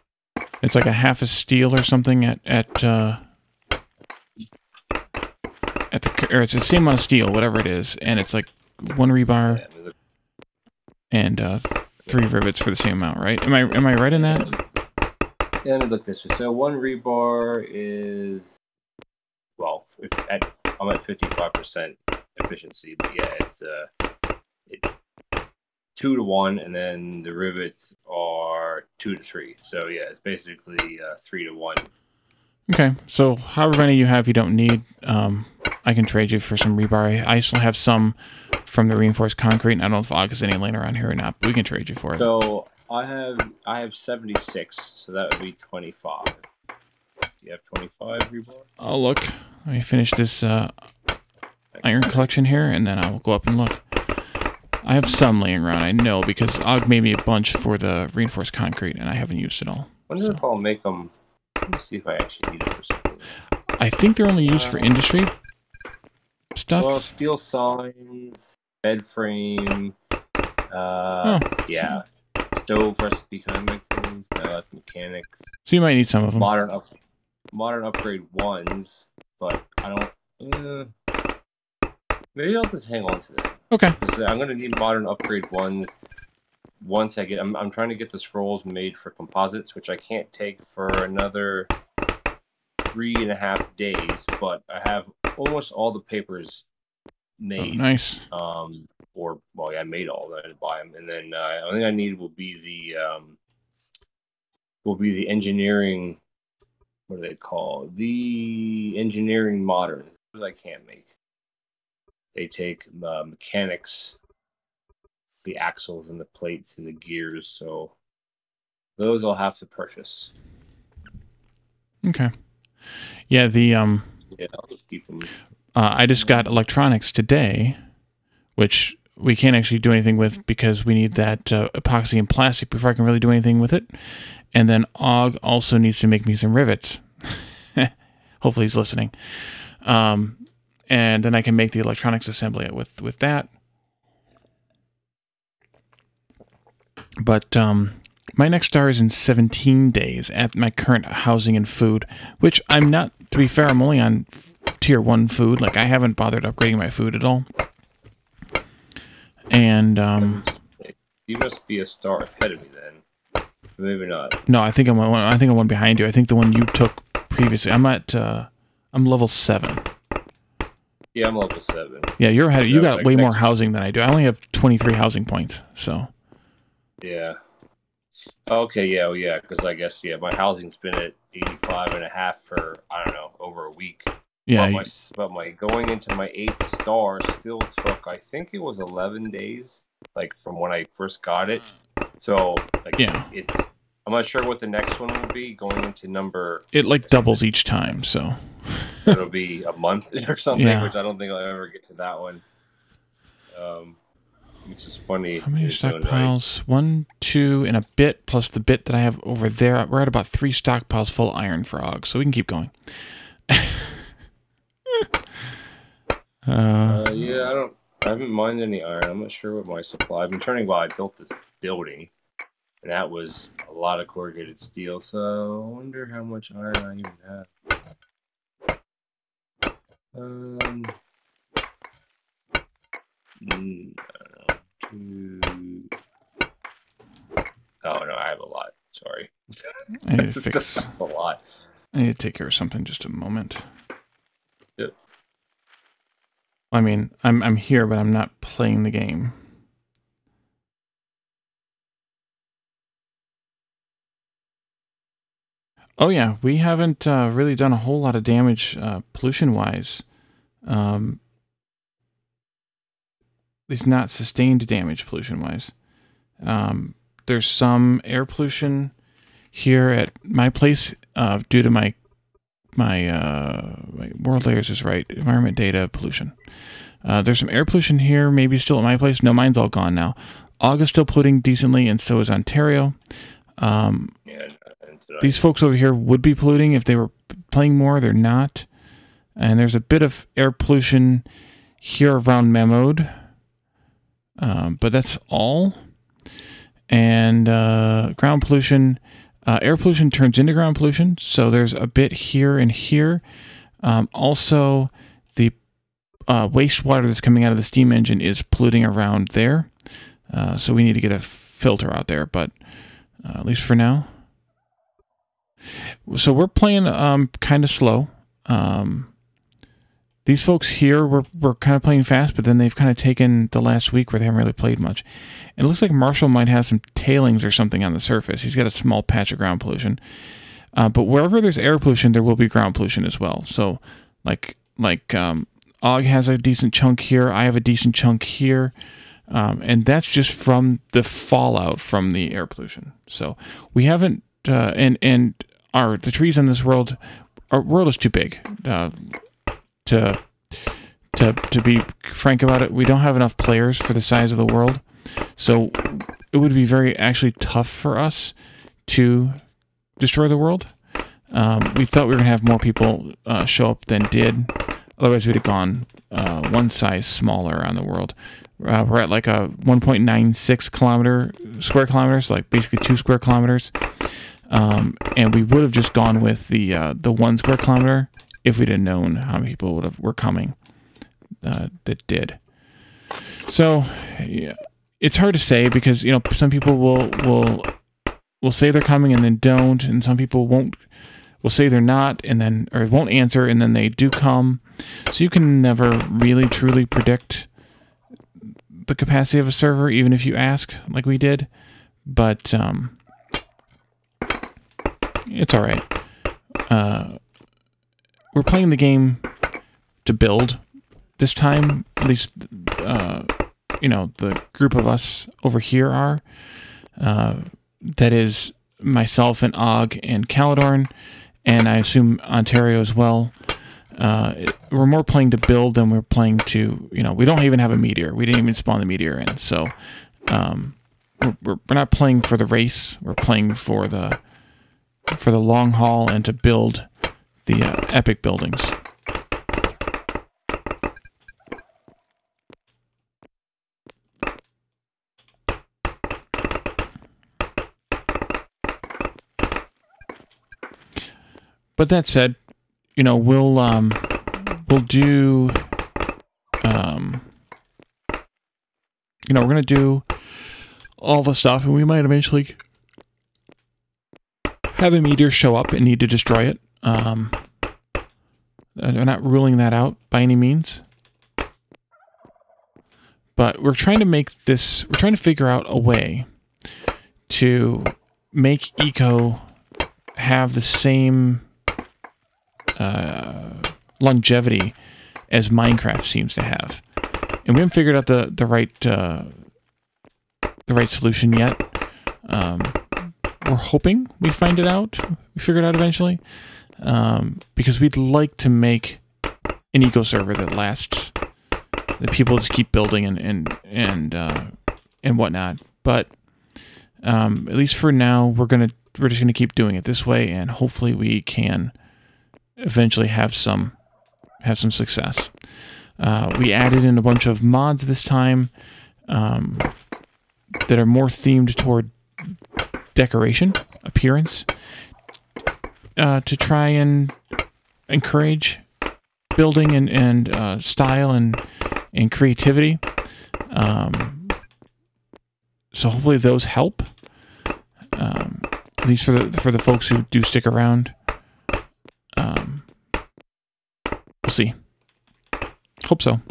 It's like a half a steel or something at the, or it's the same amount of steel, whatever it is, and it's like 1 rebar and 3 rivets for the same amount, right? Am I right in that? Yeah, let me look this way. So 1 rebar is, well, I'm at 55% efficiency, but yeah, it's 2 to 1, and then the rivets are 2 to 3. So yeah, it's basically 3 to 1. Okay, so however many you have you don't need, I can trade you for some rebar. I still have some from the reinforced concrete, and I don't know if Og has any laying around here or not, but we can trade you for it. So I have 76, so that would be 25. Do you have 25 rebar? I'll look. Let me finish this iron collection here, and then I'll go up and look. I have some laying around, I know, because Og made me a bunch for the reinforced concrete, and I haven't used it all. I wonder if I'll make them. Let me see if I actually need it for something. I think they're only used for industry stuff. Well, steel signs, bed frame, yeah, stove recipe. Can I make those? No, that's mechanics. So you might need some of them. Modern upgrade 1s, but I don't. Maybe I'll just hang on to them. Okay. I'm gonna need modern upgrade 1s. Once I get, I'm trying to get the scrolls made for composites, which I can't take for another 3.5 days, but I have almost all the papers made. Oh, nice. I made all of them. I buy them, and then the only thing I need will be the engineering. What do they call the engineering moderns? That I can't make. They take mechanics, the axles and the plates and the gears, so those I'll have to purchase. Okay. Yeah, Yeah, I'll just keep them. I just got electronics today, which we can't actually do anything with because we need that epoxy and plastic before I can really do anything with it. And then Og also needs to make me some rivets. Hopefully he's listening. And then I can make the electronics assembly with that. But my next star is in 17 days at my current housing and food, which I'm not, to be fair, I'm only on tier 1 food. Like, I haven't bothered upgrading my food at all. And you must be a star ahead of me then. Maybe not. No, I think I'm one behind you. I think the one you took previously. I'm level 7. Yeah, I'm level 7. Yeah, you're ahead. You got way more housing than I do. I only have 23 housing points, so. Yeah. Okay, yeah, because I guess, my housing's been at 85.5 for, I don't know, over a week. Yeah. But my going into my 8th star still took, I think it was 11 days, like, from when I first got it. So, I'm not sure what the next one will be going into number. It, doubles each time, so. It'll be a month or something, which I don't think I'll ever get to that one. Which is funny. How many stockpiles? 1, 2, and a bit, plus the bit that I have over there. We're at about 3 stockpiles full of iron for Og, so we can keep going. I haven't mined any iron. I'm not sure what my supply. I've been turning while I built this building, and that was a lot of corrugated steel. So I wonder how much iron I even have. I don't know. Oh no, I have a lot. Sorry. I need to fix. That's a lot. I need to take care of something. Just a moment. Yep. I mean, I'm here, but I'm not playing the game. Oh yeah, we haven't really done a whole lot of damage pollution-wise. At least not sustained damage pollution-wise. There's some air pollution here at my place due to my world layers is right, environment data pollution. There's some air pollution here, maybe still at my place. No, mine's all gone now. August still polluting decently, and so is Ontario. These folks over here would be polluting if they were playing more. They're not. And there's a bit of air pollution here around Mamode. But that's all. And ground pollution, air pollution turns into ground pollution. So there's a bit here and here. Also, the wastewater that's coming out of the steam engine is polluting around there. So we need to get a filter out there, but at least for now. So we're playing kind of slow. These folks here were kind of playing fast, but then they've kind of taken the last week where they haven't really played much. And it looks like Marshall might have some tailings or something on the surface. He's got a small patch of ground pollution. But wherever there's air pollution, there will be ground pollution as well. So like Og has a decent chunk here. I have a decent chunk here. And that's just from the fallout from the air pollution. So we haven't, the trees in this world, our world is too big. To be frank about it, we don't have enough players for the size of the world. So it would be very actually tough for us to destroy the world. We thought we were going to have more people show up than did. Otherwise, we'd have gone one size smaller on the world. We're at like a 1.96 square kilometers, like basically 2 square kilometers. And we would have just gone with the 1 square kilometer if we'd have known how many people were coming that did. So yeah, it's hard to say because some people will say they're coming and then don't, and some people will say they're not and then or won't answer and then they do come. So you can never really truly predict the capacity of a server, even if you ask like we did. But it's all right. We're playing the game to build this time. At least, the group of us over here are. That is myself and Og and Caledorn, and I assume Ontario as well. We're more playing to build than we're playing to, we don't even have a meteor. We didn't even spawn the meteor in. So we're not playing for the race. We're playing for the long haul and to build the epic buildings. But that said, we'll do, we're going to do all the stuff, and we might eventually have a meteor show up and need to destroy it. I'm not ruling that out by any means. But we're trying to figure out a way to make Eco have the same longevity as Minecraft seems to have. And we haven't figured out the right solution yet. We're hoping we find it out. We figure it out eventually. Because we'd like to make an eco server that lasts, that people just keep building and whatnot. But at least for now, we're just gonna keep doing it this way, and hopefully we can eventually have some success. We added in a bunch of mods this time that are more themed toward decoration, appearance, to try and encourage building and style and creativity. So hopefully those help, at least for the folks who do stick around. We'll see. Hope so.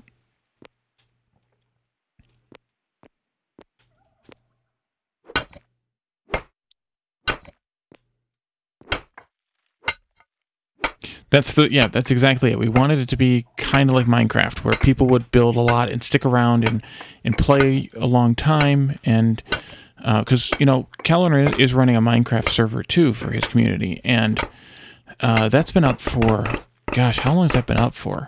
That's exactly it. We wanted it to be kind of like Minecraft, where people would build a lot and stick around and play a long time. And because Caledorn is running a Minecraft server too for his community, and that's been up for, gosh, how long has that been up for?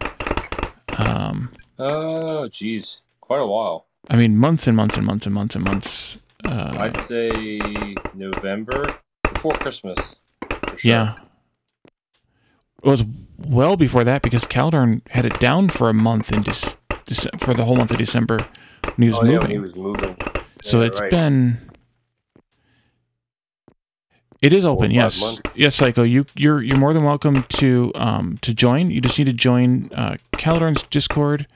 Oh, geez, quite a while. I mean, months and months and months and months and months. I'd say November, before Christmas. For sure. Yeah. It was well before that, because Caledorn had it down for a month for the whole month of December when he was moving. Yeah, when he was moving. So it's been It is open, 4 or 5 yes. months? Yes, Psycho. You're more than welcome to join. You just need to join Caladorn's Discord,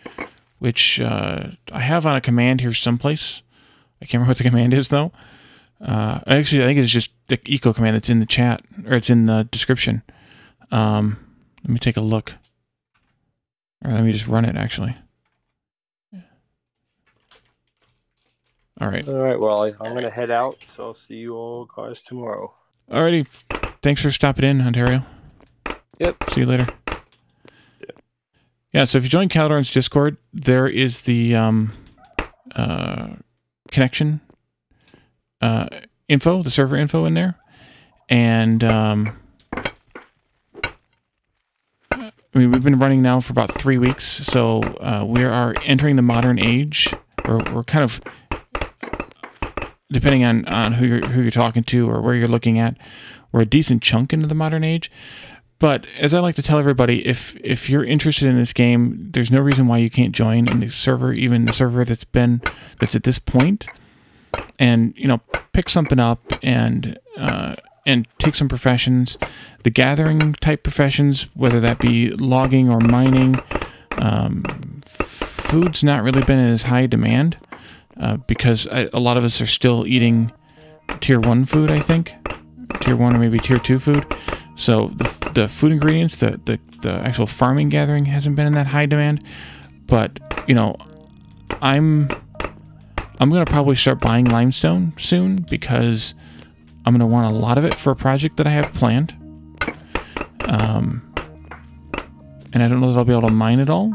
which I have on a command here someplace. I can't remember what the command is though. Actually, I think it's just the eco command that's in the chat, or it's in the description. Let me take a look. Or let me just run it actually. All right. All right. Well, I'm going to head out, so I'll see you all guys tomorrow. Alrighty. Thanks for stopping in, Ontario. Yep. See you later. Yeah, so if you join Caladorn's Discord, there is the connection info, the server info in there. And we've been running now for about 3 weeks, so we are entering the modern age. We're kind of, depending on who you're talking to or where you're looking at, we're a decent chunk into the modern age. But as I like to tell everybody, if you're interested in this game, there's no reason why you can't join in the server, even the server that's at this point, and pick something up and take some professions, the gathering type professions, whether that be logging or mining. Food's not really been in as high demand. Because a lot of us are still eating tier 1 food, I think. Tier 1 or maybe tier 2 food. So the food ingredients, the actual farming gathering hasn't been in that high demand. But, I'm going to probably start buying limestone soon because I'm going to want a lot of it for a project that I have planned. And I don't know that I'll be able to mine it all.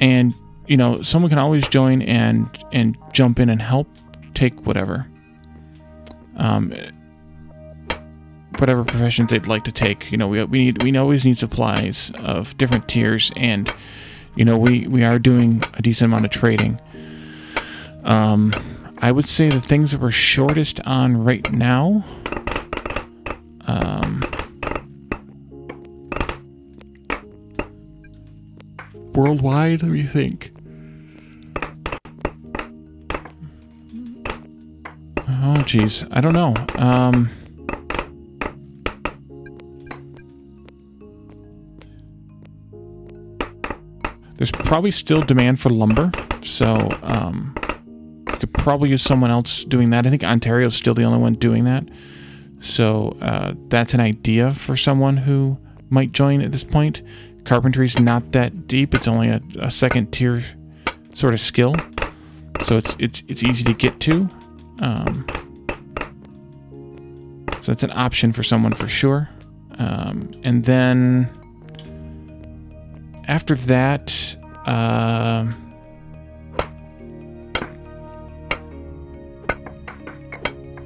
And someone can always join and jump in and help take whatever professions they'd like to take. We always need supplies of different tiers, and we are doing a decent amount of trading. I would say the things that we're shortest on right now, worldwide, let me think. Oh, geez. I don't know. There's probably still demand for lumber, so you could probably use someone else doing that. I think Ontario's still the only one doing that. So that's an idea for someone who might join at this point. Carpentry's not that deep. It's only a second tier sort of skill. So it's easy to get to. So that's an option for someone for sure. And then after that,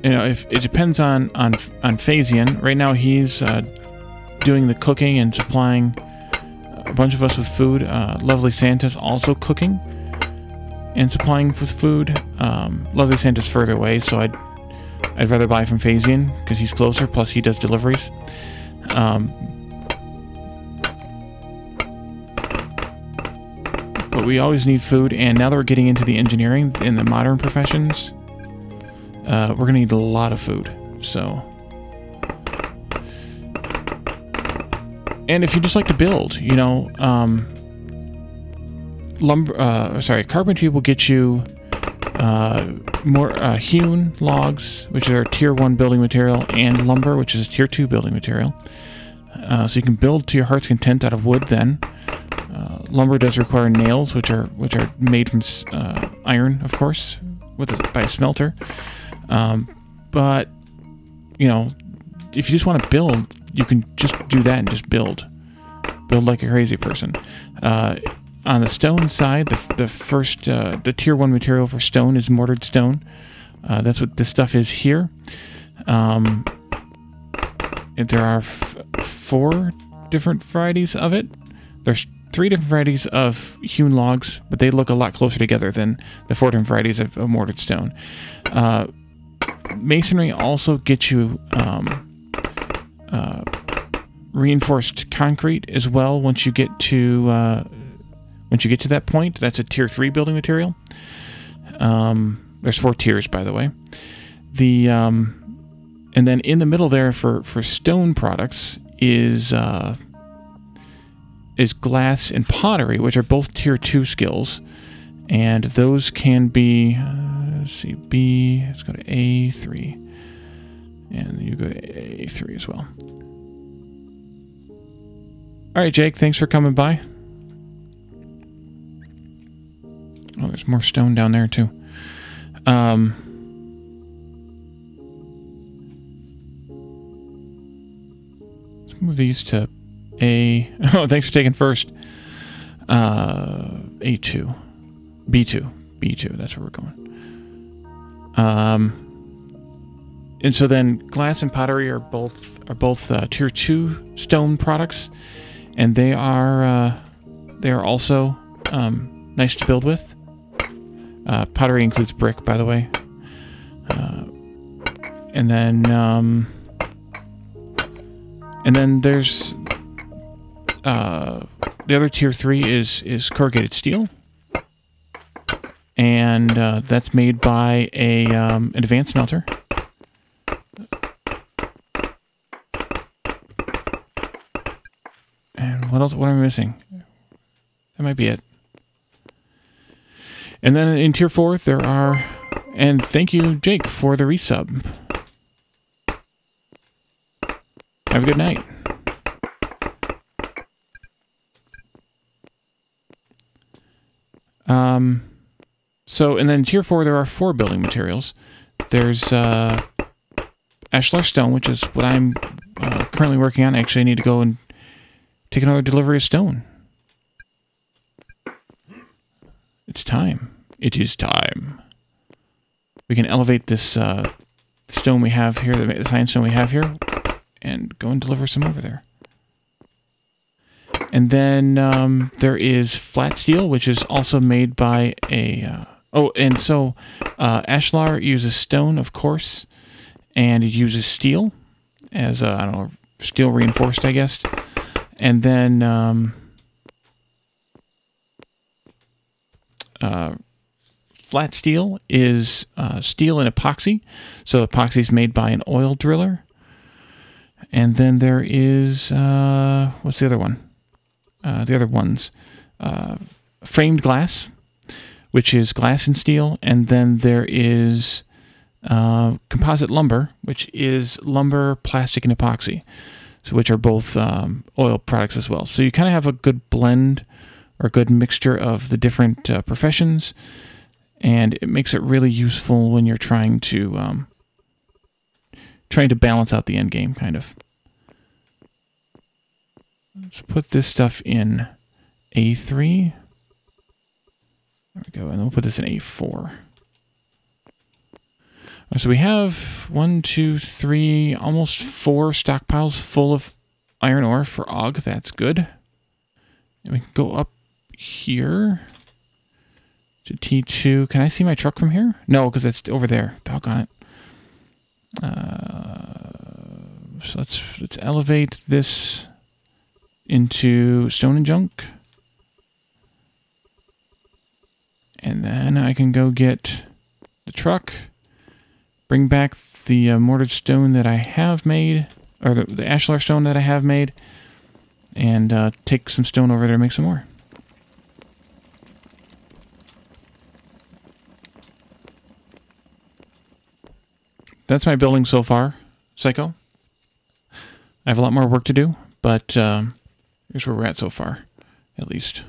if it depends on Phasian. Right now he's doing the cooking and supplying a bunch of us with food. Lovely Santa's also cooking and supplying with food. Lovely Santa's further away, so I'd rather buy from Phasian because he's closer, plus he does deliveries. But we always need food, and now that we're getting into the engineering in the modern professions, we're going to need a lot of food. So, and if you just like to build, carpentry will get you more hewn logs, which are tier 1 building material, and lumber, which is tier 2 building material. So you can build to your heart's content out of wood then. Lumber does require nails, which are made from iron, of course, by a smelter. But if you just want to build, you can just do that and just build like a crazy person. On the stone side, the tier 1 material for stone is mortared stone. That's what this stuff is here. There are 4 different varieties of it. There's 3 different varieties of hewn logs, but they look a lot closer together than the 4 different varieties of mortared stone. Masonry also gets you reinforced concrete as well. Once you get to that point, that's a tier 3 building material. There's 4 tiers, by the way. The And then in the middle there for stone products is glass and pottery, which are both tier 2 skills. And those can be, let's see, B, let's go to A3. And you go to A3 as well. All right, Jake, thanks for coming by. Oh, there's more stone down there, too. Let's move these to A. Oh, thanks for taking first. A2. B2, that's where we're going. And so then glass and pottery are both tier 2 stone products, and they are also nice to build with. Pottery includes brick, by the way. And then there's the other tier 3 is corrugated steel. And that's made by an advanced smelter. And what else? What am I missing? That might be it. And then in tier 4 there are, and thank you, Jake, for the resub. Have a good night. So, and then in tier 4, there are 4 building materials. There's Ashlar Stone, which is what I'm currently working on. Actually, I need to go and take another delivery of stone. It's time. It is time. We can elevate this stone we have here, the sandstone we have here, and go and deliver some over there. And then there is flat steel, which is also made by a... and so Ashlar uses stone, of course, and it uses steel as, I don't know, steel reinforced, I guess. And then flat steel is steel and epoxy. So epoxy is made by an oil driller. And then there is, what's the other one? The other ones, framed glass, which is glass and steel, and then there is composite lumber, which is lumber, plastic, and epoxy, so which are both oil products as well. So you kind of have a good blend or a good mixture of the different professions, and it makes it really useful when you're trying to balance out the end game, kind of. Let's put this stuff in A3. There we go, and then we'll put this in A4. So we have 1, 2, 3, almost 4 stockpiles full of iron ore for Og. That's good. And we can go up here to T2. Can I see my truck from here? No, because it's over there. Doggone it. So let's elevate this into stone and junk. And then I can go get the truck, bring back the mortared stone that I have made, or the ashlar stone that I have made, and take some stone over there and make some more. That's my building so far, Psycho. I have a lot more work to do, but here's where we're at so far, at least.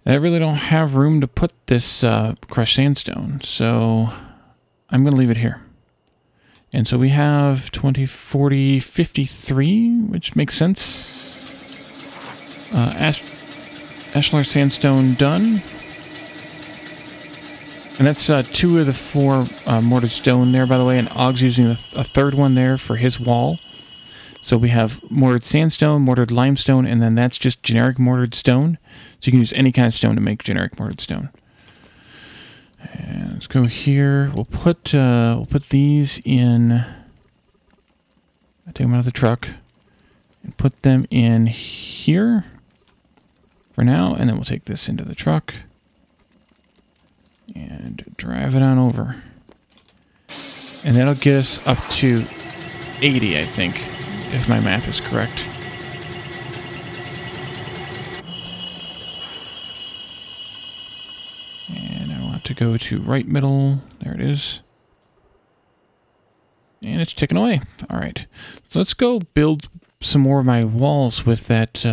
I really don't have room to put this crushed sandstone, so I'm going to leave it here. And so we have 20, 40, 53, which makes sense. Ashlar Sandstone done. And that's 2 of the 4 mortared stone there, by the way, and Og's using a third one there for his wall. So we have mortared sandstone, mortared limestone, and then that's just generic mortared stone. So you can use any kind of stone to make generic mortared stone. And let's go here. We'll put these in. I take them out of the truck. and put them in here for now, and then we'll take this into the truck and drive it on over. And that'll get us up to 80, I think, if my math is correct. And I want to go to right middle. There it is. And it's ticking away. All right. So let's go build some more of my walls with that,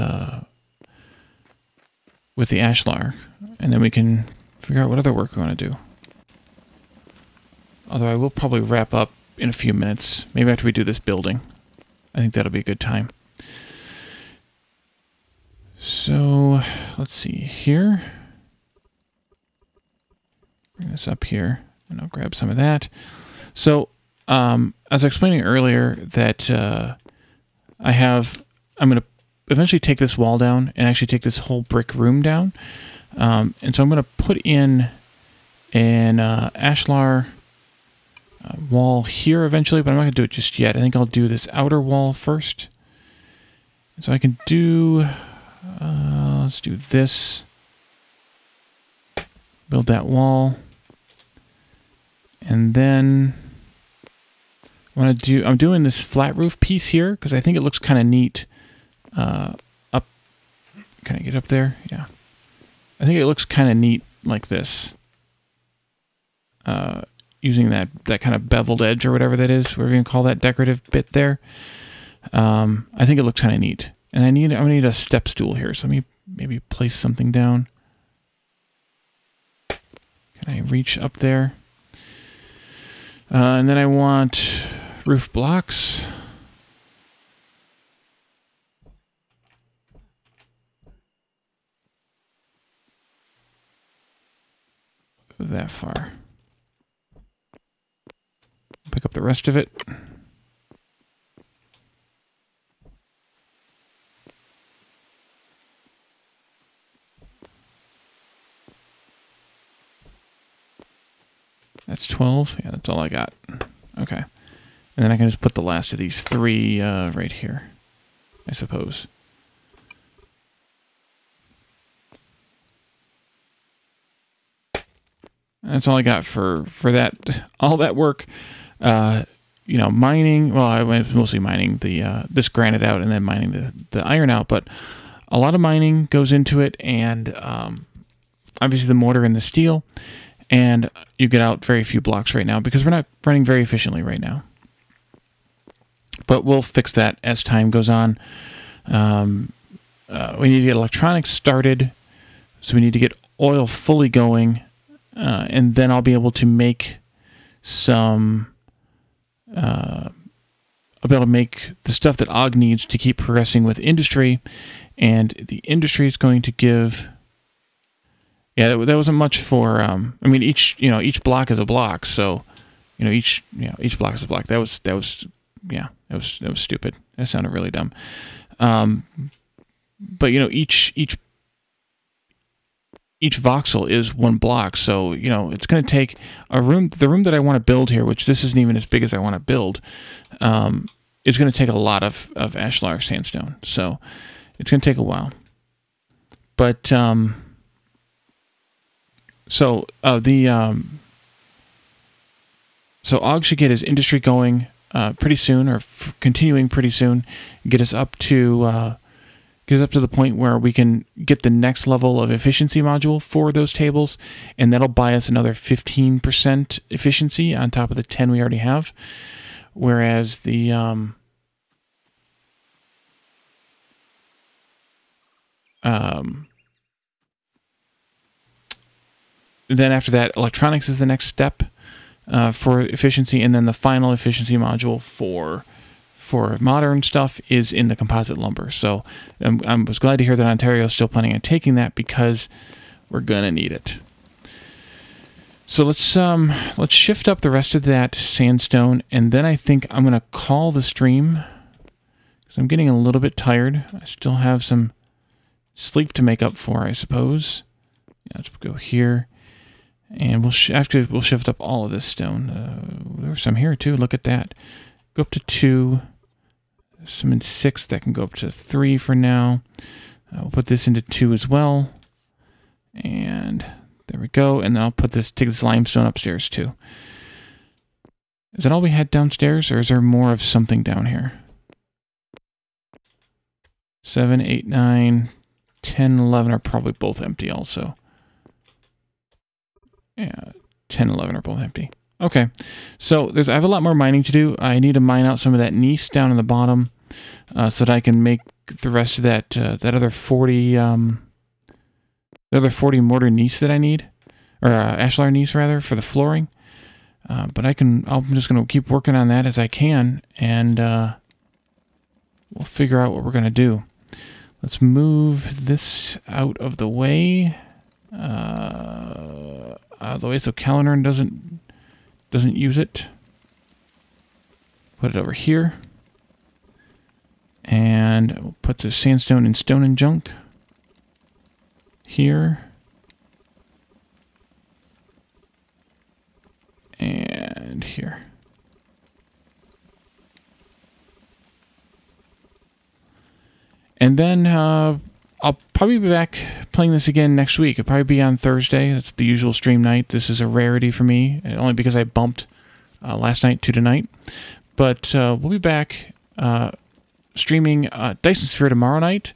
with the ashlar. And then we can figure out what other work we want to do. Although I will probably wrap up in a few minutes. Maybe after we do this building. I think that'll be a good time. So, let's see here. Bring this up here, and I'll grab some of that. So, as I was explaining earlier, that I'm going to eventually take this wall down and actually take this whole brick room down. And so I'm going to put in an ashlar wall here eventually, but I'm not going to do it just yet. I think I'll do this outer wall first. So I can do, let's do this. Build that wall. And then I'm doing this flat roof piece here because I think it looks kind of neat. Up, can I get up there? Yeah. I think it looks kind of neat like this. Using that kind of beveled edge or whatever that is, whatever you can call that decorative bit there. I think it looks kind of neat. And I'm gonna need a step stool here, so let me maybe place something down. Can I reach up there? And then I want roof blocks. That far. Pick up the rest of it. That's 12. Yeah, that's all I got. Okay. And then I can just put the last of these three right here, I suppose. That's all I got for that, all that work. You know, mining, well, I went mostly mining this granite out and then mining the iron out, but a lot of mining goes into it, and obviously the mortar and the steel, and you get out very few blocks right now because we're not running very efficiently right now. But we'll fix that as time goes on. We need to get electronics started, so we need to get oil fully going, and then I'll be able to make some... I'll be able to make the stuff that Og needs to keep progressing with industry, and the industry is going to give... Yeah, that wasn't much for... I mean, each block is a block, so each block is a block. That was stupid. That sounded really dumb. But each voxel is one block, so it's going to take the room that I want to build here, which this isn't even as big as I want to build, is going to take a lot of ashlar sandstone, so it's going to take a while. But so Og should get his industry going pretty soon, or continuing pretty soon, get us up to the point where we can get the next level of efficiency module for those tables, and that'll buy us another 15% efficiency on top of the 10 we already have. Whereas the then after that, electronics is the next step for efficiency, and then the final efficiency module for modern stuff is in the composite lumber. So I was glad to hear that Ontario is still planning on taking that, because we're gonna need it. So let's shift up the rest of that sandstone, and then I think I'm gonna call the stream, because I'm getting a little bit tired. I still have some sleep to make up for, I suppose. Yeah, let's go here, and we'll shift up all of this stone. There's some here too. Look at that. Go up to 2. some in 6 that can go up to 3 for now. We'll put this into 2 as well. And there we go. And then I'll take this limestone upstairs too. Is that all we had downstairs, or is there more of something down here? 7, 8, 9, 10, 11 are probably both empty also. Yeah, 10, 11 are both empty. Okay, so I have a lot more mining to do. I need to mine out some of that gneiss down in the bottom so that I can make the rest of that other 40 mortar gneiss that I need, or ashlar gneiss rather, for the flooring. But I'm just going to keep working on that as I can, and we'll figure out what we're going to do. Let's move this out of the way. So calendar doesn't use it. Put it over here. And we'll put the sandstone and stone and junk here. And here. And then I'll probably be back playing this again next week. It'll probably be on Thursday. That's the usual stream night. This is a rarity for me, only because I bumped last night to tonight. But we'll be back streaming Dyson Sphere tomorrow night,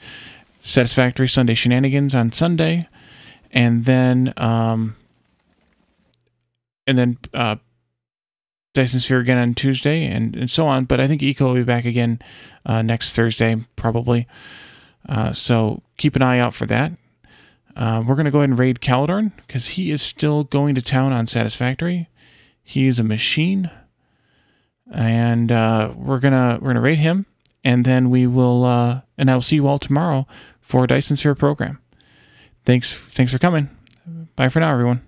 Satisfactory Sunday Shenanigans on Sunday, and then Dyson Sphere again on Tuesday, and so on. But I think Eco will be back again next Thursday, probably. So keep an eye out for that. We're going to go ahead and raid Caledorn, because he is still going to town on Satisfactory. He is a machine. And we're gonna raid him, and then we will and I'll see you all tomorrow for a Dyson Sphere program. Thanks for coming. Bye for now, everyone.